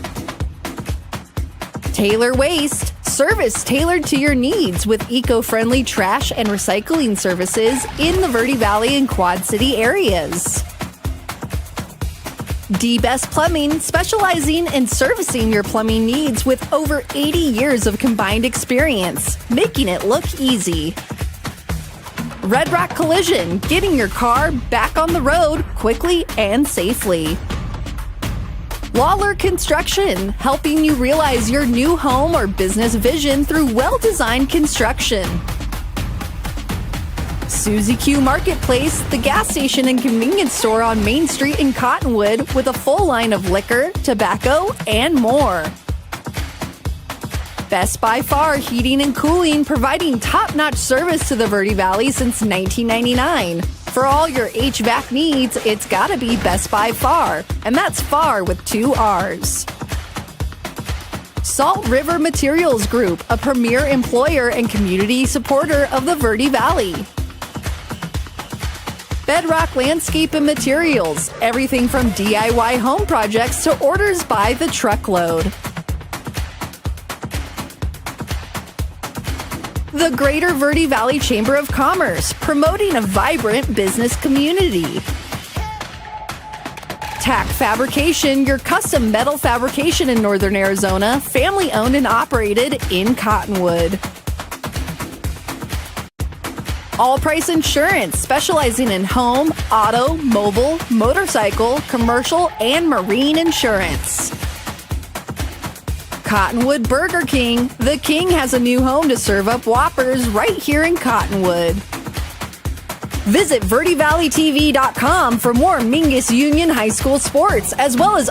Taylor Waste, service tailored to your needs with eco-friendly trash and recycling services in the Verde Valley and Quad City areas. D-Best Plumbing, specializing in servicing your plumbing needs with over 80 years of combined experience, making it look easy. Red Rock Collision, getting your car back on the road quickly and safely. Lawler Construction, helping you realize your new home or business vision through well-designed construction. Suzy Q Marketplace, the gas station and convenience store on Main Street in Cottonwood with a full line of liquor, tobacco, and more. Best by Far Heating and Cooling, providing top-notch service to the Verde Valley since 1999. For all your HVAC needs, it's gotta be Best by Far, and that's far with 2 R's. Salt River Materials Group, a premier employer and community supporter of the Verde Valley. Bedrock Landscape and Materials, everything from DIY home projects to orders by the truckload. The Greater Verde Valley Chamber of Commerce, promoting a vibrant business community. TAC Fabrication, your custom metal fabrication in Northern Arizona, family owned and operated in Cottonwood. All Price Insurance, specializing in home, auto, mobile, motorcycle, commercial, and marine insurance. Cottonwood Burger King. The King has a new home to serve up Whoppers right here in Cottonwood. Visit VerdeValleyTV.com for more Mingus Union High School sports, as well as